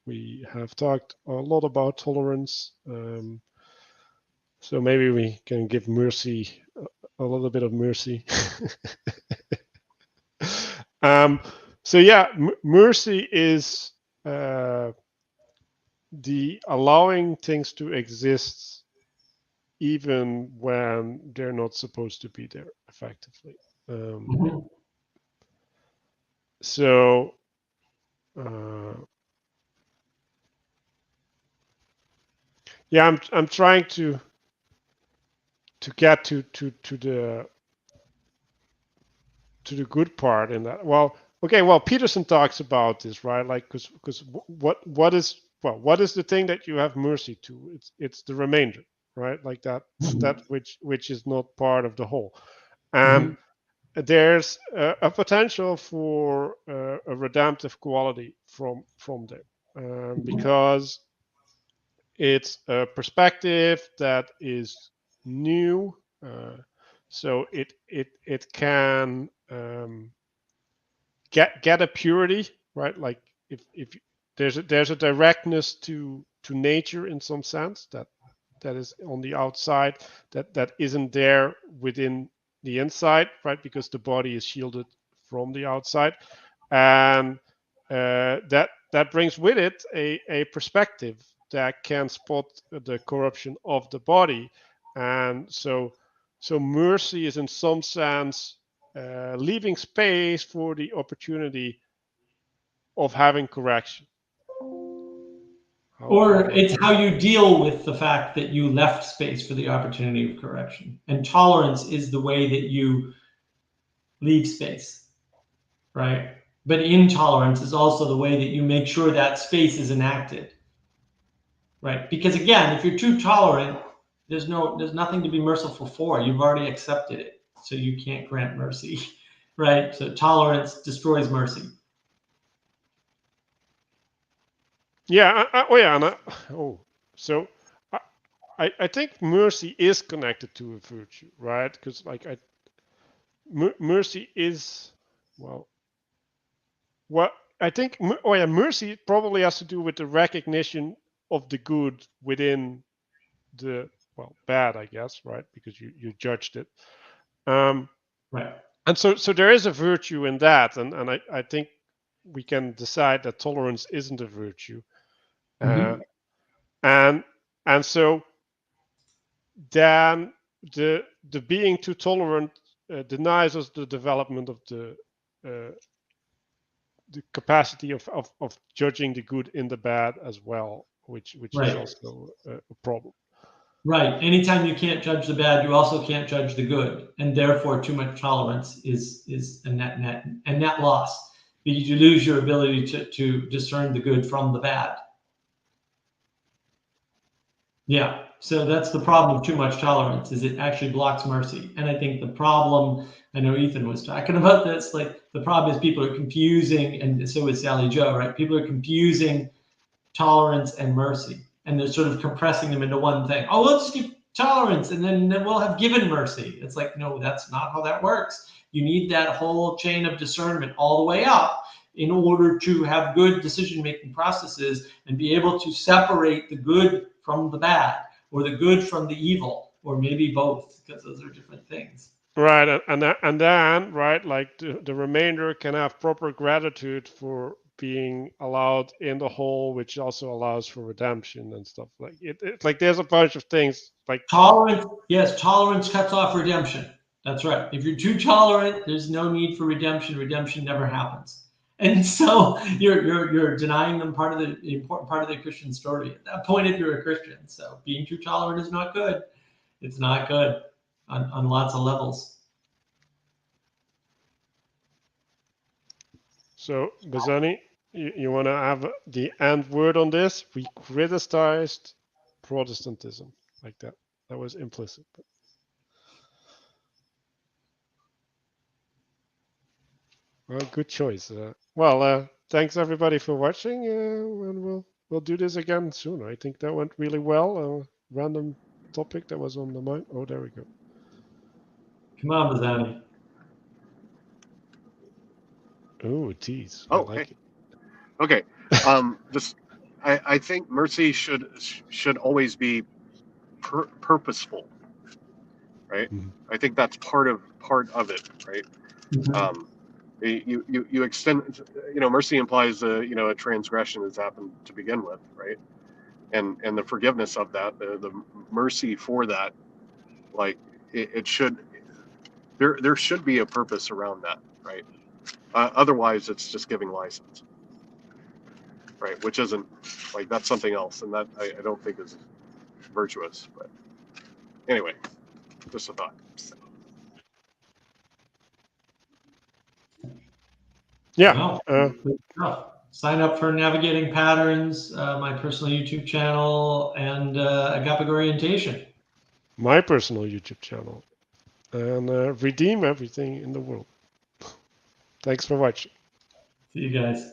We have talked a lot about tolerance. So maybe we can give mercy a little bit of mercy. So yeah, mercy is the allowing things to exist even when they're not supposed to be there effectively. So yeah, I'm trying to get to the good part in that. Well, okay, well Peterson talks about this, right? Like because what is the thing that you have mercy to? It's the remainder, right? Like that which is not part of the whole. There's a potential for a redemptive quality from there, because it's a perspective that is new, so it can get a purity, right? Like if there's a directness to nature in some sense that is on the outside that isn't there within the inside, right? Because the body is shielded from the outside, and that brings with it a perspective that can spot the corruption of the body, and so mercy is in some sense leaving space for the opportunity of having correction. Or it's how you deal with the fact that you left space for the opportunity of correction. And tolerance is the way that you leave space, right? But intolerance is also the way that you make sure that space is enacted, right? Because again, if you're too tolerant, there's nothing to be merciful for. You've already accepted it, so you can't grant mercy, right? So tolerance destroys mercy. Yeah. So I think mercy is connected to a virtue, right? Because like mercy is what I think. Mercy probably has to do with the recognition of the good within the bad, I guess, right? Because you judged it. Right. And so there is a virtue in that, and I think we can decide that tolerance isn't a virtue. And so then the being too tolerant denies us the development of the capacity of judging the good in the bad as well, which right. is also a problem. Right. Anytime you can't judge the bad, you also can't judge the good, and therefore too much tolerance is a net loss. because you lose your ability to discern the good from the bad. Yeah, so that's the problem of too much tolerance, is it actually blocks mercy. And I think the problem, I know Ethan was talking about this, like the problem is people are confusing, and so is Sally Joe, right? People are confusing tolerance and mercy, and they're sort of compressing them into one thing. Oh, let's give tolerance, and then we'll have given mercy. It's like, no, that's not how that works. You need that whole chain of discernment all the way up in order to have good decision-making processes and be able to separate the good from the bad, or the good from the evil, or maybe both, because those are different things. Right, and then right, like the remainder can have proper gratitude for being allowed in the whole, which also allows for redemption and stuff like it. It's like there's a bunch of things like tolerance. Yes, tolerance cuts off redemption. That's right. If you're too tolerant, there's no need for redemption. Redemption never happens, and so you're denying them part of the important part of the Christian story at that point if you're a Christian. So being too tolerant is not good. It's not good on lots of levels. So, Bazani, you want to have the end word on this? We criticized Protestantism like that. That was implicit. But... Well, good choice. Thanks everybody for watching, and we'll do this again soon. I think that went really well. Random topic that was on the mind. Oh, there we go. Come on, Bazani. Oh, tease. Oh, I like it. Okay. Just, I think mercy should always be purposeful, right? Mhm. I think that's part of it, right? Mm-hmm. You extend, mercy implies a transgression has happened to begin with, right? And the forgiveness of that, the mercy for that, like it should, there should be a purpose around that, right? Otherwise, it's just giving license, right? Which isn't, like, that's something else, and that I don't think is virtuous. But anyway, just a thought. Yeah. Wow. Good stuff. Sign up for Navigating Patterns, my personal YouTube channel, and Agapic Orientation. My personal YouTube channel, and redeem everything in the world. Thanks for watching. See you guys.